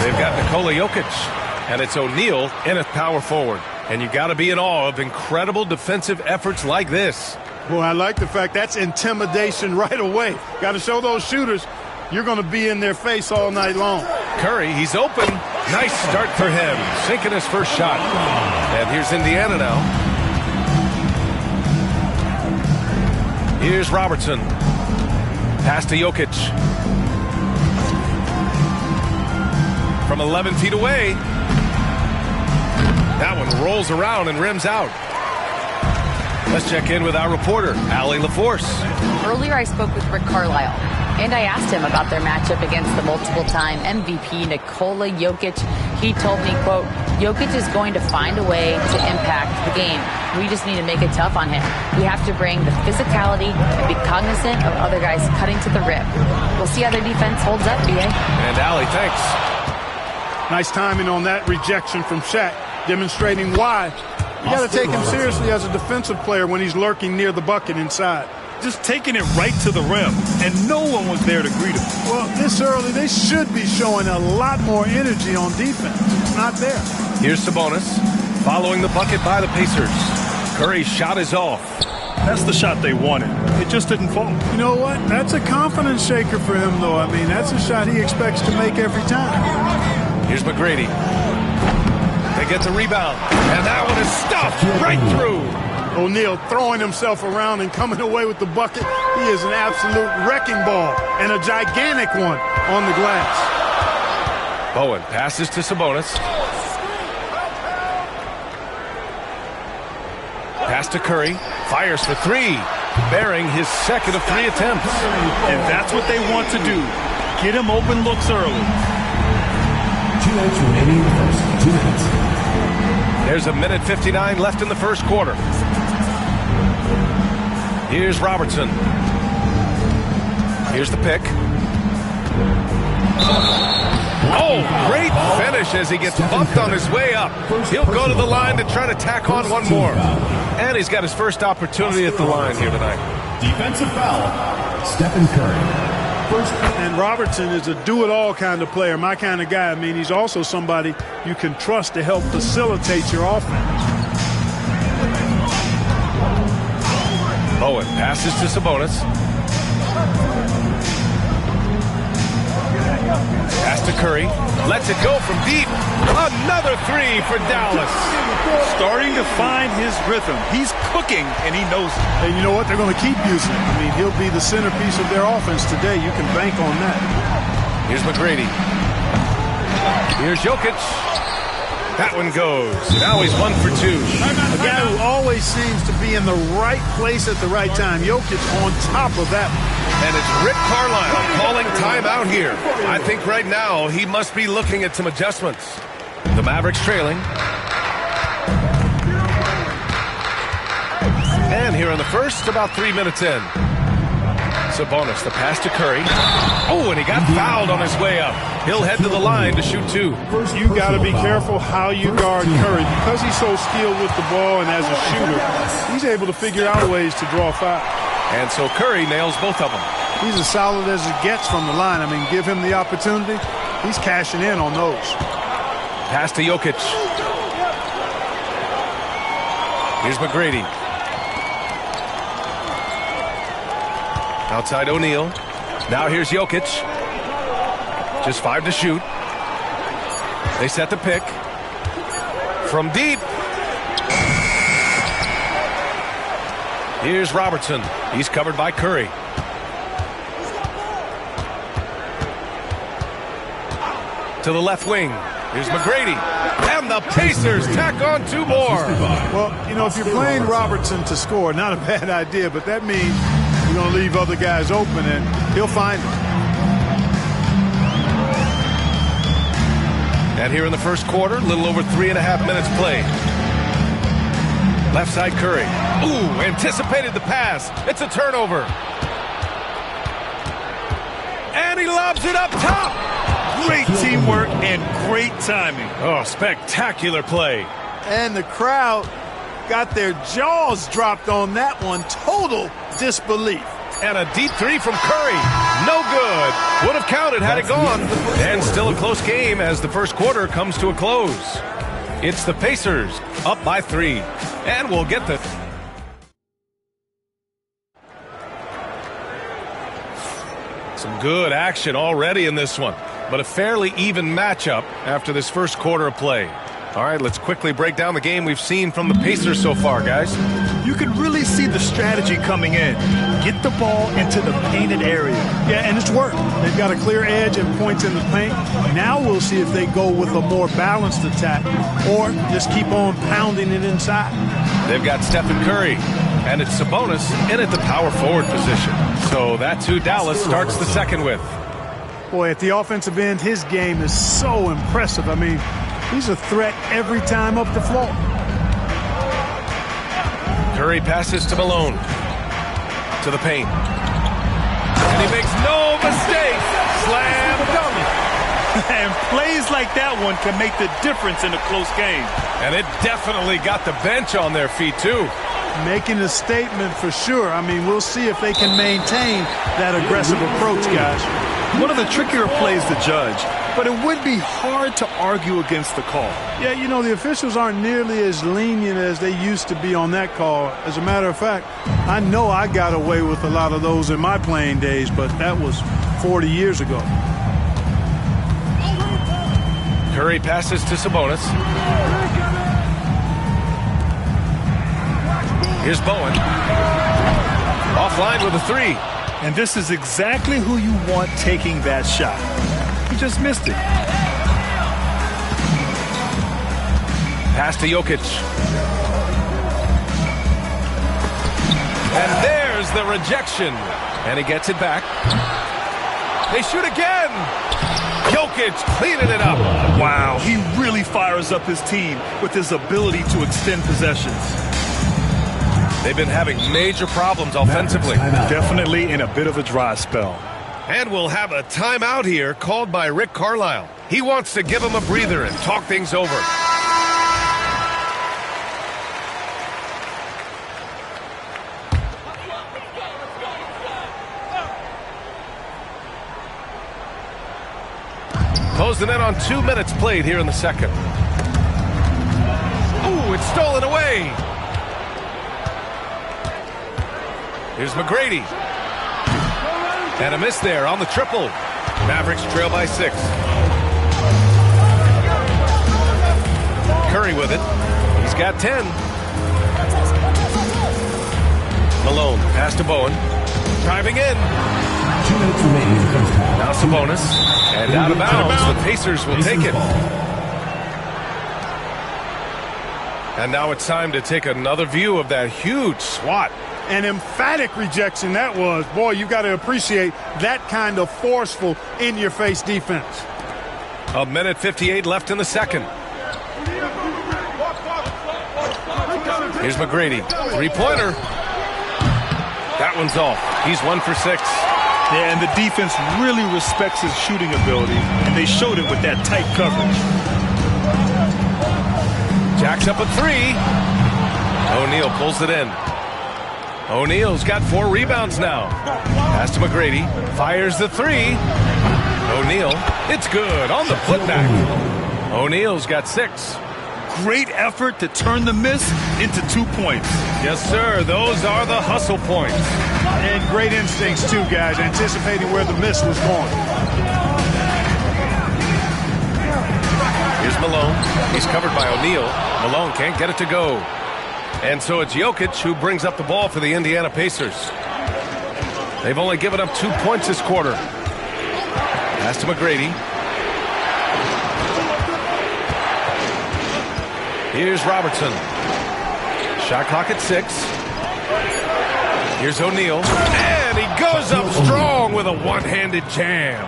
They've got Nikola Jokic, and it's O'Neal in at power forward. And you got to be in awe of incredible defensive efforts like this. Boy, I like the fact that's intimidation right away. Got to show those shooters you're going to be in their face all night long. Curry, he's open. Nice start for him, sinking his first shot. And here's Indiana now. Here's Robertson. Pass to Jokic. From 11 feet away. That one rolls around and rims out. Let's check in with our reporter, Allie LaForce. Earlier, I spoke with Rick Carlisle, and I asked him about their matchup against the multiple-time MVP Nikola Jokic. He told me, quote, Jokic is going to find a way to impact the game. We just need to make it tough on him. We have to bring the physicality and be cognizant of other guys cutting to the rim. We'll see how their defense holds up, B.A. And Allie, thanks. Nice timing on that rejection from Shaq, demonstrating why you got to take him seriously as a defensive player when he's lurking near the bucket inside. Just taking it right to the rim, and no one was there to greet him. Well, this early, they should be showing a lot more energy on defense. It's not there. Here's Sabonis, following the bucket by the Pacers. Curry's shot is off. That's the shot they wanted. It just didn't fall. You know what? That's a confidence shaker for him, though. I mean, that's a shot he expects to make every time. Here's McGrady. They get the rebound, and that one is stuffed right through. O'Neal throwing himself around and coming away with the bucket. He is an absolute wrecking ball, and a gigantic one on the glass. Bowen passes to Sabonis. Pass to Curry. Fires for three, bearing his second of three attempts. And that's what they want to do. Get him open looks early. 2 minutes remaining in the first. 2 minutes. There's a minute 59 left in the first quarter. Here's Robertson. Here's the pick. Oh, great finish as he gets bumped on his way up. He'll go to the line to try to tack on one more. And he's got his first opportunity at the line here tonight. Defensive foul, Stephen Curry. And Robertson is a do-it-all kind of player, my kind of guy. I mean, he's also somebody you can trust to help facilitate your offense. Bowen passes to Sabonis. Pass to Curry. Lets it go from deep. Another three for Dallas. Starting to find his rhythm. He's cooking, and he knows it. And you know what? They're going to keep using him. I mean, he'll be the centerpiece of their offense today. You can bank on that. Here's McGrady. Here's Jokic. That one goes. Now he's 1 for 2. A guy who always seems to be in the right place at the right time. Jokic on top of that one. And it's Rick Carlisle calling timeout here. I think right now he must be looking at some adjustments. The Mavericks trailing. And here in the first, about 3 minutes in. Sabonis, the pass to Curry. Oh, and he got fouled on his way up. He'll head to the line to shoot 2. You got to be careful how you guard Curry. Because he's so skilled with the ball and as a shooter, he's able to figure out ways to draw foul. And so Curry nails both of them. He's as solid as it gets from the line. I mean, give him the opportunity. He's cashing in on those. Pass to Jokic. Here's McGrady. Outside O'Neal. Now here's Jokic. Just 5 to shoot. They set the pick. From deep. Here's Robertson. He's covered by Curry. To the left wing. Here's McGrady. And the Pacers tack on 2 more. Well, you know, if you're playing Robertson to score, not a bad idea, but that means you're going to leave other guys open, and he'll find them. And here in the first quarter, a little over 3.5 minutes played. Left side Curry. Ooh, anticipated the pass. It's a turnover. And he lobs it up top. Great teamwork and great timing. Oh, spectacular play. And the crowd got their jaws dropped on that one. Total disbelief. And a deep 3 from Curry. No good. Would have counted had it gone. And still a close game as the first quarter comes to a close. It's the Pacers up by 3. And we'll get the... Some good action already in this one. But a fairly even matchup after this first quarter of play. All right, let's quickly break down the game we've seen from the Pacers so far, guys. You can really see the strategy coming in. Get the ball into the painted area. Yeah, and it's worked. They've got a clear edge and points in the paint. Now we'll see if they go with a more balanced attack or just keep on pounding it inside. They've got Stephen Curry, and it's Sabonis in at the power forward position. So that's who Dallas starts the second with. Boy, at the offensive end, his game is so impressive. I mean, he's a threat every time up the floor. Curry passes to Malone. To the paint. And he makes no mistake. Slam dunk. And plays like that one can make the difference in a close game. And it definitely got the bench on their feet, too. Making a statement for sure. I mean, we'll see if they can maintain that aggressive approach, guys. One of the trickier plays to judge, but it would be hard to argue against the call. Yeah, you know, the officials aren't nearly as lenient as they used to be on that call. As a matter of fact, I know I got away with a lot of those in my playing days, but that was 40 years ago. Curry passes to Sabonis. Here's Bowen. Offline with a 3. And this is exactly who you want taking that shot. He just missed it. Pass to Jokic. And there's the rejection. And he gets it back. They shoot again. Jokic cleaning it up. Wow, he really fires up his team with his ability to extend possessions. They've been having major problems offensively. Definitely in a bit of a dry spell. And we'll have a timeout here called by Rick Carlisle. He wants to give them a breather and talk things over. Closing in on 2 minutes played here in the second. Ooh, it's stolen away. Here's McGrady. And a miss there on the triple. Mavericks trail by 6. Curry with it. He's got 10. Malone, pass to Bowen. Driving in. 2 minutes remaining in the first half. Now Sabonis. And out of bounds, the Pacers will take it. And now it's time to take another view of that huge swat. An emphatic rejection that was. Boy, you got to appreciate that kind of forceful, in-your-face defense. 1:58 left in the second. Here's McGrady. Three-pointer. That one's off. He's 1 for 6. Yeah, and the defense really respects his shooting ability, and they showed it with that tight coverage. Jacks up a 3. O'Neal pulls it in. O'Neal's got 4 rebounds now. Pass to McGrady. Fires the 3. O'Neal. It's good on the putback. O'Neal's got 6. Great effort to turn the miss into 2 points. Yes, sir. Those are the hustle points. And great instincts, too, guys, anticipating where the miss was going. Here's Malone. He's covered by O'Neal. Malone can't get it to go. And so it's Jokic who brings up the ball for the Indiana Pacers. They've only given up 2 points this quarter. Pass to McGrady. Here's Robertson. Shot clock at 6. Here's O'Neal. And he goes up strong with a one-handed jam.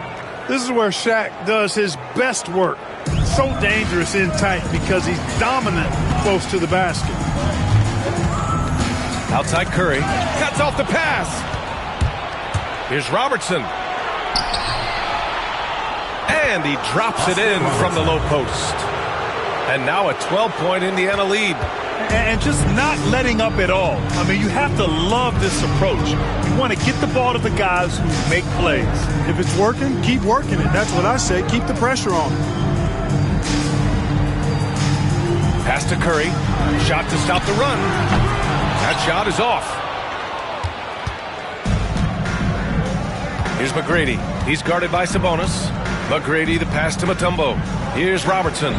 This is where Shaq does his best work. So dangerous in tight because he's dominant close to the basket. Outside Curry. Cuts off the pass. Here's Robertson. And he drops it in from the low post. And now a 12-point Indiana lead. And just not letting up at all. I mean, you have to love this approach. You want to get the ball to the guys who make plays. If it's working, keep working it. That's what I say. Keep the pressure on. Pass to Curry. Shot to stop the run. That shot is off. Here's McGrady. He's guarded by Sabonis. McGrady, the pass to Mutombo. Here's Robertson.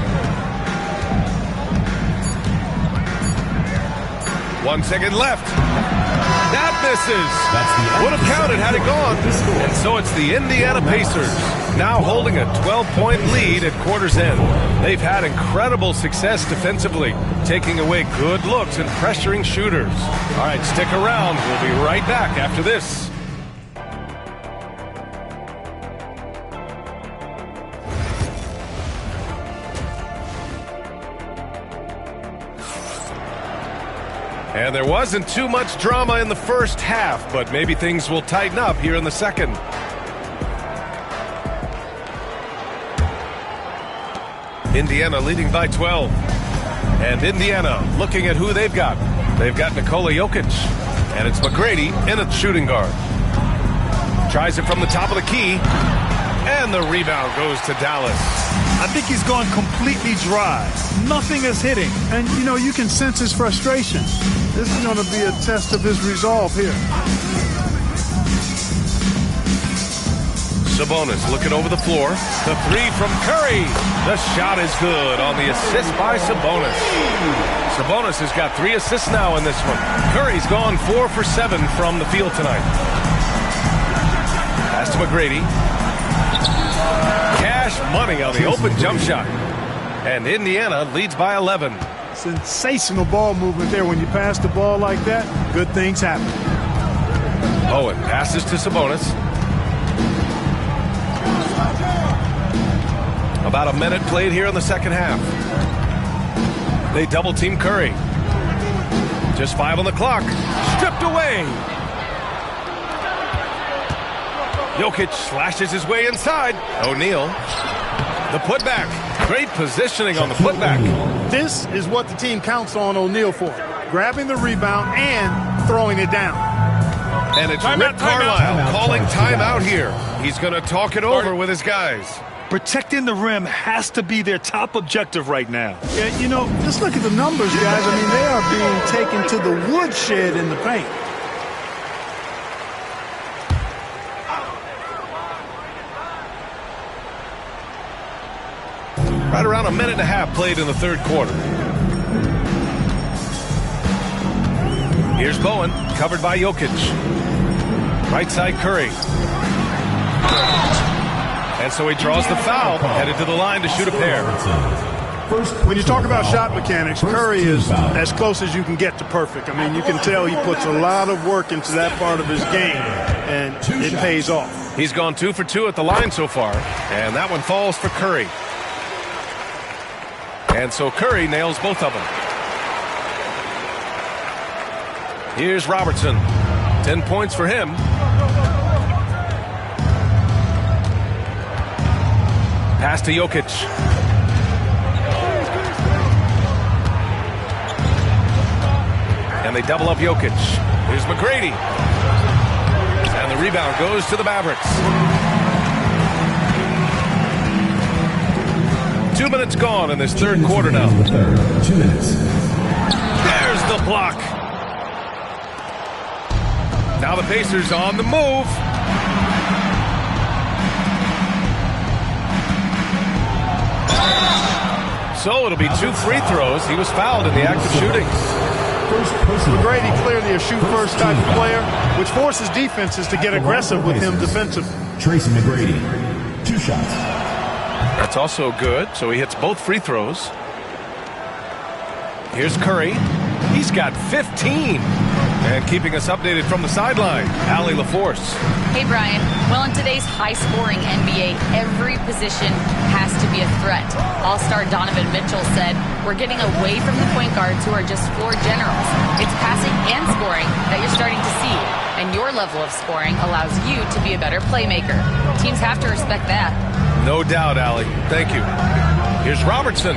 1 second left. That misses. Would have counted had it gone. And so it's the Indiana Pacers now holding a 12-point lead at quarter's end. They've had incredible success defensively, taking away good looks and pressuring shooters. All right, stick around. We'll be right back after this. And there wasn't too much drama in the first half, but maybe things will tighten up here in the second. Indiana leading by 12. And Indiana looking at who they've got. They've got Nikola Jokic. And it's McGrady in at shooting guard. Tries it from the top of the key. And the rebound goes to Dallas. I think he's gone completely dry. Nothing is hitting. And, you know, you can sense his frustration. This is going to be a test of his resolve here. Sabonis looking over the floor. The 3 from Curry. The shot is good on the assist by Sabonis. Sabonis has got 3 assists now in this one. Curry's gone 4 for 7 from the field tonight. Pass to McGrady. Cash money on the open jump shot. And Indiana leads by 11. Sensational ball movement there. When you pass the ball like that, good things happen. Owen passes to Sabonis. About a minute played here in the second half. They double team Curry. Just 5 on the clock. Stripped away. Jokic slashes his way inside. O'Neal. The putback. Great positioning on the putback. This is what the team counts on O'Neal for. Grabbing the rebound and throwing it down. And it's Rick Carlisle calling timeout here. He's going to talk it over with his guys. Protecting the rim has to be their top objective right now. Yeah, you know, just look at the numbers, guys. I mean, they are being taken to the woodshed in the paint. Right around a minute and a half played in the third quarter. Here's Bowen, covered by Jokic. Right side Curry. And so he draws the foul, headed to the line to shoot a pair. When you talk about shot mechanics, Curry is as close as you can get to perfect. I mean, you can tell he puts a lot of work into that part of his game, and it pays off. He's gone 2 for 2 at the line so far, and that one falls for Curry. And so Curry nails both of them. Here's Robertson. 10 points for him. Pass to Jokic. And they double up Jokic. Here's McGrady. And the rebound goes to the Mavericks. 2 minutes gone in this third quarter now. 2 minutes. There's the block. Now the Pacers on the move. So it'll be 2 free throws. He was fouled in the act of shooting. McGrady clearly a shoot-first type of player, which forces defenses to get aggressive with him defensively. Tracy McGrady, 2 shots. That's also good, so he hits both free throws. Here's Curry. He's got 15. And keeping us updated from the sideline, Allie LaForce. Hey, Brian. Well, in today's high-scoring NBA, every position has to be a threat. All-star Donovan Mitchell said, "We're getting away from the point guards who are just floor generals. It's passing and scoring that you're starting to see. And your level of scoring allows you to be a better playmaker. Teams have to respect that." No doubt, Allie. Thank you. Here's Robertson.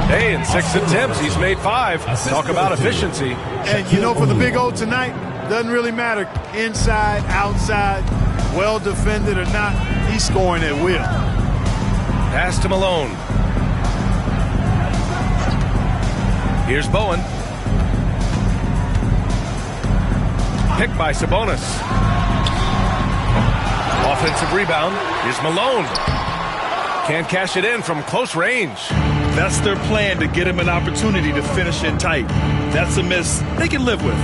Hey, in 6 attempts, he's made 5. Talk about efficiency. And, you know, for the Big O tonight, doesn't really matter. Inside, outside, well defended or not, he's scoring at will. Pass to Malone. Here's Bowen. Picked by Sabonis. Offensive rebound. Here's Malone. Can't cash it in from close range. That's their plan, to get him an opportunity to finish in tight. That's a miss they can live with.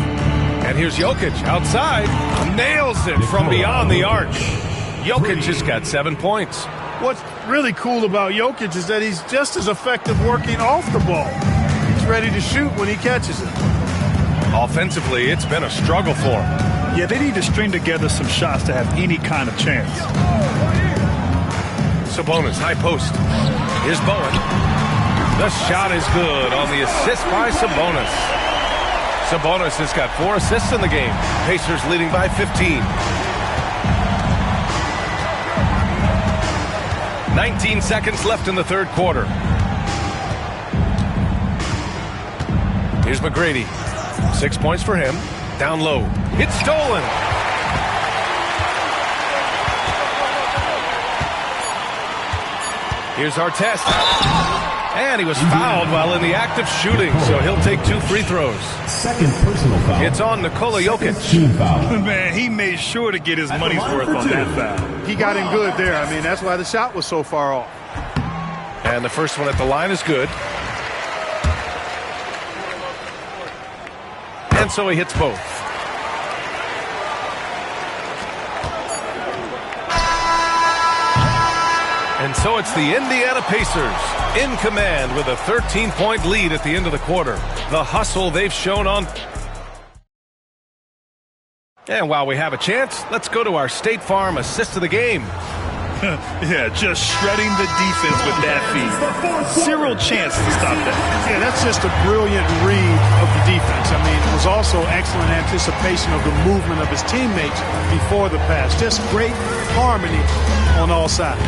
And here's Jokic outside. Nails it from beyond the arc. Jokic just got 7 points. What's really cool about Jokic is that he's just as effective working off the ball. He's ready to shoot when he catches it. Offensively, it's been a struggle for him. Yeah, they need to string together some shots to have any kind of chance. Sabonis, high post. Here's Bowen. The shot is good on the assist by Sabonis. Sabonis has got 4 assists in the game. Pacers leading by 15. 19 seconds left in the third quarter. Here's McGrady. 6 points for him. Down low. It's stolen. Here's Artest. And he was fouled while in the act of shooting, so he'll take 2 free throws. Second personal foul. It's on Nikola Jokic. Man, he made sure to get his money's worth on that foul. He got in good there. I mean, that's why the shot was so far off. And the first one at the line is good. And so he hits both. And so it's the Indiana Pacers in command with a 13-point lead at the end of the quarter. The hustle they've shown on. And while we have a chance, let's go to our State Farm assist of the game. Yeah, just shredding the defense with that feed. 0 chance to stop that. Yeah, that's just a brilliant read of the defense. I mean, it was also excellent anticipation of the movement of his teammates before the pass. Just great harmony on all sides.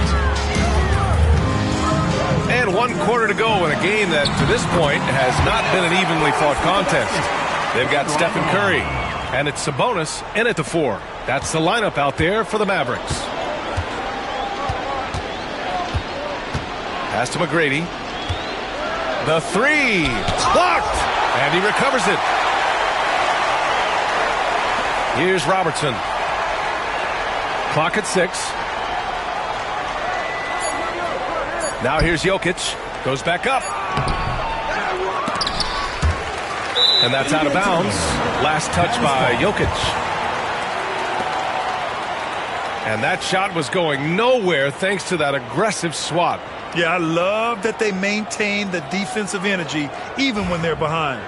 And 1 quarter to go in a game that, to this point, has not been an evenly fought contest. They've got Stephen Curry, and it's Sabonis in at the 4. That's the lineup out there for the Mavericks. Pass to McGrady. The 3. Blocked! And he recovers it. Here's Robertson. Clock at 6. Now here's Jokic. Goes back up. And that's out of bounds. Last touch by Jokic. And that shot was going nowhere thanks to that aggressive swat. Yeah, I love that they maintain the defensive energy even when they're behind.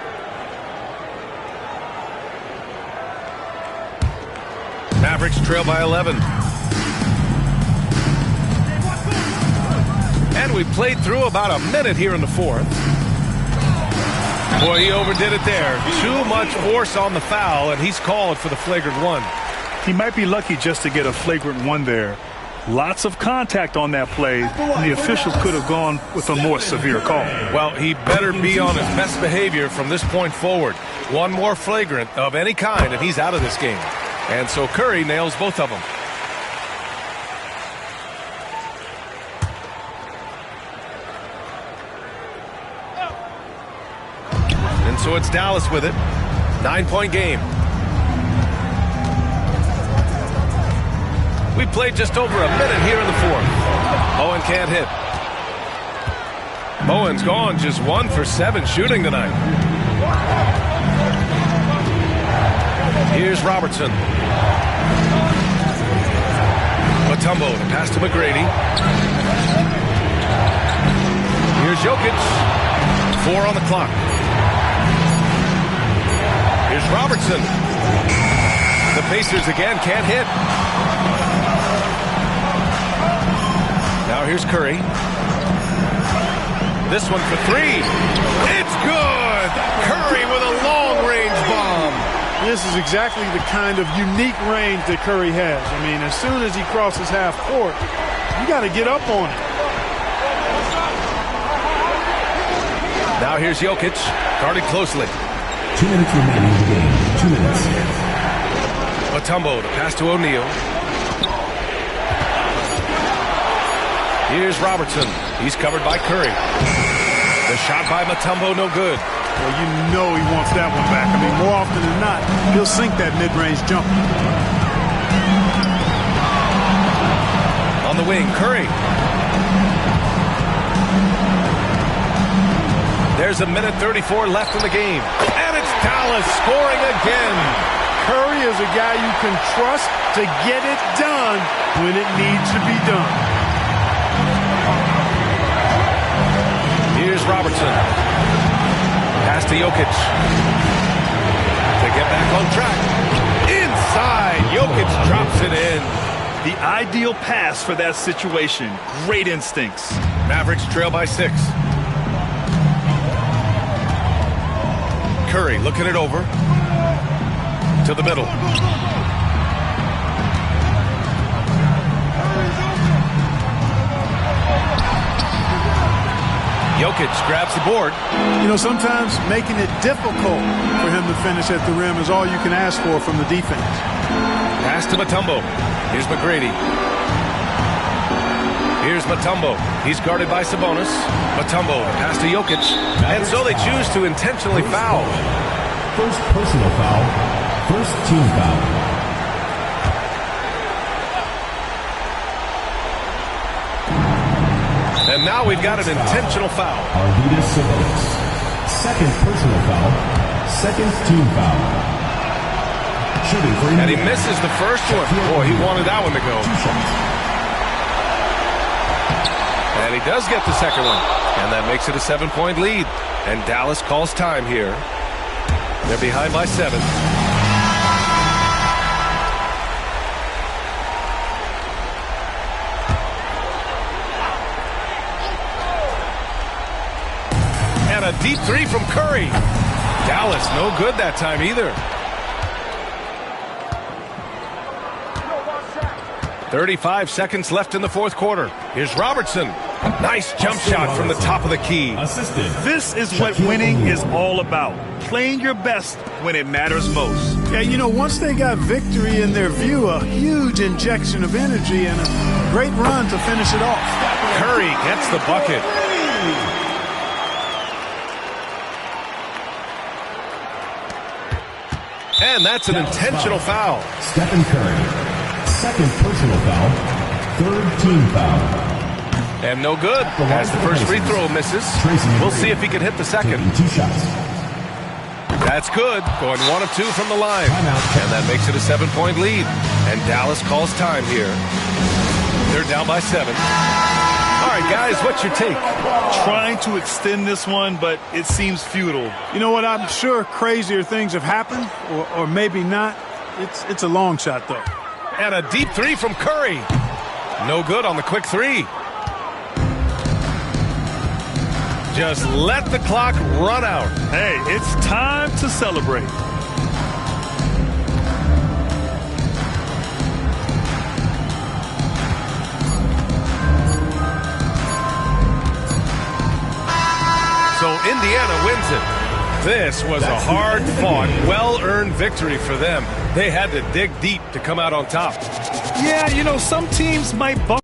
Mavericks trail by 11. And we played through about a minute here in the fourth. Boy, he overdid it there. Too much force on the foul, and he's called for the flagrant one. He might be lucky just to get a flagrant one there. Lots of contact on that play, and the officials could have gone with a more severe call. Well, he better be on his best behavior from this point forward. One more flagrant of any kind, and he's out of this game. And so Curry nails both of them. And so it's Dallas with it. 9-point game. We played just over a minute here in the fourth. Bowen can't hit. Bowen's gone just 1 for 7 shooting tonight. Here's Robertson. Mutombo to pass to McGrady. Here's Jokic. 4 on the clock. Here's Robertson. The Pacers again can't hit. Now here's Curry. This one for 3. It's good! Curry with a long-range bomb. This is exactly the kind of unique range that Curry has. I mean, as soon as he crosses half court, you got to get up on it. Now here's Jokic, guarded closely. 2 minutes remaining in the game. 2 minutes. Mutombo to pass to O'Neal. Here's Robertson. He's covered by Curry. The shot by Mutombo, no good. Well, you know he wants that one back. I mean, more often than not, he'll sink that mid-range jumper. On the wing, Curry. There's a minute 34 left in the game. And it's Dallas scoring again. Curry is a guy you can trust to get it done when it needs to be done. Here's Robertson. Pass to Jokic. To get back on track. Inside, Jokic drops it in. The ideal pass for that situation. Great instincts. Mavericks trail by 6. Curry looking it over. To the middle. Jokic grabs the board. You know, sometimes making it difficult for him to finish at the rim is all you can ask for from the defense. Pass to Mutombo. Here's McGrady. Here's Mutombo. He's guarded by Sabonis. Mutombo pass to Jokic. And so they choose to intentionally foul. First personal foul. First team foul. And now we've got an intentional foul. Arvydas Sabonis. Second personal foul. Second team foul. Shooting for And he misses the first one. Boy, he wanted that one to go. 2 shots. And he does get the second one. And that makes it a 7-point lead. And Dallas calls time here. They're behind by 7. And a deep 3 from Curry. Dallas no good that time either. 35 seconds left in the fourth quarter. Here's Robertson. Nice jump shot from the top of the key. Assisted. This is what winning is all about. Playing your best when it matters most. Yeah, you know, once they got victory in their view, a huge injection of energy and a great run to finish it off. Curry gets the bucket. And that's an intentional foul. Stephen Curry. Second personal foul. Third team foul. And no good, as the first free throw misses. We'll see if he can hit the second. 2 shots. That That's good. Going 1 of 2 from the line. And that makes it a 7-point lead. And Dallas calls time here. They're down by 7. All right, guys, what's your take? Trying to extend this one, but it seems futile. You know what? I'm sure crazier things have happened, or maybe not. It's a long shot, though. And a deep 3 from Curry. No good on the quick 3. Just let the clock run out. Hey, it's time to celebrate. So Indiana wins it. This was a hard-fought, well-earned victory for them. They had to dig deep to come out on top. Yeah, you know, some teams might bump.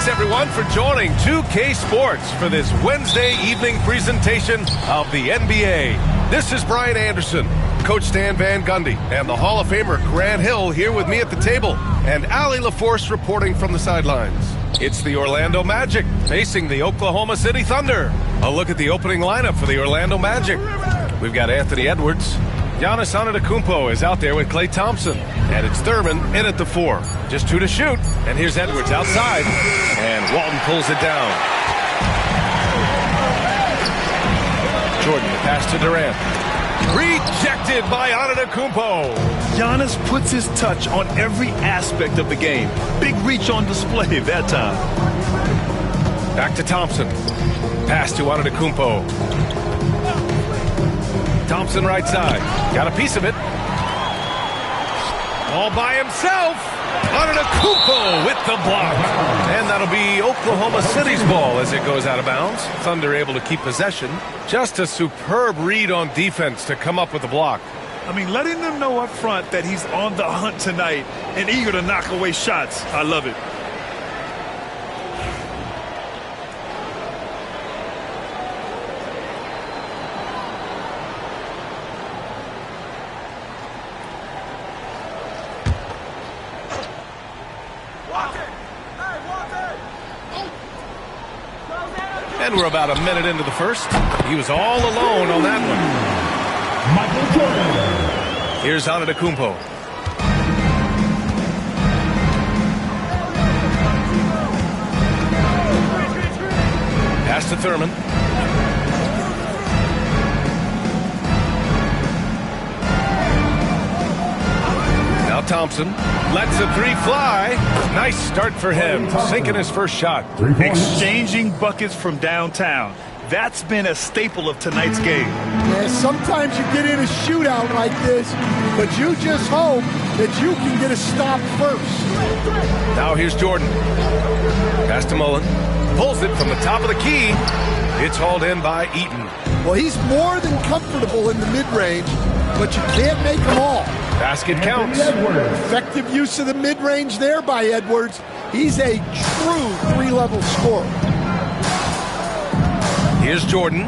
Thanks, everyone, for joining 2K Sports for this Wednesday evening presentation of the NBA. This is Brian Anderson, Coach Stan Van Gundy, and the Hall of Famer Grant Hill here with me at the table, and Allie LaForce reporting from the sidelines. It's the Orlando Magic facing the Oklahoma City Thunder. A look at the opening lineup for the Orlando Magic. We've got Anthony Edwards. Giannis Antetokounmpo is out there with Klay Thompson. And it's Thurman in at the 4. Just 2 to shoot. And here's Edwards outside. And Walton pulls it down. Jordan, the pass to Durant. Rejected by Antetokounmpo. Giannis puts his touch on every aspect of the game. Big reach on display that time. Back to Thompson. Pass to Antetokounmpo. Thompson right side. Got a piece of it. All by himself. Antetokounmpo with the block. And that'll be Oklahoma City's ball as it goes out of bounds. Thunder able to keep possession. Just a superb read on defense to come up with the block. I mean, letting them know up front that he's on the hunt tonight and eager to knock away shots. I love it. And we're about a minute into the first. He was all alone on that one. Michael Jordan. Here's Antetokounmpo. Pass to Thurman. Now Thompson lets the 3 fly. Nice start for him, sinking his first shot. Exchanging buckets from downtown. That's been a staple of tonight's game. Yeah, sometimes you get in a shootout like this, but you just hope that you can get a stop first. Now here's Jordan. Pass to Mullen. Pulls it from the top of the key. It's hauled in by Eaton. Well, he's more than comfortable in the mid-range, but you can't make them all. Basket counts. Effective use of the mid-range there by Edwards. He's a true 3-level scorer. Here's Jordan.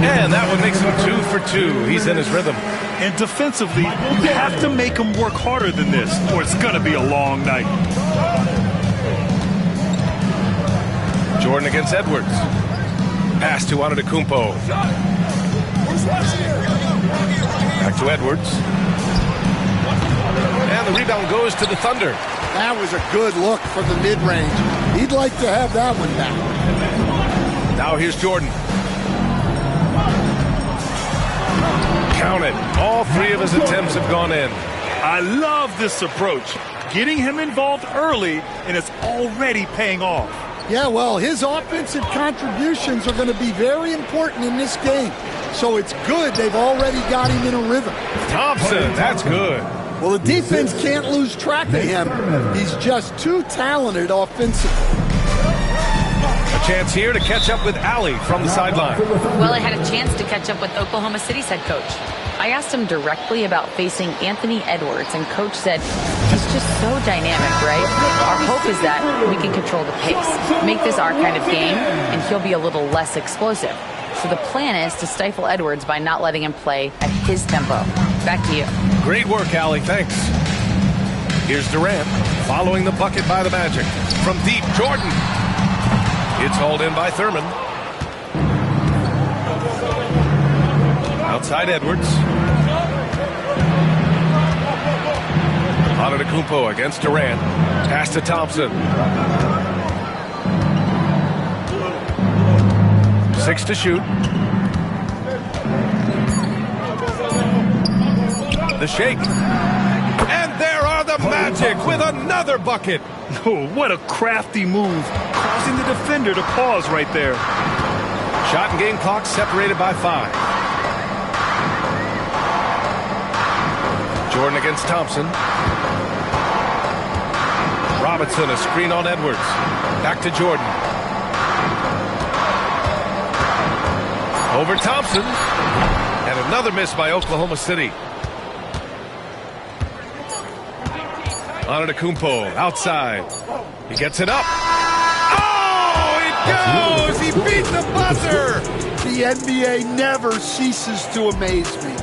And that one makes him 2 for 2. He's in his rhythm. And defensively, you have to make him work harder than this, or it's going to be a long night. Jordan against Edwards. Pass to Antetokounmpo. Back to Edwards. And the rebound goes to the Thunder. That was a good look from the mid-range. He'd like to have that one back. Now here's Jordan. Count it. All 3 of his attempts have gone in. I love this approach. Getting him involved early, and it's already paying off. Yeah, well, his offensive contributions are going to be very important in this game. So it's good they've already got him in a rhythm. Thompson, that's good. Well, the defense can't lose track of him. He's just too talented offensively. A chance here to catch up with Allie from the sideline. Well, I had a chance to catch up with Oklahoma City's head coach. I asked him directly about facing Anthony Edwards, and coach said, he's just so dynamic, right? Our hope is that we can control the pace, make this our kind of game, and he'll be a little less explosive. So the plan is to stifle Edwards by not letting him play at his tempo. Back to you. Great work, Allie. Thanks. Here's Durant following the bucket by the Magic. From deep, Jordan. It's hauled in by Thurman. Outside Edwards. Antetokounmpo against Durant. Pass to Thompson. 6 to shoot. The shake. And there are the Magic with another bucket. Oh, what a crafty move, causing the defender to pause right there. Shot and game clock separated by 5. Jordan against Thompson. Robinson, a screen on Edwards. Back to Jordan. Over Thompson. And another miss by Oklahoma City. Antetokounmpo outside. He gets it up. Oh, it goes! He beat the buzzer! The NBA never ceases to amaze me.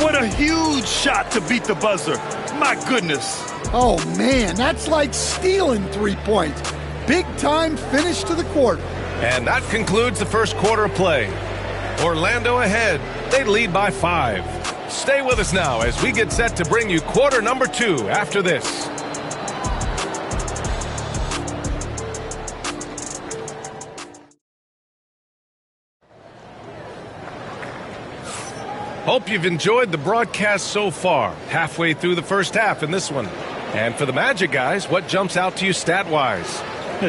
What a huge shot to beat the buzzer. My goodness. Oh, man, that's like stealing 3 points. Big time finish to the quarter. And that concludes the first quarter of play. Orlando ahead They lead by 5. Stay with us now as we get set to bring you quarter number 2 after this. Hope you've enjoyed the broadcast so far. Halfway through the first half in this one. And for the Magic guys, what jumps out to you stat-wise?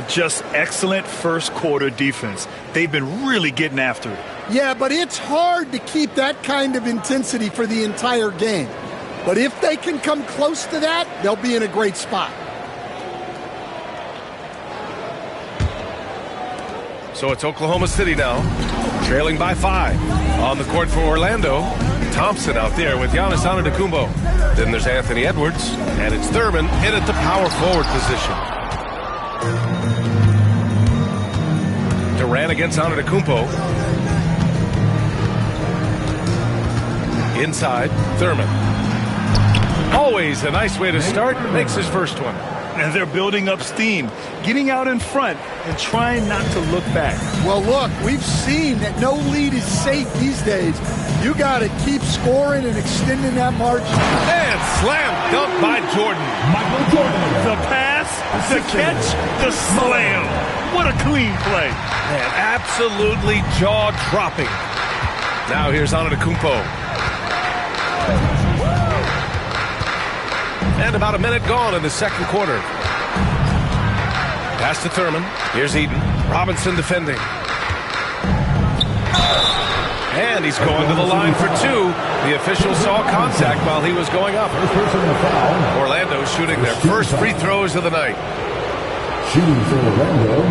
Just excellent first quarter defense. They've been really getting after it. Yeah, but it's hard to keep that kind of intensity for the entire game. But if they can come close to that, they'll be in a great spot. So it's Oklahoma City now, trailing by 5. On the court for Orlando, Thompson out there with Giannis Antetokounmpo. Then there's Anthony Edwards, and it's Thurman in at the power forward position. Durant against Antetokounmpo. Inside, Thurman. Always a nice way to start, makes his first one. And they're building up steam, getting out in front and trying not to look back. Well, look, we've seen that no lead is safe these days. You got to keep scoring and extending that margin. And slam dunk by Jordan. Michael Jordan. The pass, the catch, the slam. What a clean play. Man, absolutely jaw-dropping. Now here's Antetokounmpo. And about a minute gone in the second quarter. Pass to Thurman. Here's Eden. Robinson defending. And he's going to the line for 2. The official saw contact while he was going up. Orlando shooting their first free throws of the night. Shooting for Orlando,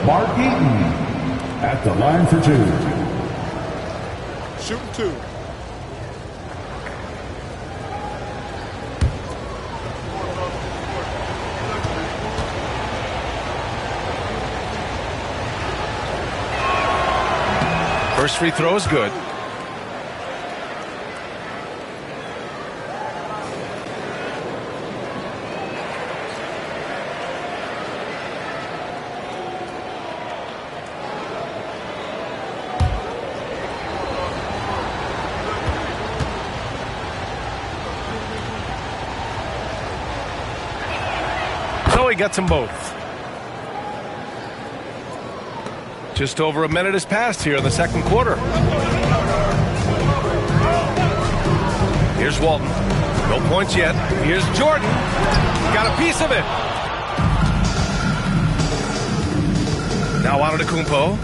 Mark Eaton at the line for 2. Shooting 2. First free throw is good. So he gets them both. Just over a minute has passed here in the second quarter. Here's Walton. No points yet. Here's Jordan. Got a piece of it. Now Antetokounmpo.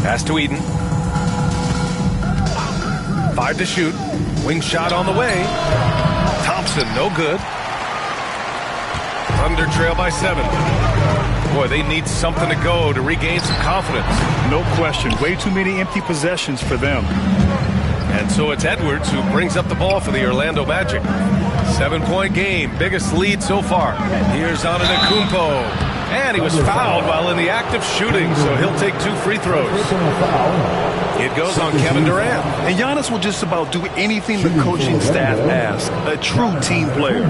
Pass to Eden. 5 to shoot. Wing shot on the way. Thompson, no good. Thunder trail by 7. Boy, they need something to go to regain some confidence. No question. Way too many empty possessions for them. And so it's Edwards who brings up the ball for the Orlando Magic. 7-point game. Biggest lead so far. Here's Antetokounmpo. And he was fouled while in the act of shooting, so he'll take 2 free throws. It goes on Kevin Durant. And Giannis will just about do anything the coaching staff asks. A true team player.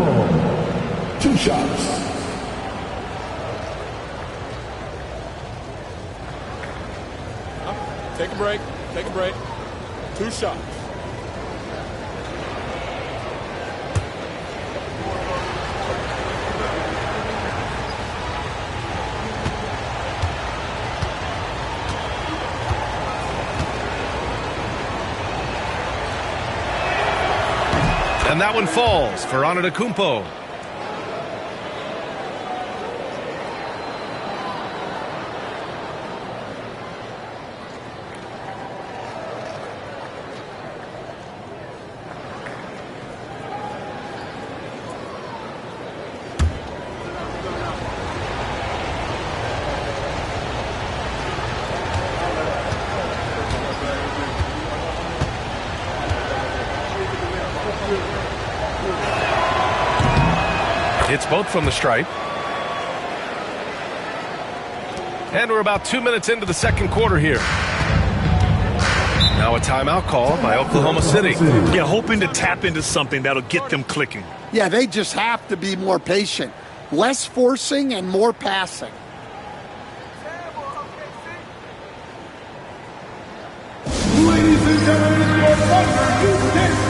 2 shots. Take a break. Take a break. 2 shots. And that one falls for Antetokounmpo. It's both from the stripe. And we're about 2 minutes into the second quarter here. Now a timeout call by Oklahoma City. Yeah, hoping to tap into something that'll get them clicking. Yeah, they just have to be more patient. less forcing and more passing. Ladies and gentlemen, your Thunder Houston.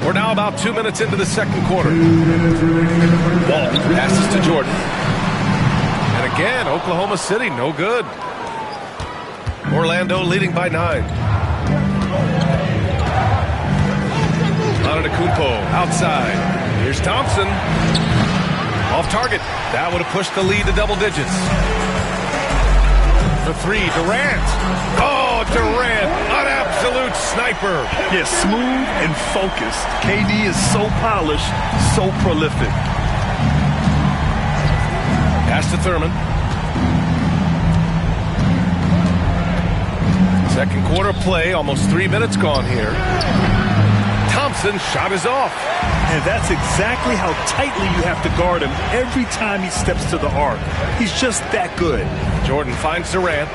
We're now about 2 minutes into the second quarter. Walton passes to Jordan. And again, Oklahoma City, no good. Orlando leading by 9. Antetokounmpo outside. Here's Thompson. Off target. That would have pushed the lead to double digits. For 3, Durant. Oh, Durant, an absolute sniper. Yeah, smooth and focused. KD is so polished, so prolific. Pass to Thurman. Second quarter play, almost 3 minutes gone here. Thompson shot is off. And that's exactly how tightly you have to guard him every time he steps to the arc. He's just that good. Jordan finds Durant.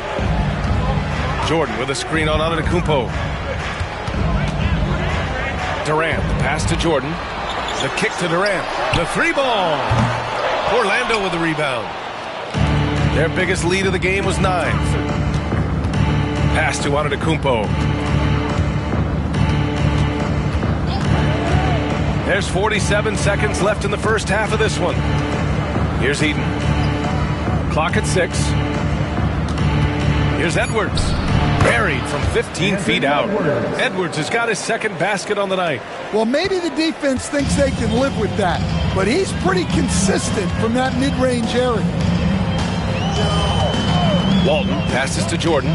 Jordan with a screen on Antetokounmpo. Durant, the pass to Jordan. The kick to Durant. The 3-ball. Orlando with the rebound. Their biggest lead of the game was 9. Pass to Antetokounmpo. There's 47 seconds left in the first half of this one. Here's Eden. Clock at 6. Here's Edwards. Buried from 15 feet out. Edwards has got his second basket on the night. Well, maybe the defense thinks they can live with that, but he's pretty consistent from that mid-range area. Walton passes to Jordan.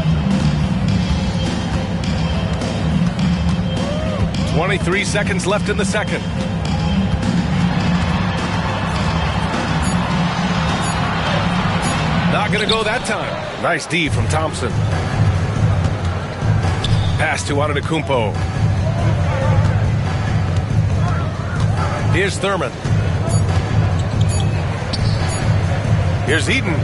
23 seconds left in the second. Not going to go that time. Nice D from Thompson. Pass to Antetokounmpo. Here's Thurman. Here's Eden.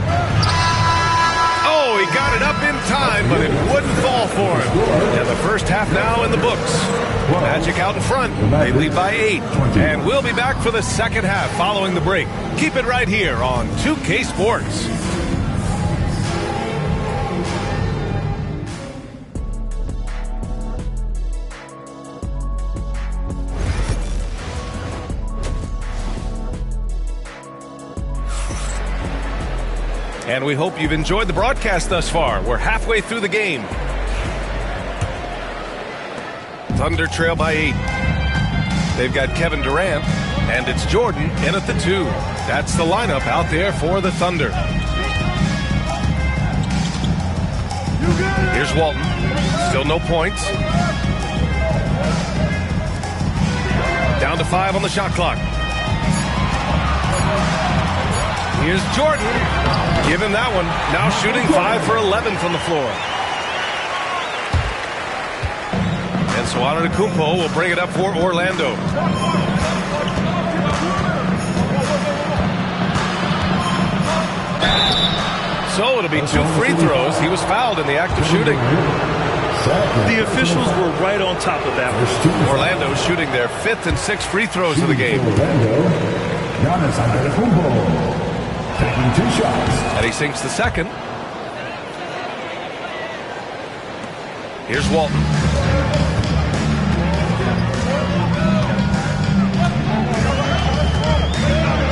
Oh, he got it up in time, but it wouldn't fall for him. And the first half now in the books. Magic out in front. They lead by 8. And we'll be back for the second half following the break. Keep it right here on 2K Sports. And we hope you've enjoyed the broadcast thus far. We're halfway through the game. Thunder trail by 8. They've got Kevin Durant, and it's Jordan in at the 2. That's the lineup out there for the Thunder. Here's Walton. Still no points. Down to 5 on the shot clock. Here's Jordan. Give him that one. Now shooting 5 for 11 from the floor. And so Antetokounmpo will bring it up for Orlando. So it'll be 2 free throws. He was fouled in the act of shooting. The officials were right on top of that one. Orlando shooting their 5th and 6th free throws of the game. Giannis Antetokounmpo taking 2 shots. And he sinks the second. Here's Walton.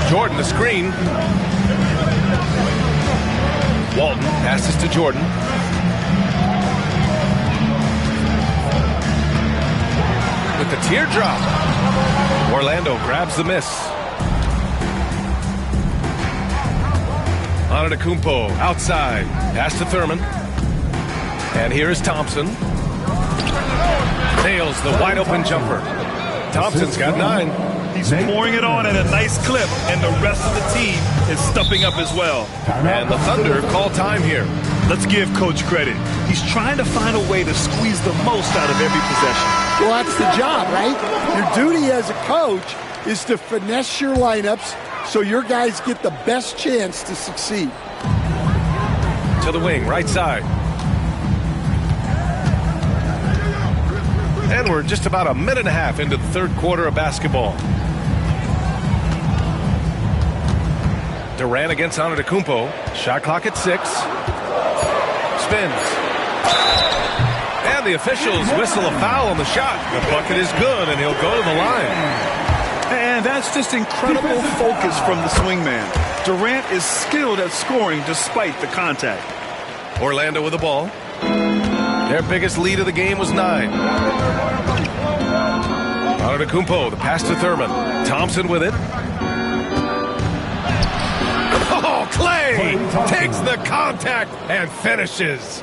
Jordan the screen. Walton passes to Jordan. With the teardrop. Orlando grabs the miss. Antetokounmpo outside. Pass to Thurman. And here is Thompson. Nails the wide open jumper. Thompson's got 9. He's pouring it on at a nice clip, and the rest of the team is stepping up as well. And the Thunder call time here. Let's give Coach credit. He's trying to find a way to squeeze the most out of every possession. Well, that's the job, right? Your duty as a coach is to finesse your lineups so your guys get the best chance to succeed. To the wing, right side. And we're just about a minute and a half into the 3rd quarter of basketball. Durant against Antetokounmpo. Shot clock at 6. Spins. And the officials whistle a foul on the shot. The bucket is good, and he'll go to the line. And that's just incredible focus from the swingman. Durant is skilled at scoring despite the contact. Orlando with the ball. Their biggest lead of the game was 9. Antetokounmpo, the pass to Thurman. Thompson with it. Oh, Clay takes the contact and finishes.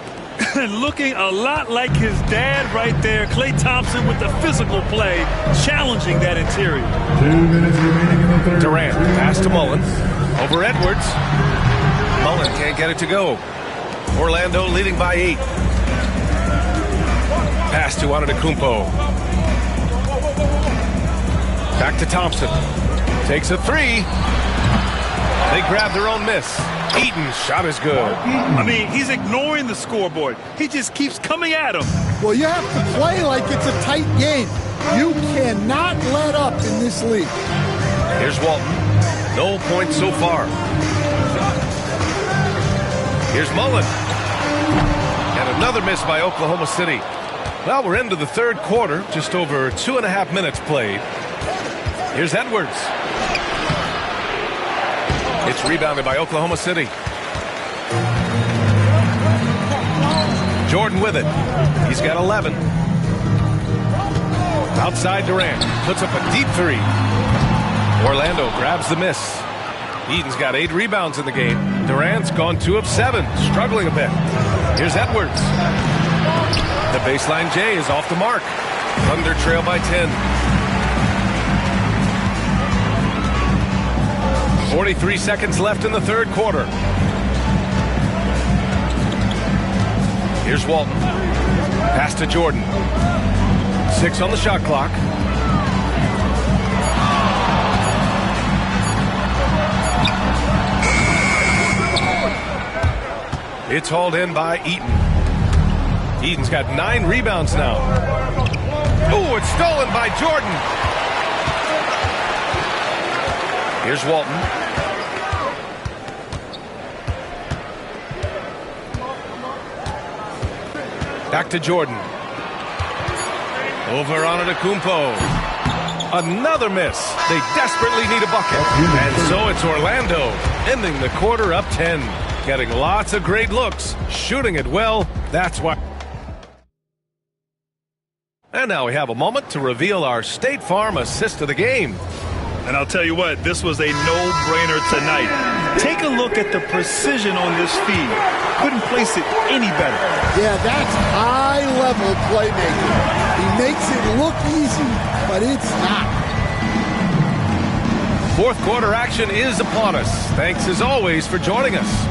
Looking a lot like his dad right there. Klay Thompson with the physical play, challenging that interior. 2 minutes remaining in the 3rd. Durant, pass to Mullen. Over Edwards. Mullen can't get it to go. Orlando leading by 8. Pass to Antetokounmpo. Back to Thompson. Takes a 3. They grab their own miss. Eaton's shot is good. I mean, he's ignoring the scoreboard. He just keeps coming at him. Well, you have to play like it's a tight game. You cannot let up in this league. Here's Walton. No points so far. Here's Mullen. And another miss by Oklahoma City. Well, we're into the 3rd quarter. Just over 2.5 minutes played. Here's Edwards. It's rebounded by Oklahoma City. Jordan with it. He's got 11. Outside Durant. Puts up a deep 3. Orlando grabs the miss. Eaton's got 8 rebounds in the game. Durant's gone 2 of 7. Struggling a bit. Here's Edwards. The baseline J is off the mark. Thunder trail by 10. 43 seconds left in the 3rd quarter. Here's Walton. Pass to Jordan. 6 on the shot clock. It's hauled in by Eaton. Eaton's got 9 rebounds now. Oh, it's stolen by Jordan. Here's Walton. Back to Jordan. Over Antetokounmpo. Another miss. They desperately need a bucket. And so it's Orlando ending the quarter up 10. Getting lots of great looks. Shooting it well. That's why. And now we have a moment to reveal our State Farm assist of the game. And I'll tell you what, this was a no-brainer tonight. Take a look at the precision on this feed. Couldn't place it any better. Yeah, that's high-level playmaking. He makes it look easy, but it's not. 4th quarter action is upon us. Thanks as always for joining us.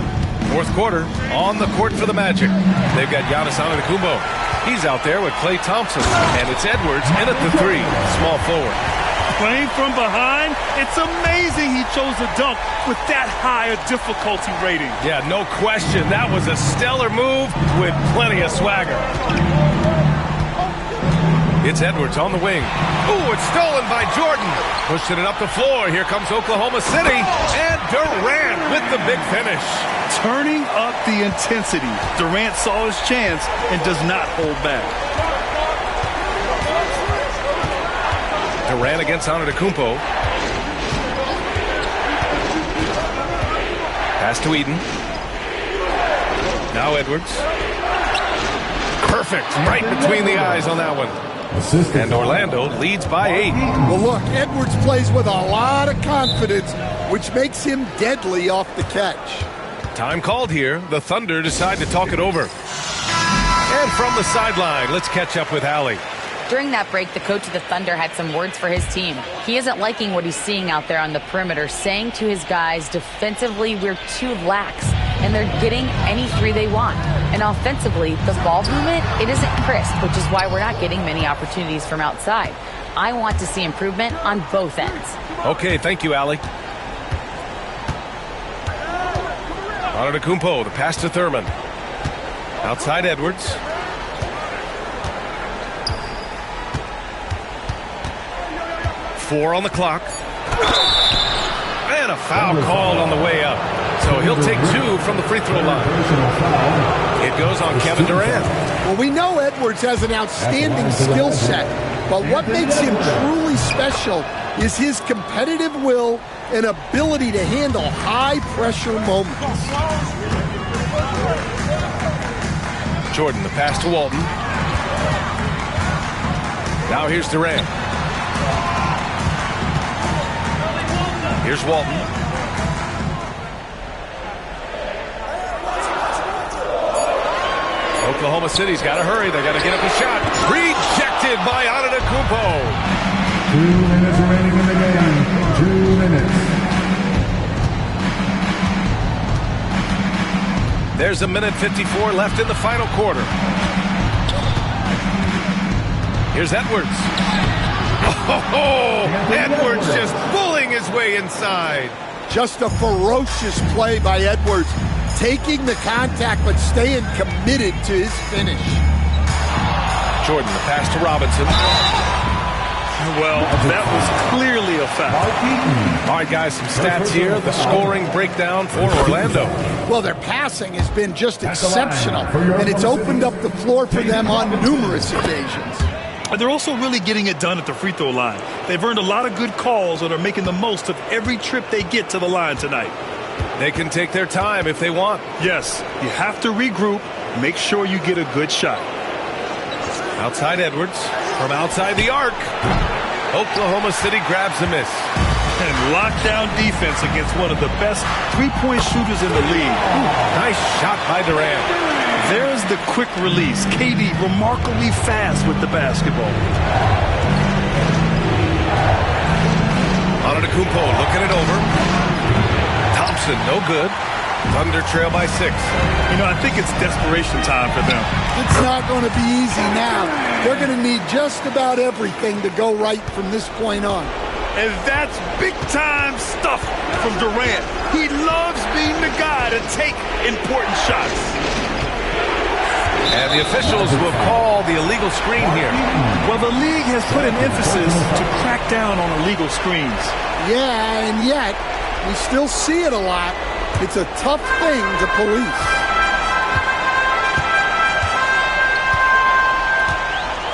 Fourth quarter, on the court for the Magic. They've got Giannis Antetokounmpo. He's out there with Klay Thompson, and it's Edwards in at the three, small forward. Playing from behind, it's amazing he chose a dunk with that higher difficulty rating. Yeah, no question. That was a stellar move with plenty of swagger. It's Edwards on the wing. Ooh, it's stolen by Jordan. Pushing it up the floor. Here comes Oklahoma City. And Durant with the big finish. Turning up the intensity. Durant saw his chance and does not hold back. Durant against Antetokounmpo. Pass to Eden. Now Edwards. Perfect. Right between the eyes on that one. And Orlando leads by 8. Well, look, Edwards plays with a lot of confidence, which makes him deadly off the catch. Time called here. The Thunder decide to talk it over. And from the sideline, let's catch up with Allie. During that break, the coach of the Thunder had some words for his team. He isn't liking what he's seeing out there on the perimeter, saying to his guys, defensively, we're too lax, and they're getting any three they want. And offensively, the ball movement, it isn't crisp, which is why we're not getting many opportunities from outside. I want to see improvement on both ends. Okay, thank you, Allie. Antetokounmpo, the pass to Thurman. Outside Edwards. Four on the clock. And a foul called on the way up. So he'll take 2 from the free throw line. It goes on Kevin Durant. Well, we know Edwards has an outstanding skill set, but what makes him truly special is his competitive will and ability to handle high-pressure moments. Jordan, the pass to Walton. Now here's Durant. Here's Walton. Oklahoma City's got to hurry. They got to get up a shot. Rejected by Antetokounmpo. 2 minutes remaining in the game. 2 minutes. There's a minute 54 left in the final quarter. Here's Edwards. Oh, Edwards just pulling his way inside. Just a ferocious play by Edwards, taking the contact but staying committed to his finish. Jordan, the pass to Robinson. Well, that was clearly a foul. All right, guys, some stats here. The scoring breakdown for Orlando. Well, their passing has been just exceptional, and it's opened up the floor for them on numerous occasions. And they're also really getting it done at the free throw line. They've earned a lot of good calls and are making the most of every trip they get to the line tonight. They can take their time if they want. Yes, you have to regroup, make sure you get a good shot. Outside Edwards, from outside the arc. Oklahoma City grabs a miss. And lockdown defense against one of the best three-point shooters in the league. Nice shot by Durant. There's the quick release. KD remarkably fast with the basketball. Antetokounmpo looking it over. Thompson, no good. Thunder trail by 6. You know, I think it's desperation time for them. It's not going to be easy now. They're going to need just about everything to go right from this point on. And that's big-time stuff from Durant. He loves being the guy to take important shots. And the officials will call the illegal screen here. Well, the league has put an emphasis to crack down on illegal screens. Yeah, and yet, we still see it a lot. It's a tough thing to police.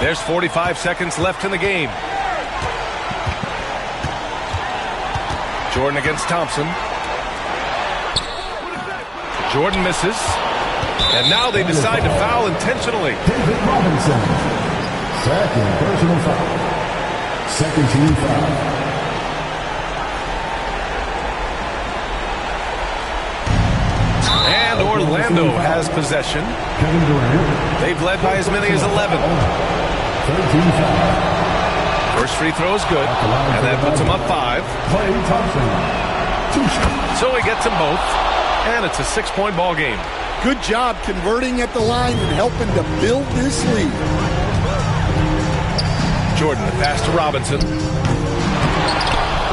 There's 45 seconds left in the game. Jordan against Thompson. Jordan misses. And now they decide to foul intentionally. David Robinson. Second personal foul. Second team foul. And Orlando has possession. Kevin Durant. They've led by as many as 11. 13 foul. First free throw is good. And that puts him up 5. Klay Thompson. 2 shots. So he gets them both. And it's a 6-point ball game. Good job converting at the line and helping to build this lead. Jordan, the pass to Robinson.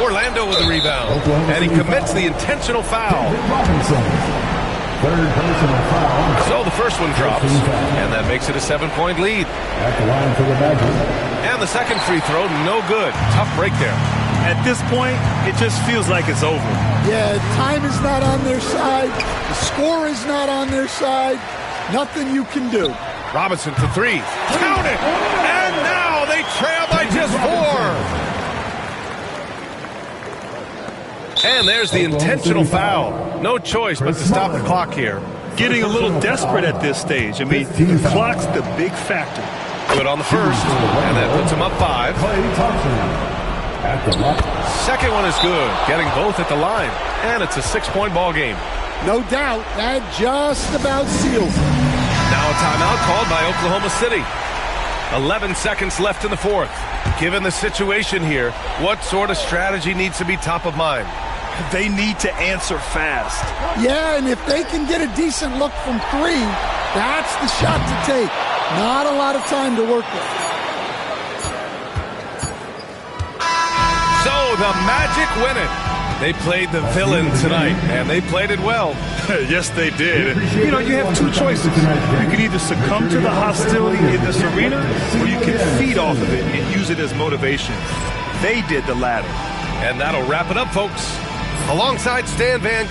Orlando with the rebound. And he commits the intentional foul. Third personal foul. So the first one drops, and that makes it a 7-point lead. At the line for the Magic. And the second free throw, no good. Tough break there. At this point, it just feels like it's over. Yeah, time is not on their side. The score is not on their side. Nothing you can do. Robinson to three. Count it! And now they trail by just 4. And there's the intentional foul. No choice but to stop the clock here. Getting a little desperate at this stage. I mean, the clock's the big factor. Good on the first, and that puts him up 5. Second one is good, getting both at the line. And it's a 6-point ball game. No doubt, that just about seals it. Now a timeout called by Oklahoma City. 11 seconds left in the fourth. Given the situation here, what sort of strategy needs to be top of mind? They need to answer fast. Yeah, and if they can get a decent look from 3, that's the shot to take. Not a lot of time to work with. So the Magic win it. They played the villain tonight, and they played it well. Yes, they did. You know, you have 2 choices. You can either succumb to the hostility in this arena, or you can feed off of it and use it as motivation. They did the latter. And that'll wrap it up, folks. Alongside Stan Van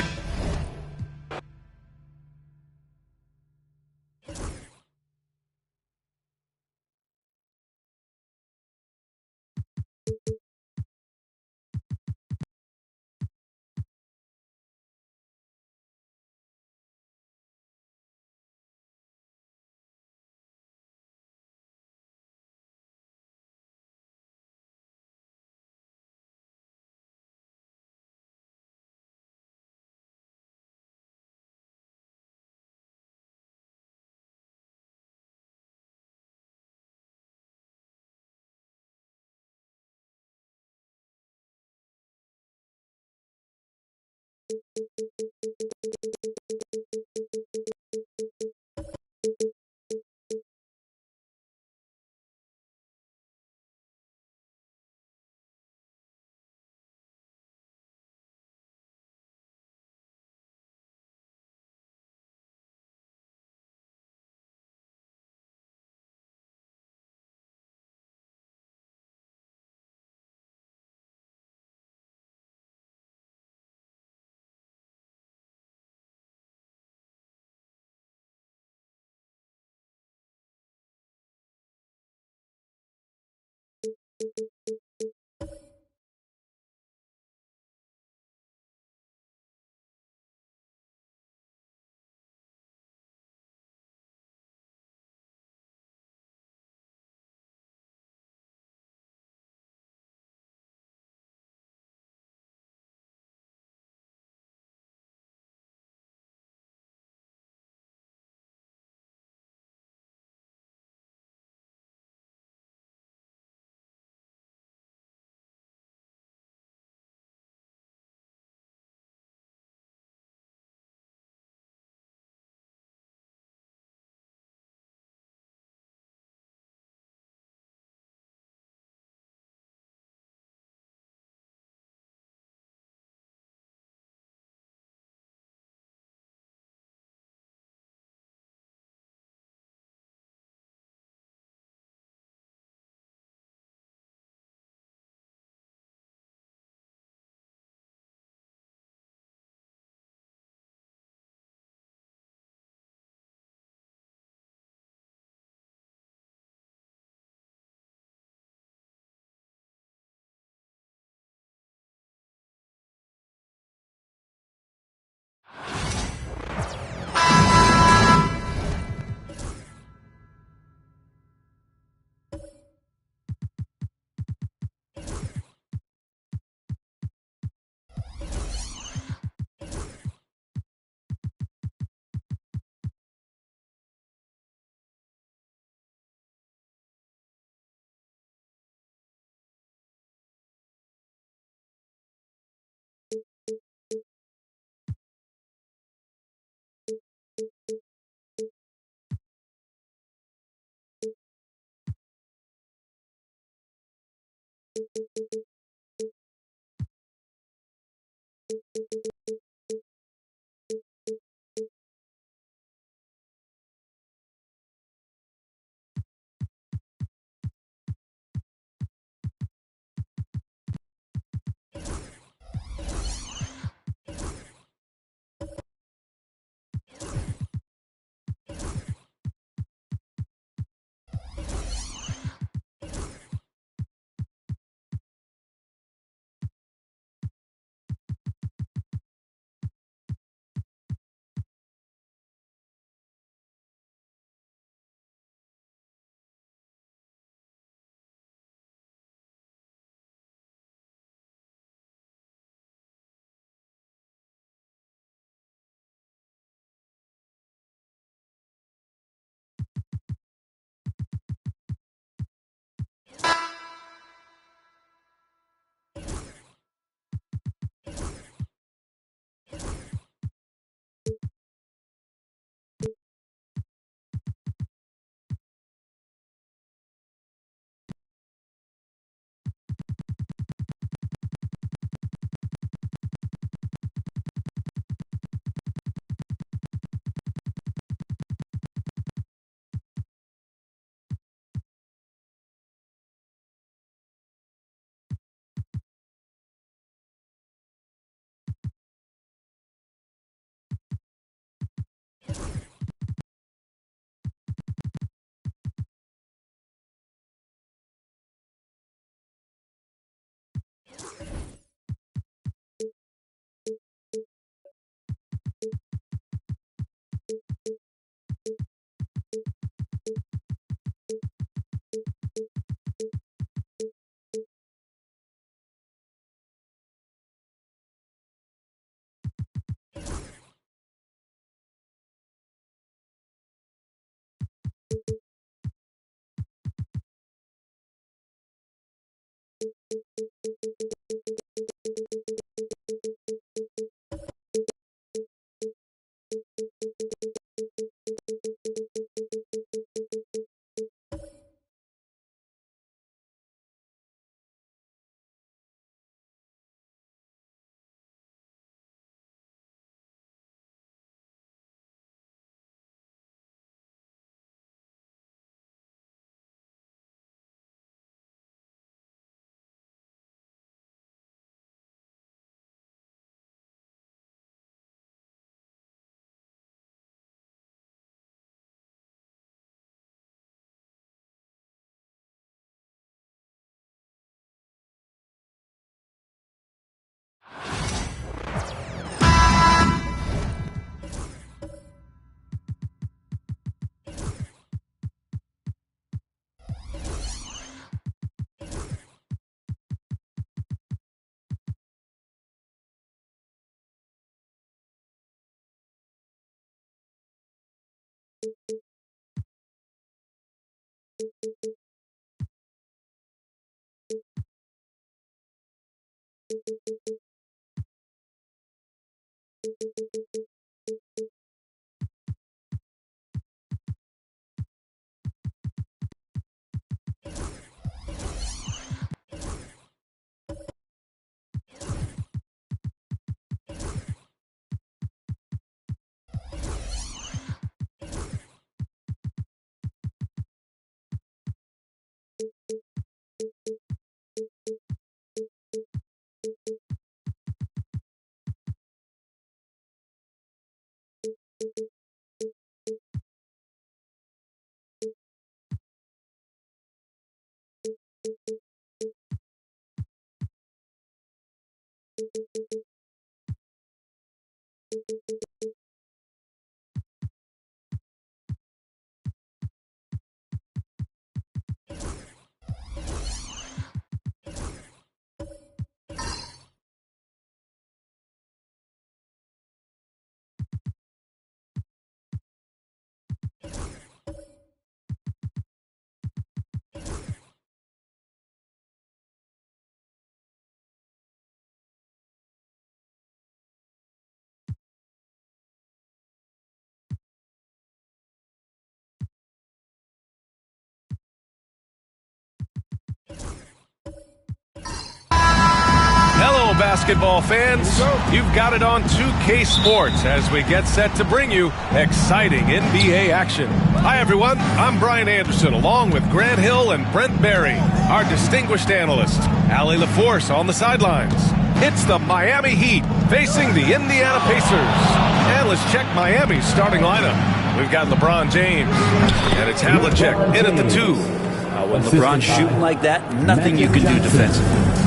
basketball fans. You've got it on 2K Sports as we get set to bring you exciting NBA action. Hi, everyone. I'm Brian Anderson, along with Grant Hill and Brent Barry, our distinguished analyst. Allie LaForce on the sidelines. It's the Miami Heat facing the Indiana Pacers. And let's check Miami's starting lineup. We've got LeBron James, and it's Havlicek in at the 2. When LeBron's shooting like that, nothing you can do defensively.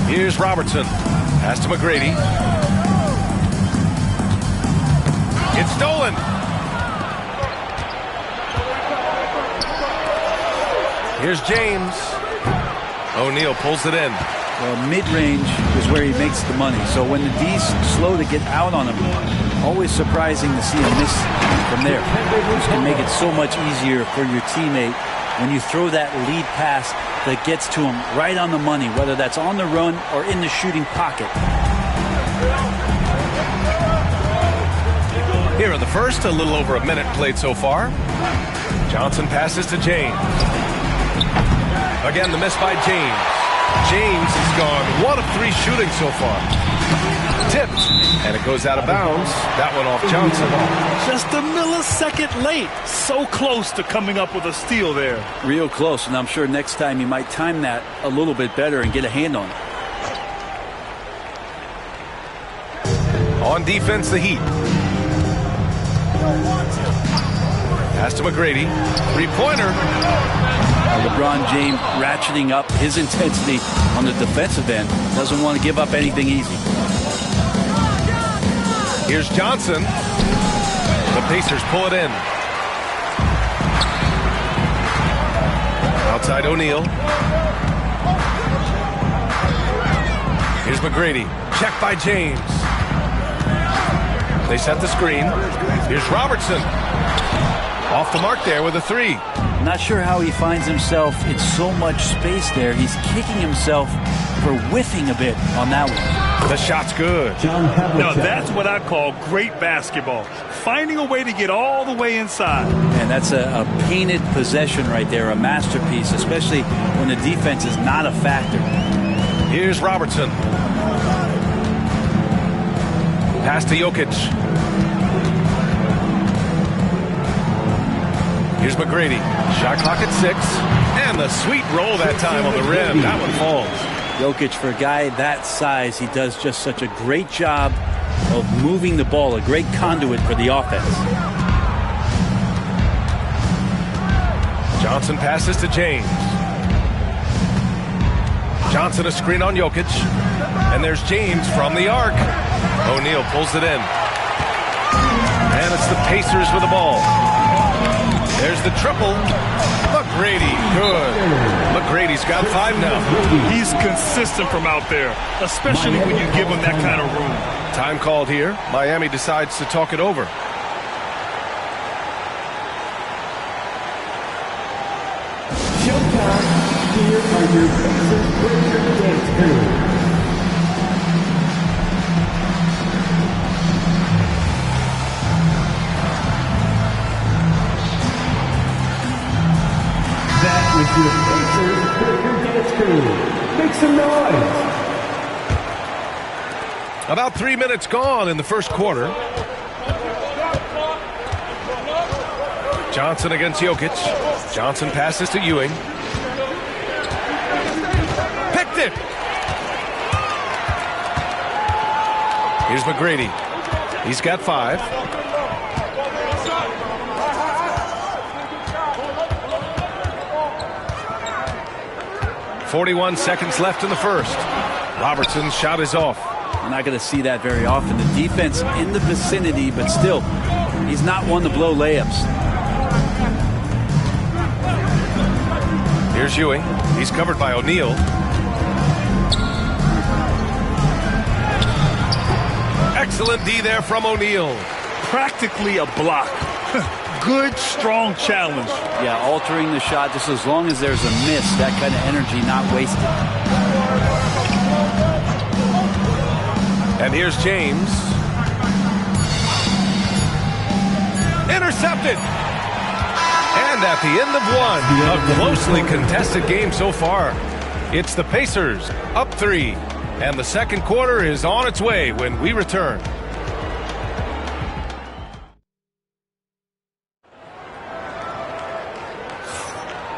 Here's Robertson. Pass to McGrady. It's stolen. Here's James. O'Neal pulls it in. Well, mid-range is where he makes the money. So when the D's slow to get out on him, always surprising to see him miss from there. Which can make it so much easier for your teammate when you throw that lead pass that gets to him right on the money, whether that's on the run or in the shooting pocket. Here in the first, a little over a minute played so far. Johnson passes to James. Again, the miss by James. James has gone 1 of 3 shooting so far. Tipped, and it goes out of bounds. That one off Johnson. Just a millisecond late. So close to coming up with a steal there. Real close, and I'm sure next time you might time that a little bit better and get a hand on it. On defense, the Heat. Pass to McGrady. 3-pointer. LeBron James ratcheting up his intensity on the defensive end. Doesn't want to give up anything easy. Here's Johnson. The Pacers pull it in. Outside O'Neal. Here's McGrady. Check by James. They set the screen. Here's Robertson. Off the mark there with a 3. Not sure how he finds himself in so much space there. He's kicking himself for whiffing a bit on that one. The shot's good. Now that's what I call great basketball. Finding a way to get all the way inside. And that's a painted possession right there, a masterpiece, especially when the defense is not a factor. Here's Robertson. Pass to Jokic. Here's McGrady. Shot clock at 6. And the sweet roll that time on the rim. That one falls. Jokic, for a guy that size, he does just such a great job of moving the ball, a great conduit for the offense. Johnson passes to James. Johnson a screen on Jokic. And there's James from the arc. O'Neal pulls it in. And it's the Pacers with the ball. There's the triple. McGrady, good. McGrady's got 5 now. He's consistent from out there, especially when you give him that kind of room. Time called here. Miami decides to talk it over. Showtime. Here are your Pacers Breaker Dance Crew. With your Pacers Breaker Dance Crew. Make some noise. About 3 minutes gone in the first quarter. Johnson against Jokic. Johnson passes to Ewing. Picked it. Here's McGrady. He's got 5. 41 seconds left in the first. Robertson's shot is off. We're not going to see that very often. The defense in the vicinity, but still, he's not one to blow layups. Here's Ewing. He's covered by O'Neal. Excellent D there from O'Neal. Practically a block. Good, strong challenge. Yeah, altering the shot just as long as there's a miss. That kind of energy not wasted. And here's James. Intercepted. And at the end of one, a closely contested game so far. It's the Pacers up 3. And the second quarter is on its way when we return.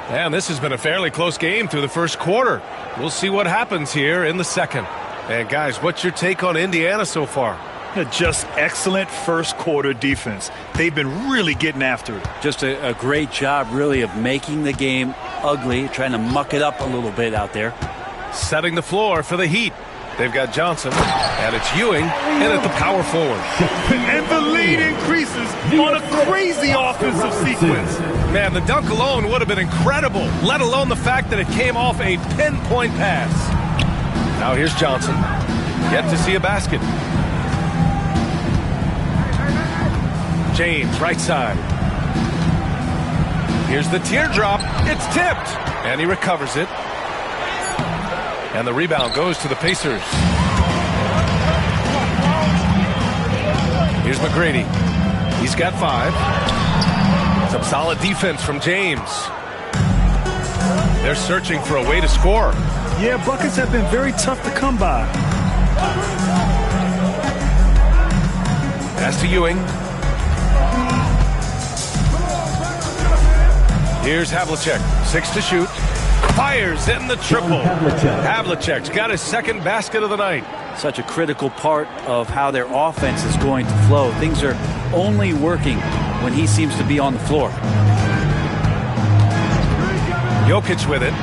And this has been a fairly close game through the first quarter. We'll see what happens here in the second. And guys, what's your take on Indiana so far? Just excellent first quarter defense. They've been really getting after it. Just a great job, really, of making the game ugly, trying to muck it up a little bit out there. Setting the floor for the Heat. They've got Johnson, and it's Ewing in at the power forward. And the lead increases on a crazy offensive sequence. Man, the dunk alone would have been incredible, let alone the fact that it came off a pinpoint pass. Now here's Johnson. Yet to see a basket. James, right side. Here's the teardrop. It's tipped. And he recovers it. And the rebound goes to the Pacers. Here's McGrady. He's got 5. Some solid defense from James. They're searching for a way to score. Yeah, buckets have been very tough to come by. Pass to Ewing. Here's Havlicek. 6 to shoot. Fires in the triple. Havlicek's got his second basket of the night. Such a critical part of how their offense is going to flow. Things are only working when he seems to be on the floor. Jokic with it.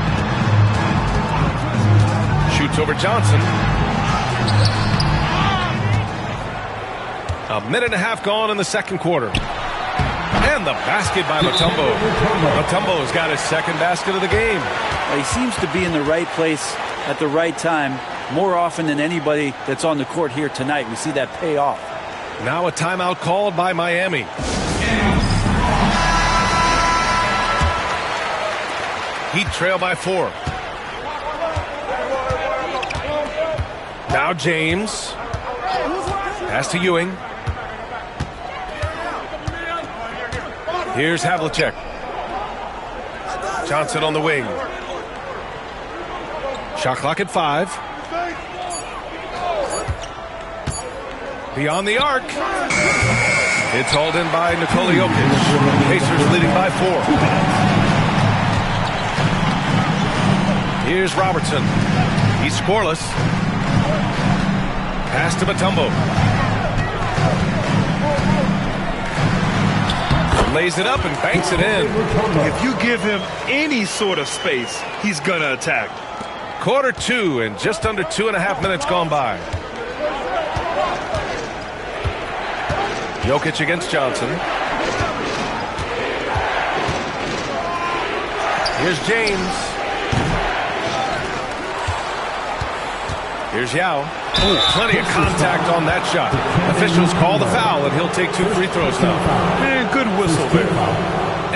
Shoots over Johnson. A minute and a half gone in the second quarter. And the basket by Mutombo. Mutombo's got his second basket of the game. He seems to be in the right place at the right time more often than anybody that's on the court here tonight. We see that pay off. Now a timeout called by Miami. Heat trail by 4. Now James. Pass to Ewing. Here's Havlicek. Johnson on the wing. Shot clock at 5. Beyond the arc. It's hauled in by Nikola Jokic. Pacers leading by 4. Here's Robertson. He's scoreless. Pass to Mutombo. Lays it up and banks it in. If you give him any sort of space, he's going to attack. Quarter 2 and just under 2.5 minutes gone by. Jokic against Johnson. Here's James. Here's Yao. Ooh, plenty of contact on that shot. Officials call the foul, and he'll take 2 free throws now. Man, good whistle there.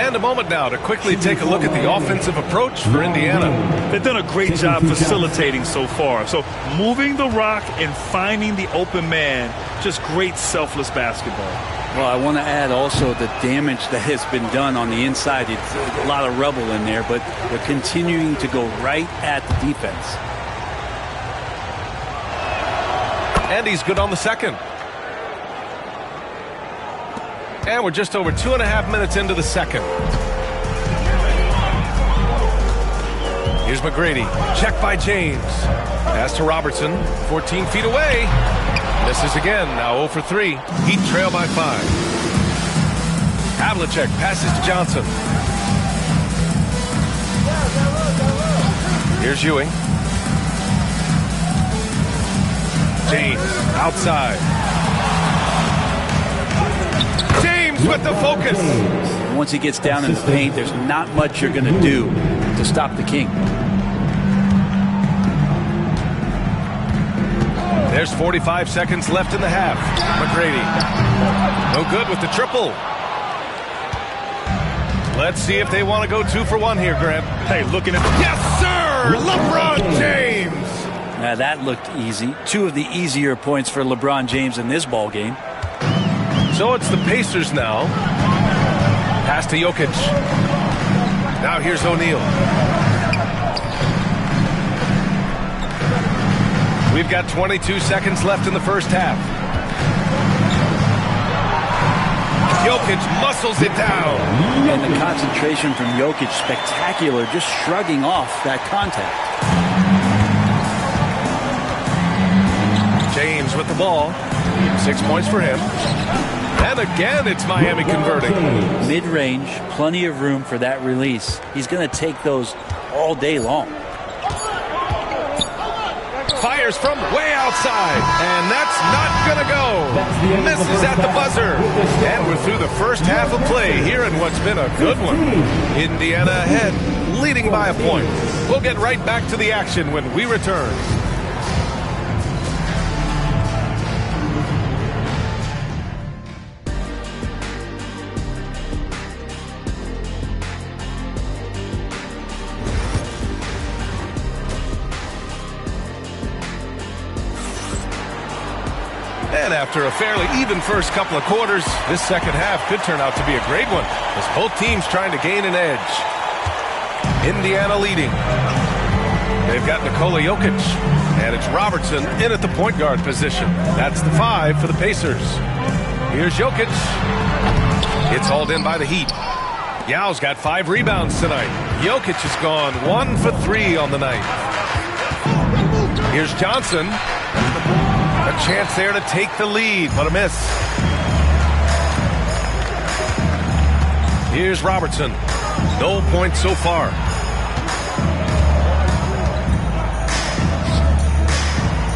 And a moment now to quickly take a look at the offensive approach for Indiana. They've done a great job facilitating so far. So moving the rock and finding the open man, just great selfless basketball. Well, I want to add also the damage that has been done on the inside. It's a lot of rubble in there, but they're continuing to go right at the defense. And he's good on the second. And we're just over 2.5 minutes into the second. Here's McGrady. Check by James. Pass to Robertson. 14 feet away. Misses again. Now 0 for 3. Heat trail by 5. Havlicek passes to Johnson. Here's Ewing. James outside. James with the focus. Once he gets down in the paint, there's not much you're going to do to stop the King. There's 45 seconds left in the half. McGrady. No good with the triple. Let's see if they want to go 2 for 1 here, Grant. Hey, looking at... Yes, sir! LeBron James! Now that looked easy. 2 of the easier points for LeBron James in this ball game. So it's the Pacers now. Pass to Jokic. Now here's O'Neal. We've got 22 seconds left in the first half. Jokic muscles it down. And the concentration from Jokic, spectacular, just shrugging off that contact. James with the ball. 6 points for him. And again, it's Miami converting. Mid-range, plenty of room for that release. He's going to take those all day long. Fires from way outside, and that's not going to go. Misses at the buzzer. And we're through the first half of play here in what's been a good one. Indiana ahead, leading by a point. We'll get right back to the action when we return. And after a fairly even first couple of quarters, this second half could turn out to be a great one as both teams trying to gain an edge. Indiana leading. They've got Nikola Jokic, and it's Robertson in at the point guard position. That's the 5 for the Pacers. Here's Jokic. It's hauled in by the Heat. Yao's got 5 rebounds tonight. Jokic has gone 1 for 3 on the night. Here's Johnson. A chance there to take the lead, but a miss. Here's Robertson. No points so far.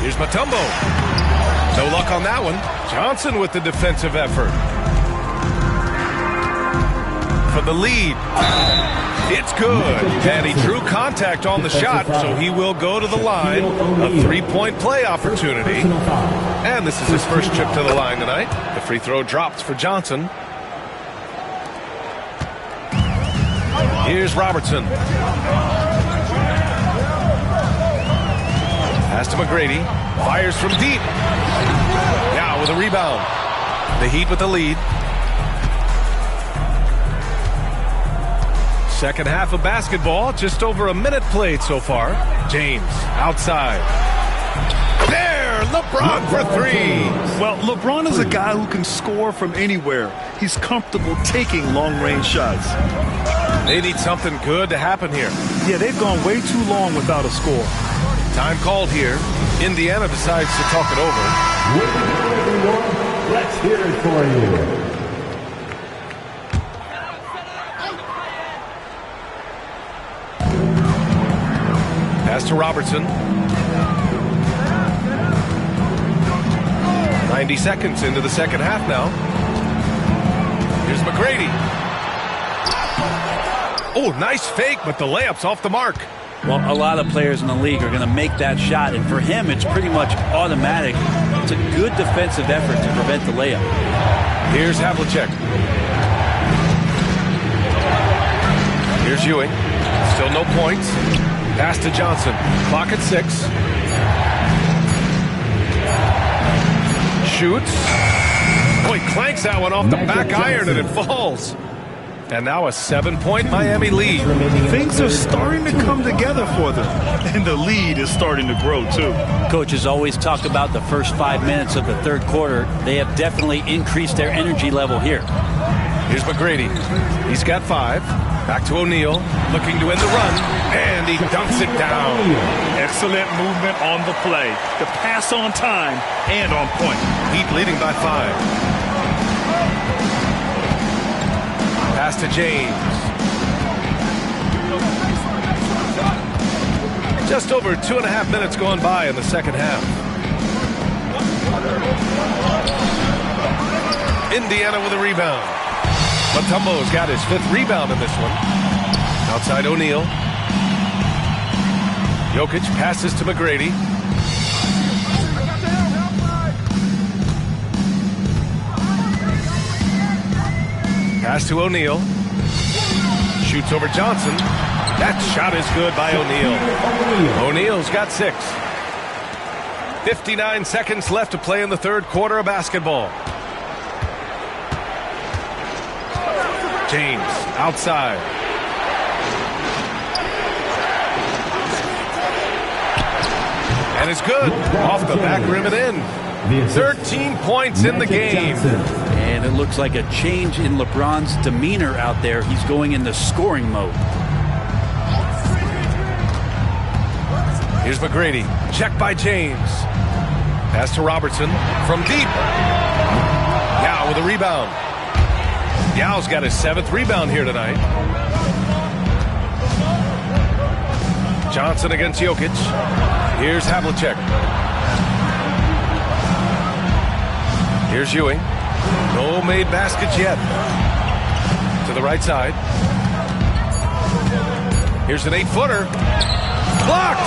Here's Mutombo. No luck on that one. Johnson with the defensive effort. For the lead. It's good. And he drew contact on the shot, so he will go to the line. A 3-point play opportunity. And this is his first trip to the line tonight. The free throw drops for Johnson. Here's Robertson. Pass to McGrady. Fires from deep. Now with a rebound. The Heat with the lead. Second half of basketball, just over a minute played so far. James outside. There, LeBron for 3. Well, LeBron is a guy who can score from anywhere. He's comfortable taking long-range shots. They need something good to happen here. Yeah, they've gone way too long without a score. Time called here. Indiana decides to talk it over. Let's hear it for you. Pass to Robertson. 90 seconds into the second half now. Here's McGrady. Oh, nice fake, but the layup's off the mark. Well, a lot of players in the league are going to make that shot, and for him, it's pretty much automatic. It's a good defensive effort to prevent the layup. Here's Havlicek. Here's Ewing. Still no points. Pass to Johnson. Clock at 6. Shoots. Oh, he clanks that one off the back iron and it falls. And now a 7-point Miami lead. Things are starting to come together for them. And the lead is starting to grow, too. Coach has always talked about the first 5 minutes of the third quarter. They have definitely increased their energy level here. Here's McGrady. He's got 5. Back to O'Neal, looking to end the run, and he dunks it down. Excellent movement on the play. The pass on time and on point. Heat leading by 5. Pass to James. Just over 2.5 minutes gone by in the second half. Indiana with a rebound. Mutombo's got his 5th rebound in this one. Outside O'Neal. Jokic passes to McGrady. Pass to O'Neal. Shoots over Johnson. That shot is good by O'Neal. O'Neal's got 6. 59 seconds left to play in the third quarter of basketball. James outside. And it's good. Off the back rim and in. 13 points in the game. And it looks like a change in LeBron's demeanor out there. He's going into scoring mode. Here's McGrady. Check by James. Pass to Robertson from deep. Yao with a rebound. Yao's got his 7th rebound here tonight. Johnson against Jokic. Here's Havlicek. Here's Ewing. No made baskets yet. To the right side. Here's an 8-footer. Blocked!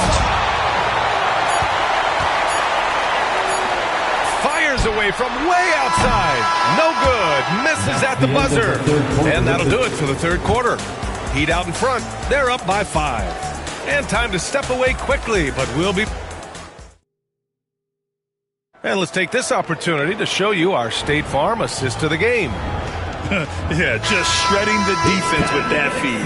Fires away from way outside. No good. Misses at the buzzer. And that'll do it for the third quarter. Heat out in front. They're up by 5. And time to step away quickly, but we'll be... And let's take this opportunity to show you our State Farm assist to the game. Yeah, just shredding the defense with that feed.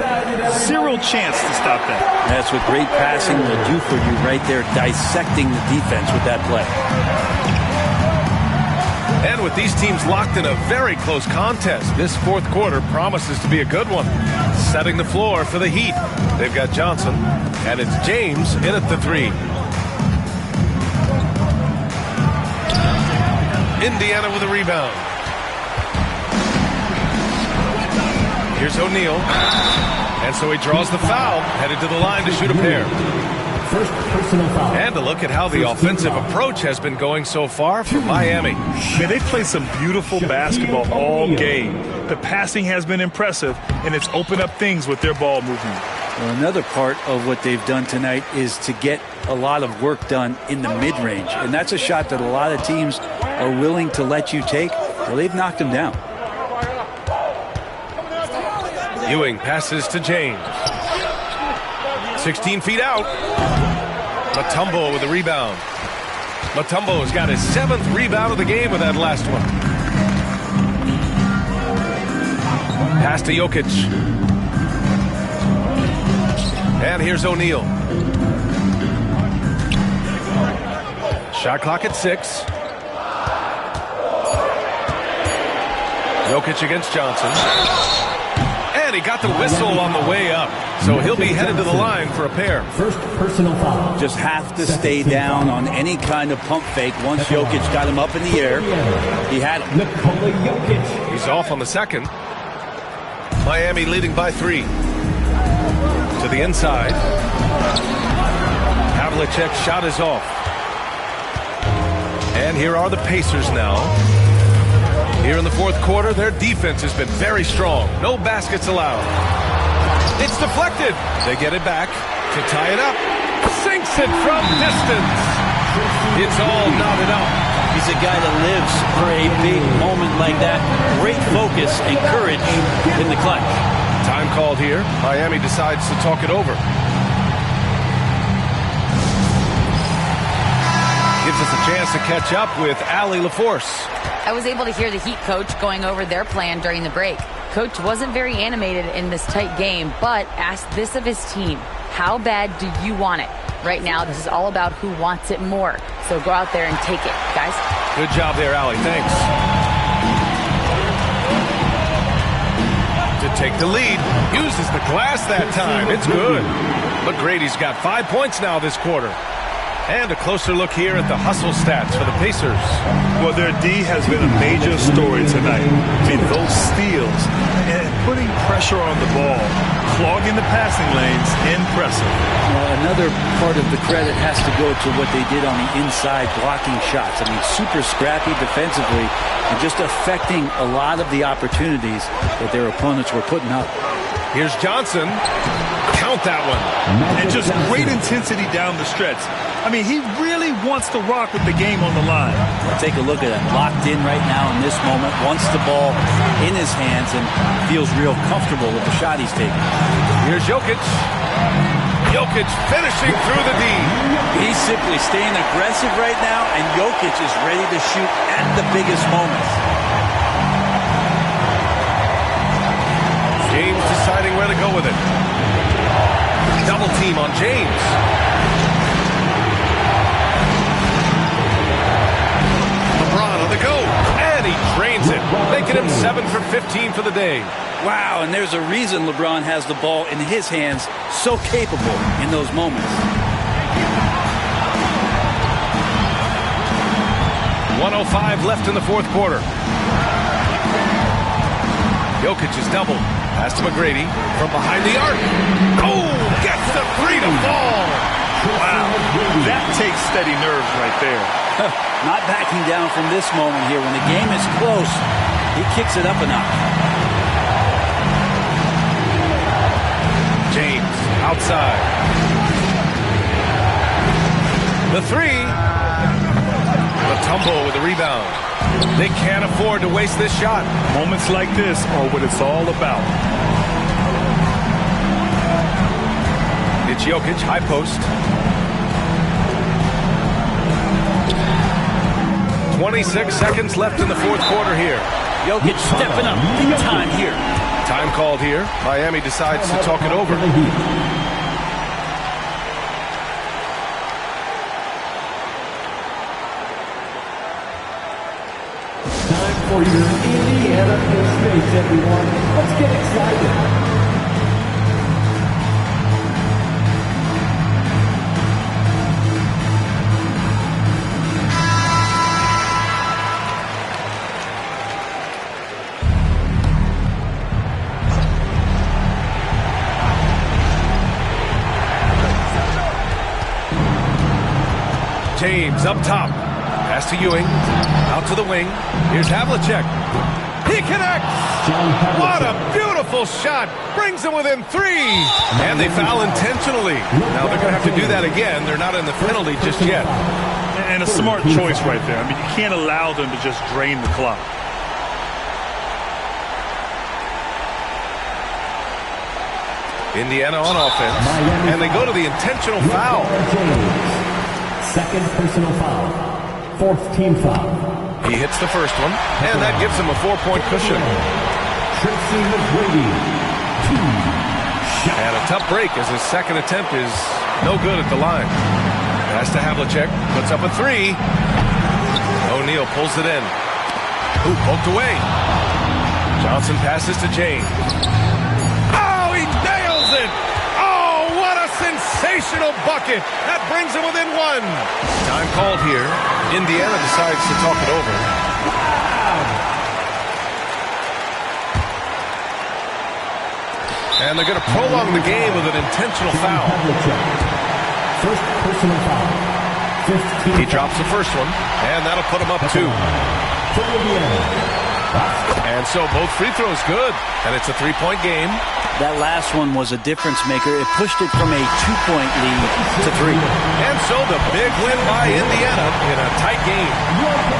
Zero chance to stop that. That's what great passing will do for you right there, dissecting the defense with that play. And with these teams locked in a very close contest, this fourth quarter promises to be a good one. Setting the floor for the Heat. They've got Johnson, and it's James in at the 3. Indiana with a rebound. Here's O'Neal. And so he draws the foul, headed to the line to shoot a pair. First personal foul. And a look at how the offensive approach has been going so far for Miami. Man, they play some beautiful basketball all game. The passing has been impressive, and it's opened up things with their ball movement. Well, another part of what they've done tonight is to get a lot of work done in the mid-range. And that's a shot that a lot of teams are willing to let you take. Well, they've knocked them down. Ewing passes to James. 16 feet out. Mutombo with a rebound. Mutombo's got his 7th rebound of the game with that last one. Pass to Jokic. And here's O'Neal. Shot clock at 6. Jokic against Johnson. And he got the whistle on the way up. So he'll be headed to the line for a pair. First personal foul. Just have to stay down on any kind of pump fake. Once Jokic got him up in the air, he had him. Nikola Jokic. He's off on the second. Miami leading by 3. To the inside. Havlicek's shot is off. And here are the Pacers now. Here in the fourth quarter, their defense has been very strong. No baskets allowed. It's deflected. They get it back to tie it up. Sinks it from distance. It's all knotted up. He's a guy that lives for a big moment like that. Great focus and courage in the clutch. Time called here. Miami decides to talk it over. Gives us a chance to catch up with Allie LaForce. I was able to hear the Heat coach going over their plan during the break. Coach wasn't very animated in this tight game, but asked this of his team. How bad do you want it? Right now, this is all about who wants it more. So go out there and take it, guys. Good job there, Allie. Thanks. To take the lead. Uses the glass that time. It's good. McGrady's got 5 points now this quarter. And a closer look here at the hustle stats for the Pacers. Well, their D has been a major story tonight. I mean, those steals and putting pressure on the ball, clogging the passing lanes, impressive. Another part of the credit has to go to what they did on the inside, blocking shots. I mean, super scrappy defensively and just affecting a lot of the opportunities that their opponents were putting up. Here's Johnson. Count that one. And just great intensity down the stretch. I mean, he really wants to rock with the game on the line. Take a look at him. Locked in right now in this moment. Wants the ball in his hands and feels real comfortable with the shot he's taking. Here's Jokic. Jokic finishing through the D. He's simply staying aggressive right now, and Jokic is ready to shoot at the biggest moments. James deciding where to go with it. Double team on James. making him 7 for 15 for the day. Wow, and there's a reason LeBron has the ball in his hands, so capable in those moments. 1:05 left in the fourth quarter. Jokic is doubled. Pass to McGrady from behind the arc. Oh, gets the three to fall. Wow, that takes steady nerves right there. Not backing down from this moment here. When the game is close, he kicks it up a notch. James outside. The three. The tumble with the rebound. They can't afford to waste this shot. Moments like this are what it's all about. It's Jokic, high post. 26 seconds left in the fourth quarter here. Jokic stepping up big time here. Time called here. Miami decides to talk it over. For your Indiana Pacers, everyone. Let's get excited. James up top. Pass to Ewing. Out to the wing. Here's Havlicek. He connects. What a beautiful shot. Brings them within three. And they foul intentionally. Now they're going to have to do that again. They're not in the penalty just yet. And a smart choice right there. I mean, you can't allow them to just drain the clock. Indiana on offense. And they go to the intentional foul. Second personal foul. Fourth team foul. He hits the first one, and that gives him a 4-point cushion. Tracy McGrady. And a tough break as his second attempt is no good at the line. Pass to Havlicek, puts up a three. O'Neal pulls it in. Who poked away. Johnson passes to James. Oh, he nails it! Oh, what a sensational bucket! That brings him within one. Time called here. Indiana decides to talk it over. And they're going to prolong the game with an intentional foul. First personal foul. He drops the first one, and that'll put him up 2. And so both free throws good, and it's a 3-point game. That last one was a difference maker. It pushed it from a 2-point lead to 3. And so the big win by Indiana in a tight game.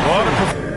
What a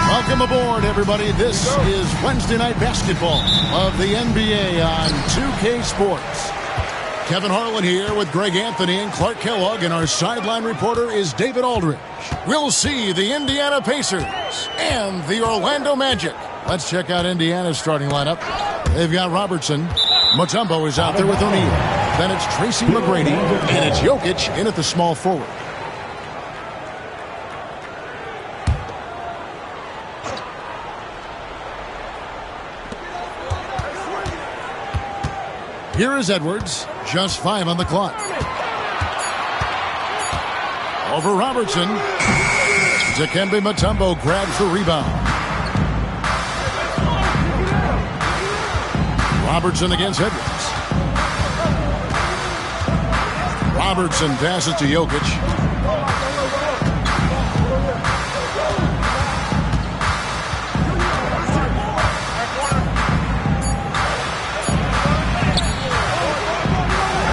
Welcome aboard, everybody. This is Wednesday Night Basketball of the NBA on 2K Sports. Kevin Harlan here with Greg Anthony and Clark Kellogg, and our sideline reporter is David Aldridge. We'll see the Indiana Pacers and the Orlando Magic. Let's check out Indiana's starting lineup. They've got Robertson. Mutombo is out there with O'Neal. Then it's Tracy McGrady, and it's Jokic in at the small forward. Here is Edwards, just 5 on the clock. Over Robertson. Dikembe Mutombo grabs the rebound. Robertson against Edwards. Robertson passes to Jokic.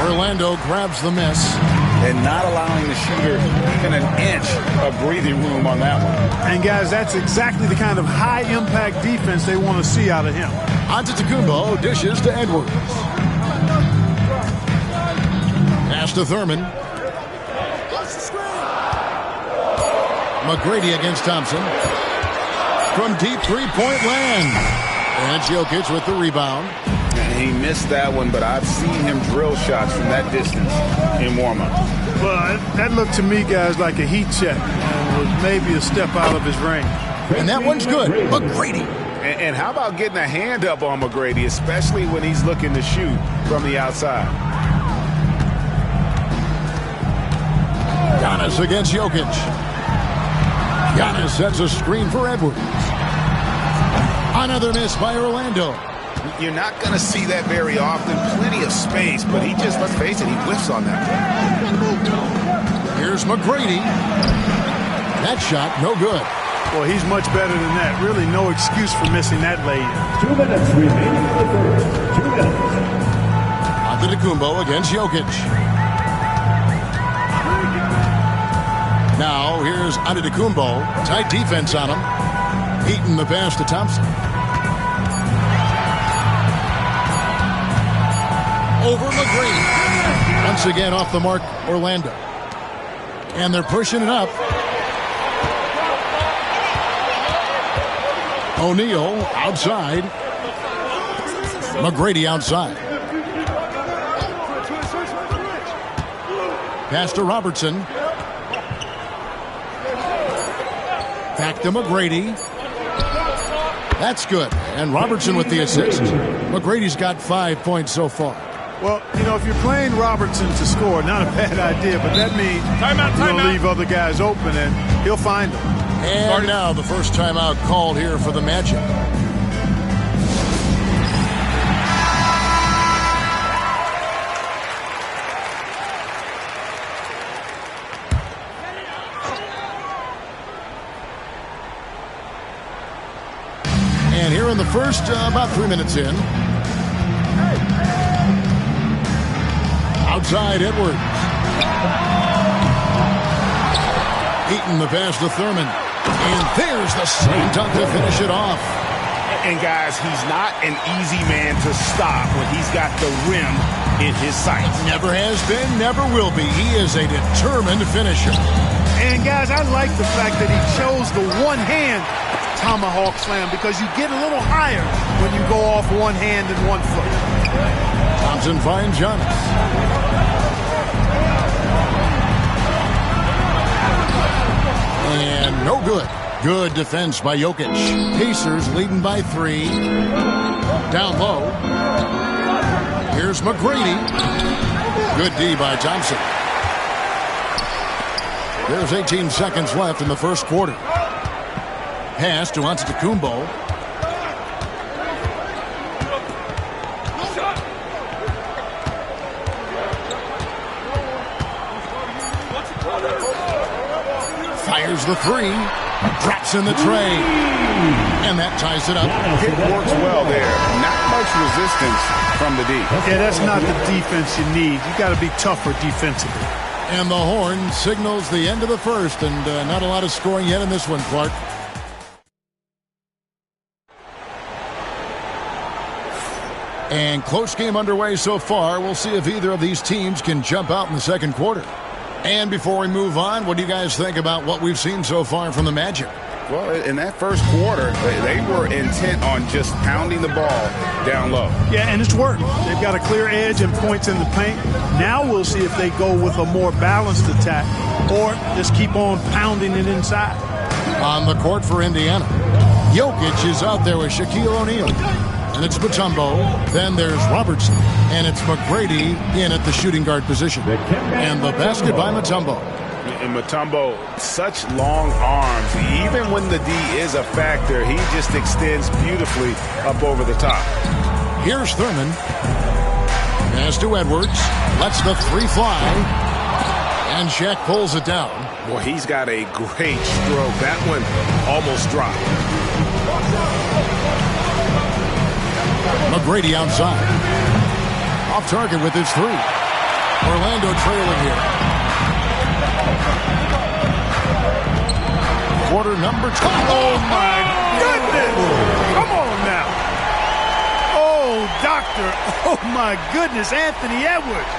Orlando grabs the miss. And not allowing the shooter even an inch of breathing room on that one. And guys, that's exactly the kind of high-impact defense they want to see out of him. Antetokounmpo dishes to Edwards. Pass to Thurman. McGrady against Thompson. From deep three-point land. And Jokic with the rebound. He missed that one, but I've seen him drill shots from that distance in warm-up. Well, that looked to me, guys, like a heat check. And was maybe a step out of his range. And that one's good. McGrady. And how about getting a hand up on McGrady, especially when he's looking to shoot from the outside? Giannis against Jokic. Giannis sets a screen for Edwards. Another miss by Orlando. You're not going to see that very often. Plenty of space, but he just, let's face it, he whiffs on that. Here's McGrady. That shot, no good. Well, he's much better than that. Really no excuse for missing that lay-in. 2 minutes remaining in the third. 2 minutes. Antetokounmpo against Jokic. Now, here's Antetokounmpo. Tight defense on him. Eaton the pass to Thompson. Over McGrady. Once again off the mark, Orlando. And they're pushing it up. O'Neal outside. McGrady outside. Pass to Robertson. Back to McGrady. That's good. And Robertson with the assist. McGrady's got 5 points so far. Well, you know, if you're playing Robertson to score, not a bad idea, but that means you'll leave other guys open and he'll find them. And now the first timeout called here for the Magic. And here in the first, about 3 minutes in. Outside Edwards. Eaton the pass to Thurman. And there's the slam dunk to finish it off. And guys, he's not an easy man to stop when he's got the rim in his sights. Never has been, never will be. He is a determined finisher. And guys, I like the fact that he chose the one-hand tomahawk slam because you get a little higher when you go off one hand and 1 foot. Thompson finds Giannis. And no good. Good defense by Jokic. Pacers leading by 3. Down low. Here's McGrady. Good D by Thompson. There's 18 seconds left in the first quarter. Pass to Antetokounmpo. Fires the 3. Drops in the tray. And that ties it up. It works well there. Not much resistance from the D. Yeah, that's not the defense you need. You got to be tougher defensively. And the horn signals the end of the first, and not a lot of scoring yet in this one, Clark. And close game underway so far. We'll see if either of these teams can jump out in the second quarter. And before we move on, what do you guys think about what we've seen so far from the Magic? Well, in that first quarter, they were intent on just pounding the ball down low. Yeah, and it's worked. They've got a clear edge and points in the paint. Now we'll see if they go with a more balanced attack or just keep on pounding it inside. On the court for Indiana, Jokic is out there with Shaquille O'Neal. And it's Mutombo. Then there's Robertson. And it's McGrady in at the shooting guard position. And the basket by Mutombo. And Mutombo, such long arms. Even when the D is a factor, he just extends beautifully up over the top. Here's Thurman. Pass to Edwards. Lets the 3 fly. And Shaq pulls it down. Boy, he's got a great stroke. That one almost dropped. McGrady outside. Off target with his 3. Orlando trailing here. Quarter number 2. Oh, my goodness. Come on now. Oh, doctor. Oh, my goodness. Anthony Edwards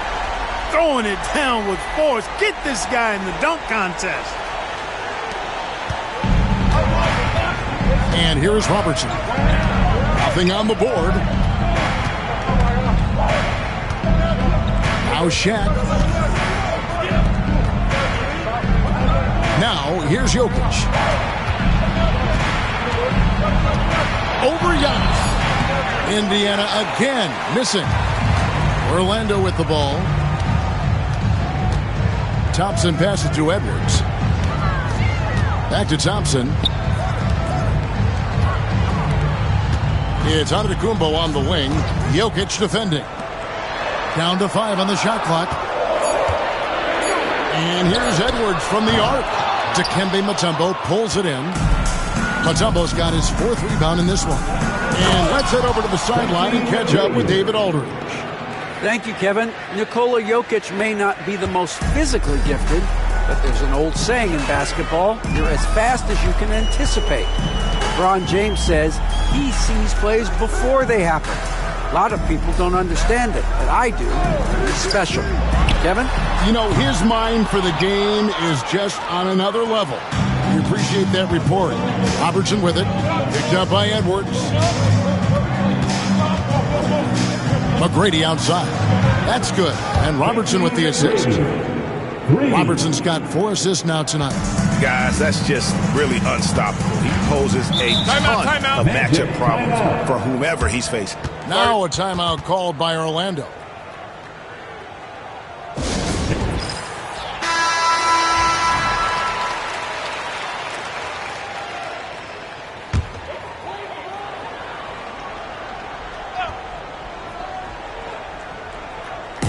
throwing it down with force. Get this guy in the dunk contest. And here's Robertson. Nothing on the board. Now Shaq. Now here's Jokic. Over Giannis. Indiana again missing. Orlando with the ball. Thompson passes to Edwards. Back to Thompson. It's Antetokounmpo on the wing. Jokic defending. Down to 5 on the shot clock. And here's Edwards from the arc. Dikembe Mutombo pulls it in. Mutombo's got his 4th rebound in this one. And let's head over to the sideline and catch up with David Aldridge. Thank you, Kevin. Nikola Jokic may not be the most physically gifted, but there's an old saying in basketball, you're as fast as you can anticipate. LeBron James says he sees plays before they happen. A lot of people don't understand it, but I do. It's special. Kevin? You know, his mind for the game is just on another level. We appreciate that report. Robertson with it. Picked up by Edwards. McGrady outside. That's good. And Robertson with the assist. Robertson's got 4 assists now tonight. Guys, that's just really unstoppable. He poses a ton of matchup problems for whomever he's facing. Now a timeout called by Orlando.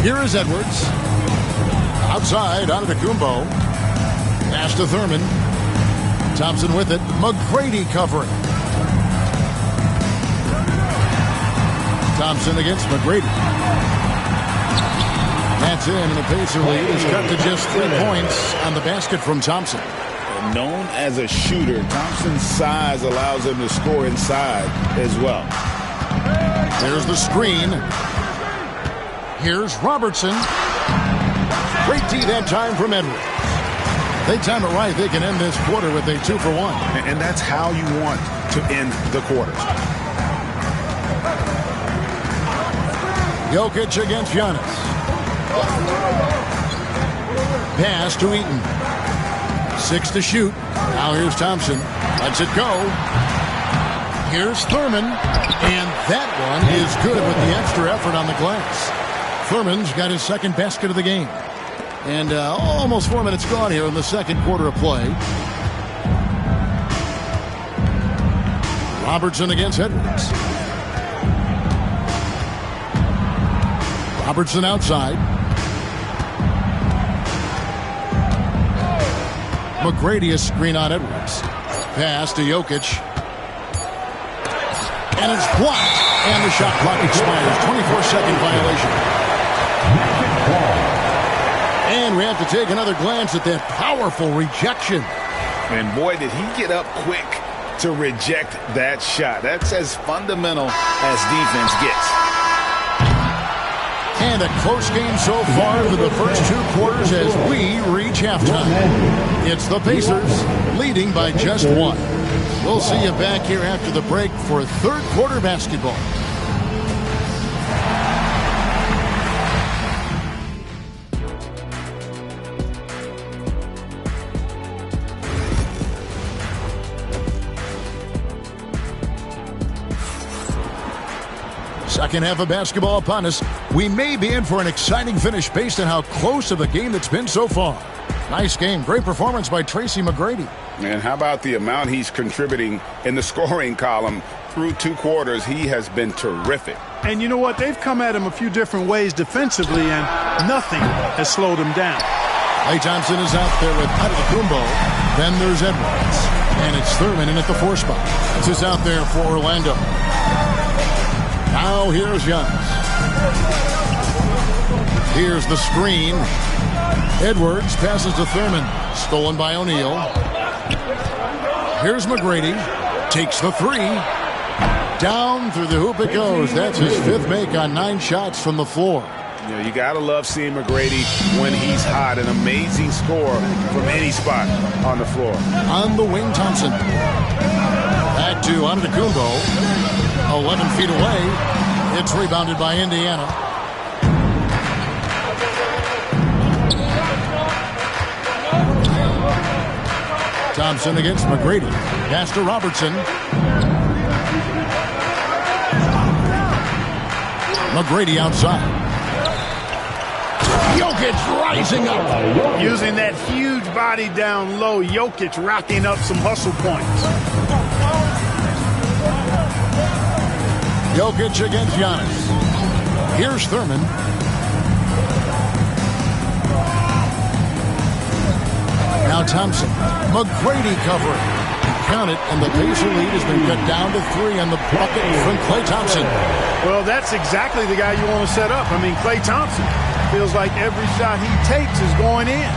Here is Edwards. Outside, Antetokounmpo. Pass to Thurman. Thompson with it. McGrady covering. Thompson against McGrady. That's in, and the Pacer lead is cut to just 3 points on the basket from Thompson. Known as a shooter, Thompson's size allows him to score inside as well. There's the screen. Here's Robertson. Great D that time from Edwards. They time it right, they can end this quarter with a 2-for-1. And that's how you want to end the quarter. Jokic against Giannis. Pass to Eaton. 6 to shoot. Now here's Thompson. Lets it go. Here's Thurman. And that one is good with the extra effort on the glass. Thurman's got his second basket of the game. And almost 4 minutes gone here in the second quarter of play. Robertson against Edwards. Robertson outside. McGrady a screen on Edwards. Pass to Jokic. And it's blocked. And the shot clock expires. 24-second violation. And we have to take another glance at that powerful rejection. And boy, did he get up quick to reject that shot. That's as fundamental as defense gets. And a close game so far for the first 2 quarters as we reach halftime. It's the Pacers leading by just 1. We'll see you back here after the break for third quarter basketball. Second half of basketball upon us. We may be in for an exciting finish based on how close of a game it's been so far. Nice game. Great performance by Tracy McGrady. And how about the amount he's contributing in the scoring column? Through 2 quarters, he has been terrific. And you know what? They've come at him a few different ways defensively, and nothing has slowed him down. Klay Thompson is out there with Antetokounmpo. Then there's Edwards. And it's Thurman in at the 4 spot. This is out there for Orlando. Now here's Giannis. Here's the screen. Edwards passes to Thurman. Stolen by O'Neal. Here's McGrady. Takes the 3. Down through the hoop it goes. That's his 5th make on 9 shots from the floor. You know, you got to love seeing McGrady when he's hot. An amazing score from any spot on the floor. On the wing, Thompson. Back to Antetokounmpo. 11 feet away. It's rebounded by Indiana. Thompson against McGrady. Pass to Robertson. McGrady outside. Jokic rising up. Using that huge body down low, Jokic racking up some hustle points. Jokic against Giannis. Here's Thurman. Now Thompson. McGrady covering. Count it, and the Pacer lead has been cut down to 3 on the bucket from Klay Thompson. Well, that's exactly the guy you want to set up. I mean, Klay Thompson feels like every shot he takes is going in.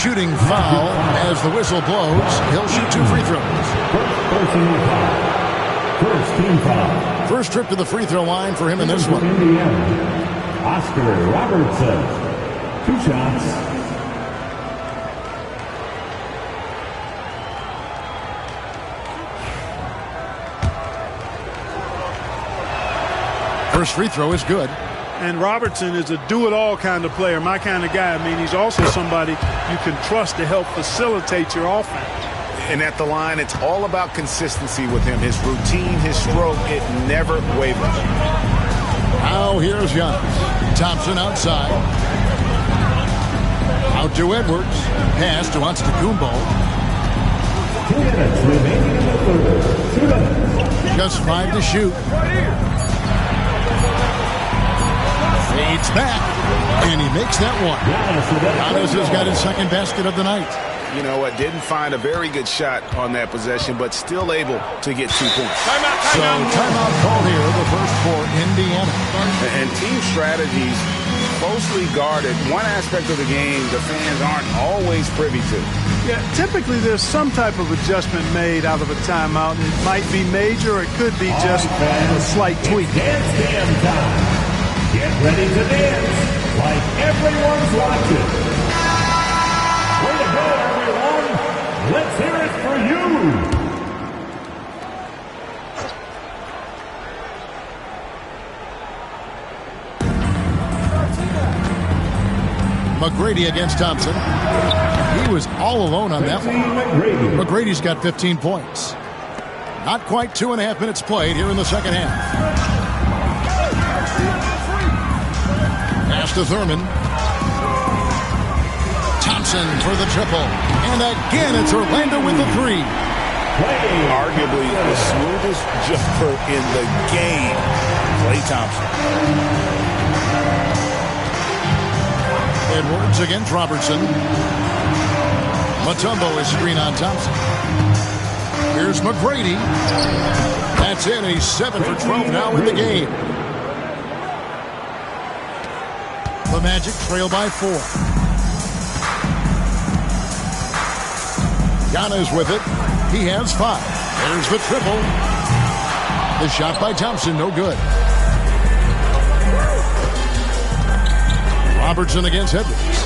Shooting foul as the whistle blows. He'll shoot 2 free throws. First team foul. First trip to the free throw line for him in this one. Indiana, Oscar Robertson. 2 shots. First free throw is good. And Robertson is a do-it-all kind of player, my kind of guy. I mean, he's also somebody you can trust to help facilitate your offense. And at the line, it's all about consistency with him. His routine, his stroke, it never wavers. Now here's Giannis. Thompson outside. Out to Edwards. Pass to Antetokounmpo. 2 minutes remaining in the third. Just 5 to shoot. Fades back, and he makes that one. Giannis has got his second basket of the night. You know what? Didn't find a very good shot on that possession, but still able to get 2 points. Timeout call here, the first for Indiana. And team strategies closely guarded. One aspect of the game the fans aren't always privy to. Yeah, typically there's some type of adjustment made out of a timeout. It might be major, or it could be just a slight tweak. Dance time. Get ready to dance like everyone's watching. Way to go, everyone. Let's hear it for you. McGrady against Thompson. He was all alone on that one. McGrady's got 15 points. Not quite 2.5 minutes played here in the second half. Pass to Thurman. Thompson for the triple. And again, it's Orlando with the 3. Arguably the smoothest jumper in the game. Klay Thompson. Edwards against Robertson. Mutombo is screen on Thompson. Here's McGrady. That's it. He's 7 for 12 now in the game. The Magic trail by 4. Giannis with it. He has 5. There's the triple. The shot by Thompson, no good. Robertson against Edwards.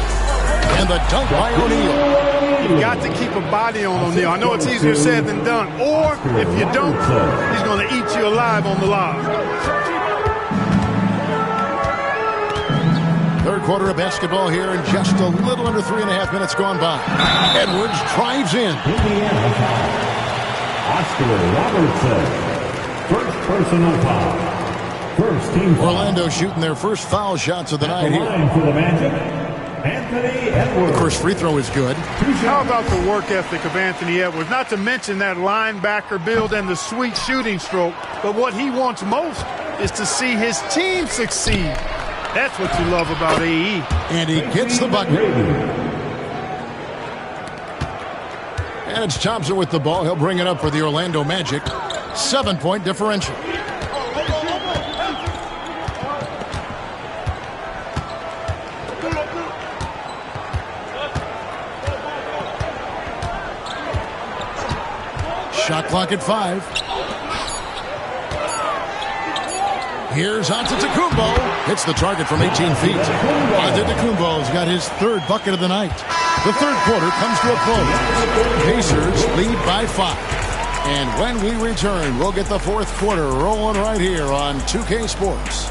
And the dunk by O'Neal. You've got to keep a body on O'Neal. I know it's easier said than done. Or, if you don't, he's going to eat you alive on the lob. Third quarter of basketball here, and just a little under 3.5 minutes gone by. Edwards drives in. Indiana foul. Oscar Robertson. First personal foul. First team foul. Orlando shooting their first foul shots of the night here. For the Magic, Anthony Edwards. The first free throw is good. How about the work ethic of Anthony Edwards? Not to mention that linebacker build and the sweet shooting stroke. But what he wants most is to see his team succeed. That's what you love about AE. And he gets the bucket. And it's Thompson with the ball. He'll bring it up for the Orlando Magic. 7-point differential. Shot clock at 5. Here's Antetokounmpo. Hits the target from 18 feet. Antetokounmpo's got his 3rd bucket of the night. The third quarter comes to a close. Pacers lead by 5. And when we return, we'll get the 4th quarter rolling right here on 2K Sports.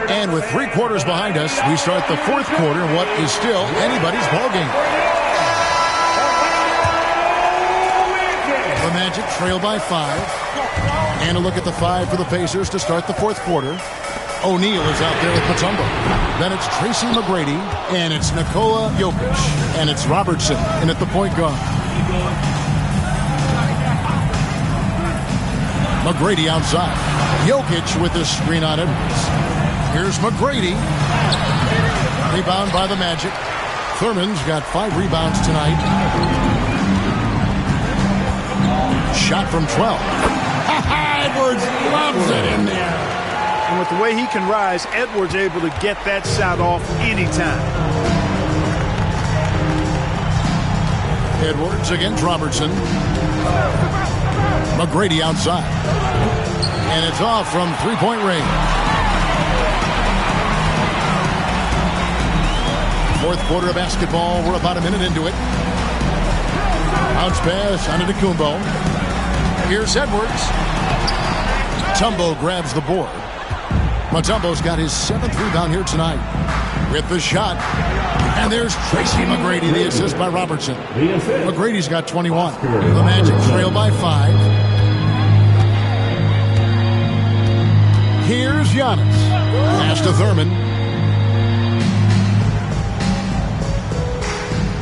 And with 3 quarters behind us, we start the 4th quarter in what is still anybody's ballgame. The Magic trail by 5. And a look at the 5 for the Pacers to start the 4th quarter. O'Neal is out there with Mutombo. Then it's Tracy McGrady. And it's Nikola Jokic. And it's Robertson in at the point guard. McGrady outside. Jokic with the screen on Edwards. Here's McGrady. Rebound by the Magic. Thurman's got 5 rebounds tonight. Shot from 12. Edwards loves it in there. And with the way he can rise, Edwards able to get that shot off anytime. Edwards against Robertson. McGrady outside. And it's off from three-point range. Fourth quarter of basketball. We're about a minute into it. Bounce pass on Antetokounmpo. Here's Edwards. Mutombo grabs the board. Mutombo's got his 7th rebound here tonight with the shot. And there's Tracy McGrady, the assist by Robertson. McGrady's got 21. The Magic trail by 5. Here's Giannis. Pass to Thurman.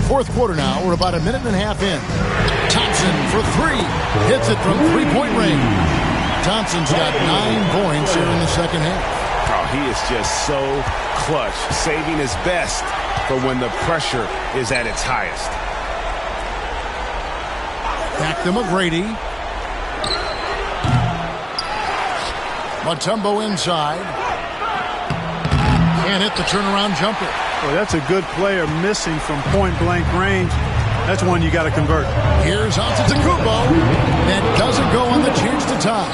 Fourth quarter now. We're about a minute and a half in. Thompson for 3. Hits it from three-point range. Thompson's got 9 points here in the second half. Oh, he is just so clutch, saving his best for when the pressure is at its highest. Back to McGrady. Mutombo inside. Can't hit the turnaround jumper. Well, that's a good player missing from point-blank range. That's one you got to convert. Here's Antetokounmpo. That doesn't go on the chance to tie.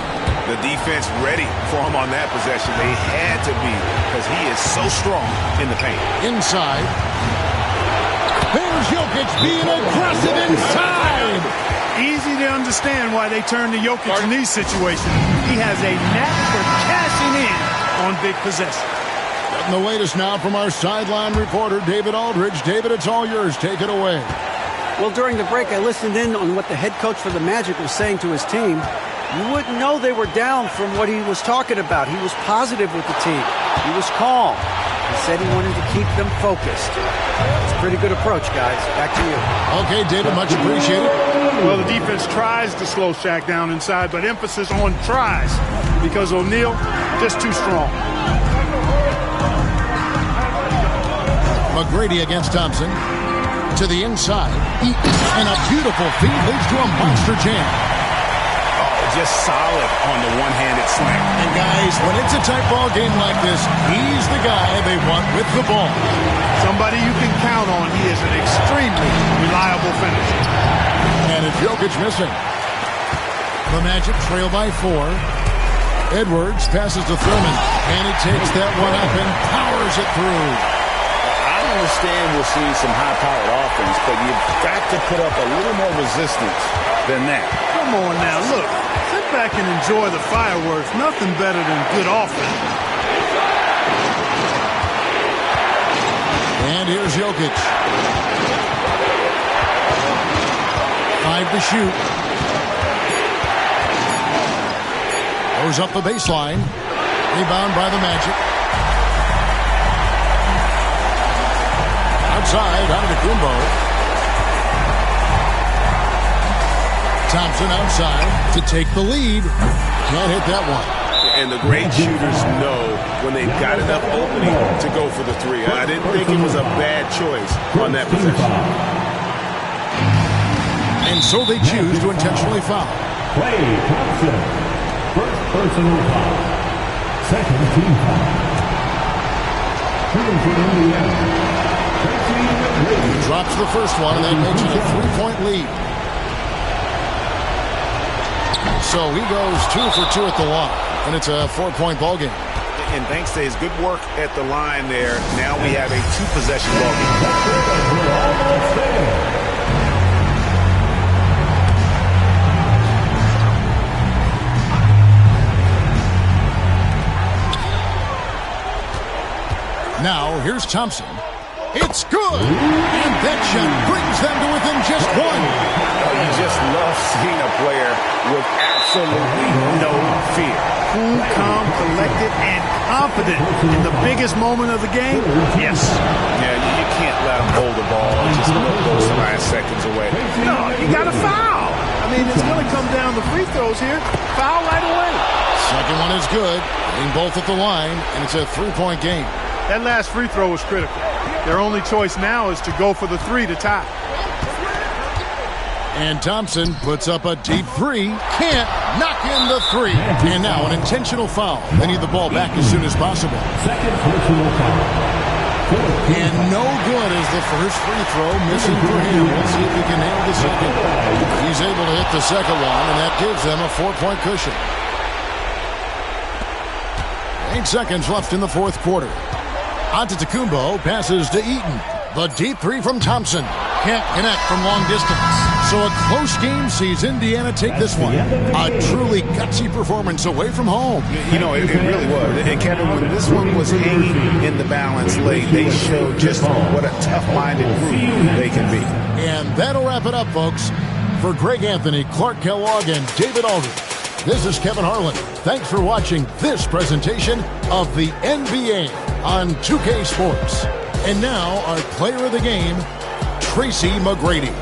The defense ready for him on that possession. They had to be because he is so strong in the paint. Inside. There's Jokic being aggressive inside. Easy to understand why they turn to Jokic in these situations. He has a knack for cashing in on big possessions. And the latest now from our sideline reporter, David Aldridge. David, it's all yours. Take it away. Well, during the break, I listened in on what the head coach for the Magic was saying to his team. You wouldn't know they were down from what he was talking about. He was positive with the team. He was calm. He said he wanted to keep them focused. It's a pretty good approach, guys. Back to you. Okay, David, much appreciated. Well, the defense tries to slow Shaq down inside, but emphasis on tries because O'Neal just too strong. McGrady against Thompson. To the inside. And a beautiful feed leads to a monster jam. Just solid on the one-handed slam. And guys, when it's a tight ball game like this, he's the guy they want with the ball. Somebody you can count on. He is an extremely reliable finisher. And it's Jokic missing. The Magic trail by 4. Edwards passes to Thurman. And he takes that one up and powers it through. I understand we'll see some high-powered offense, but you've got to put up a little more resistance than that. Come on now, look. Sit back and enjoy the fireworks. Nothing better than good offense. And here's Jokic. 5 to shoot. Goes up the baseline. Rebound by the Magic. Outside, Antetokounmpo. Thompson outside to take the lead. Can't hit that one. And the great shooters know when they've got enough opening to go for the 3. I didn't think it was a bad choice on that possession. And so they choose to intentionally foul. Klay Thompson, first personal foul. Second team foul. Shooting for Indiana. He drops the first one, and that makes it a 3-point lead. So he goes 2 for 2 at the line, and it's a 4-point ball game. And thanks to his good work at the line there, now we have a 2-possession ball game. Now, here's Thompson. It's good! And that shot brings them to within just 1. You just love seeing a player with absolutely no fear. Cool, calm, collected, and confident in the biggest moment of the game? Yes. Yeah, you can't let him hold the ball and just milk those last seconds away. No, you got to foul. I mean, it's going to come down to free throws here. Foul right away. Second one is good. Hitting both at the line, and it's a 3-point game. That last free throw was critical. Their only choice now is to go for the 3 to tie. And Thompson puts up a deep 3. Can't knock in the 3. And now an intentional foul. They need the ball back as soon as possible. Second personal foul. And no good is the first free throw, missing for him. We'll see if he can nail the second. He's able to hit the second one, and that gives them a 4-point cushion. 8 seconds left in the fourth quarter. Antetokounmpo passes to Eaton. The deep three from Thompson. Can't connect from long distance. So a close game sees Indiana take this one. A truly gutsy performance away from home. You know, it really was. And Kevin, when this one was hanging in the balance late, they showed just what a tough-minded group they can be. And that'll wrap it up, folks. For Greg Anthony, Clark Kellogg, and David Aldridge, this is Kevin Harlan. Thanks for watching this presentation of the NBA on 2K Sports. And now, our player of the game, Tracy McGrady.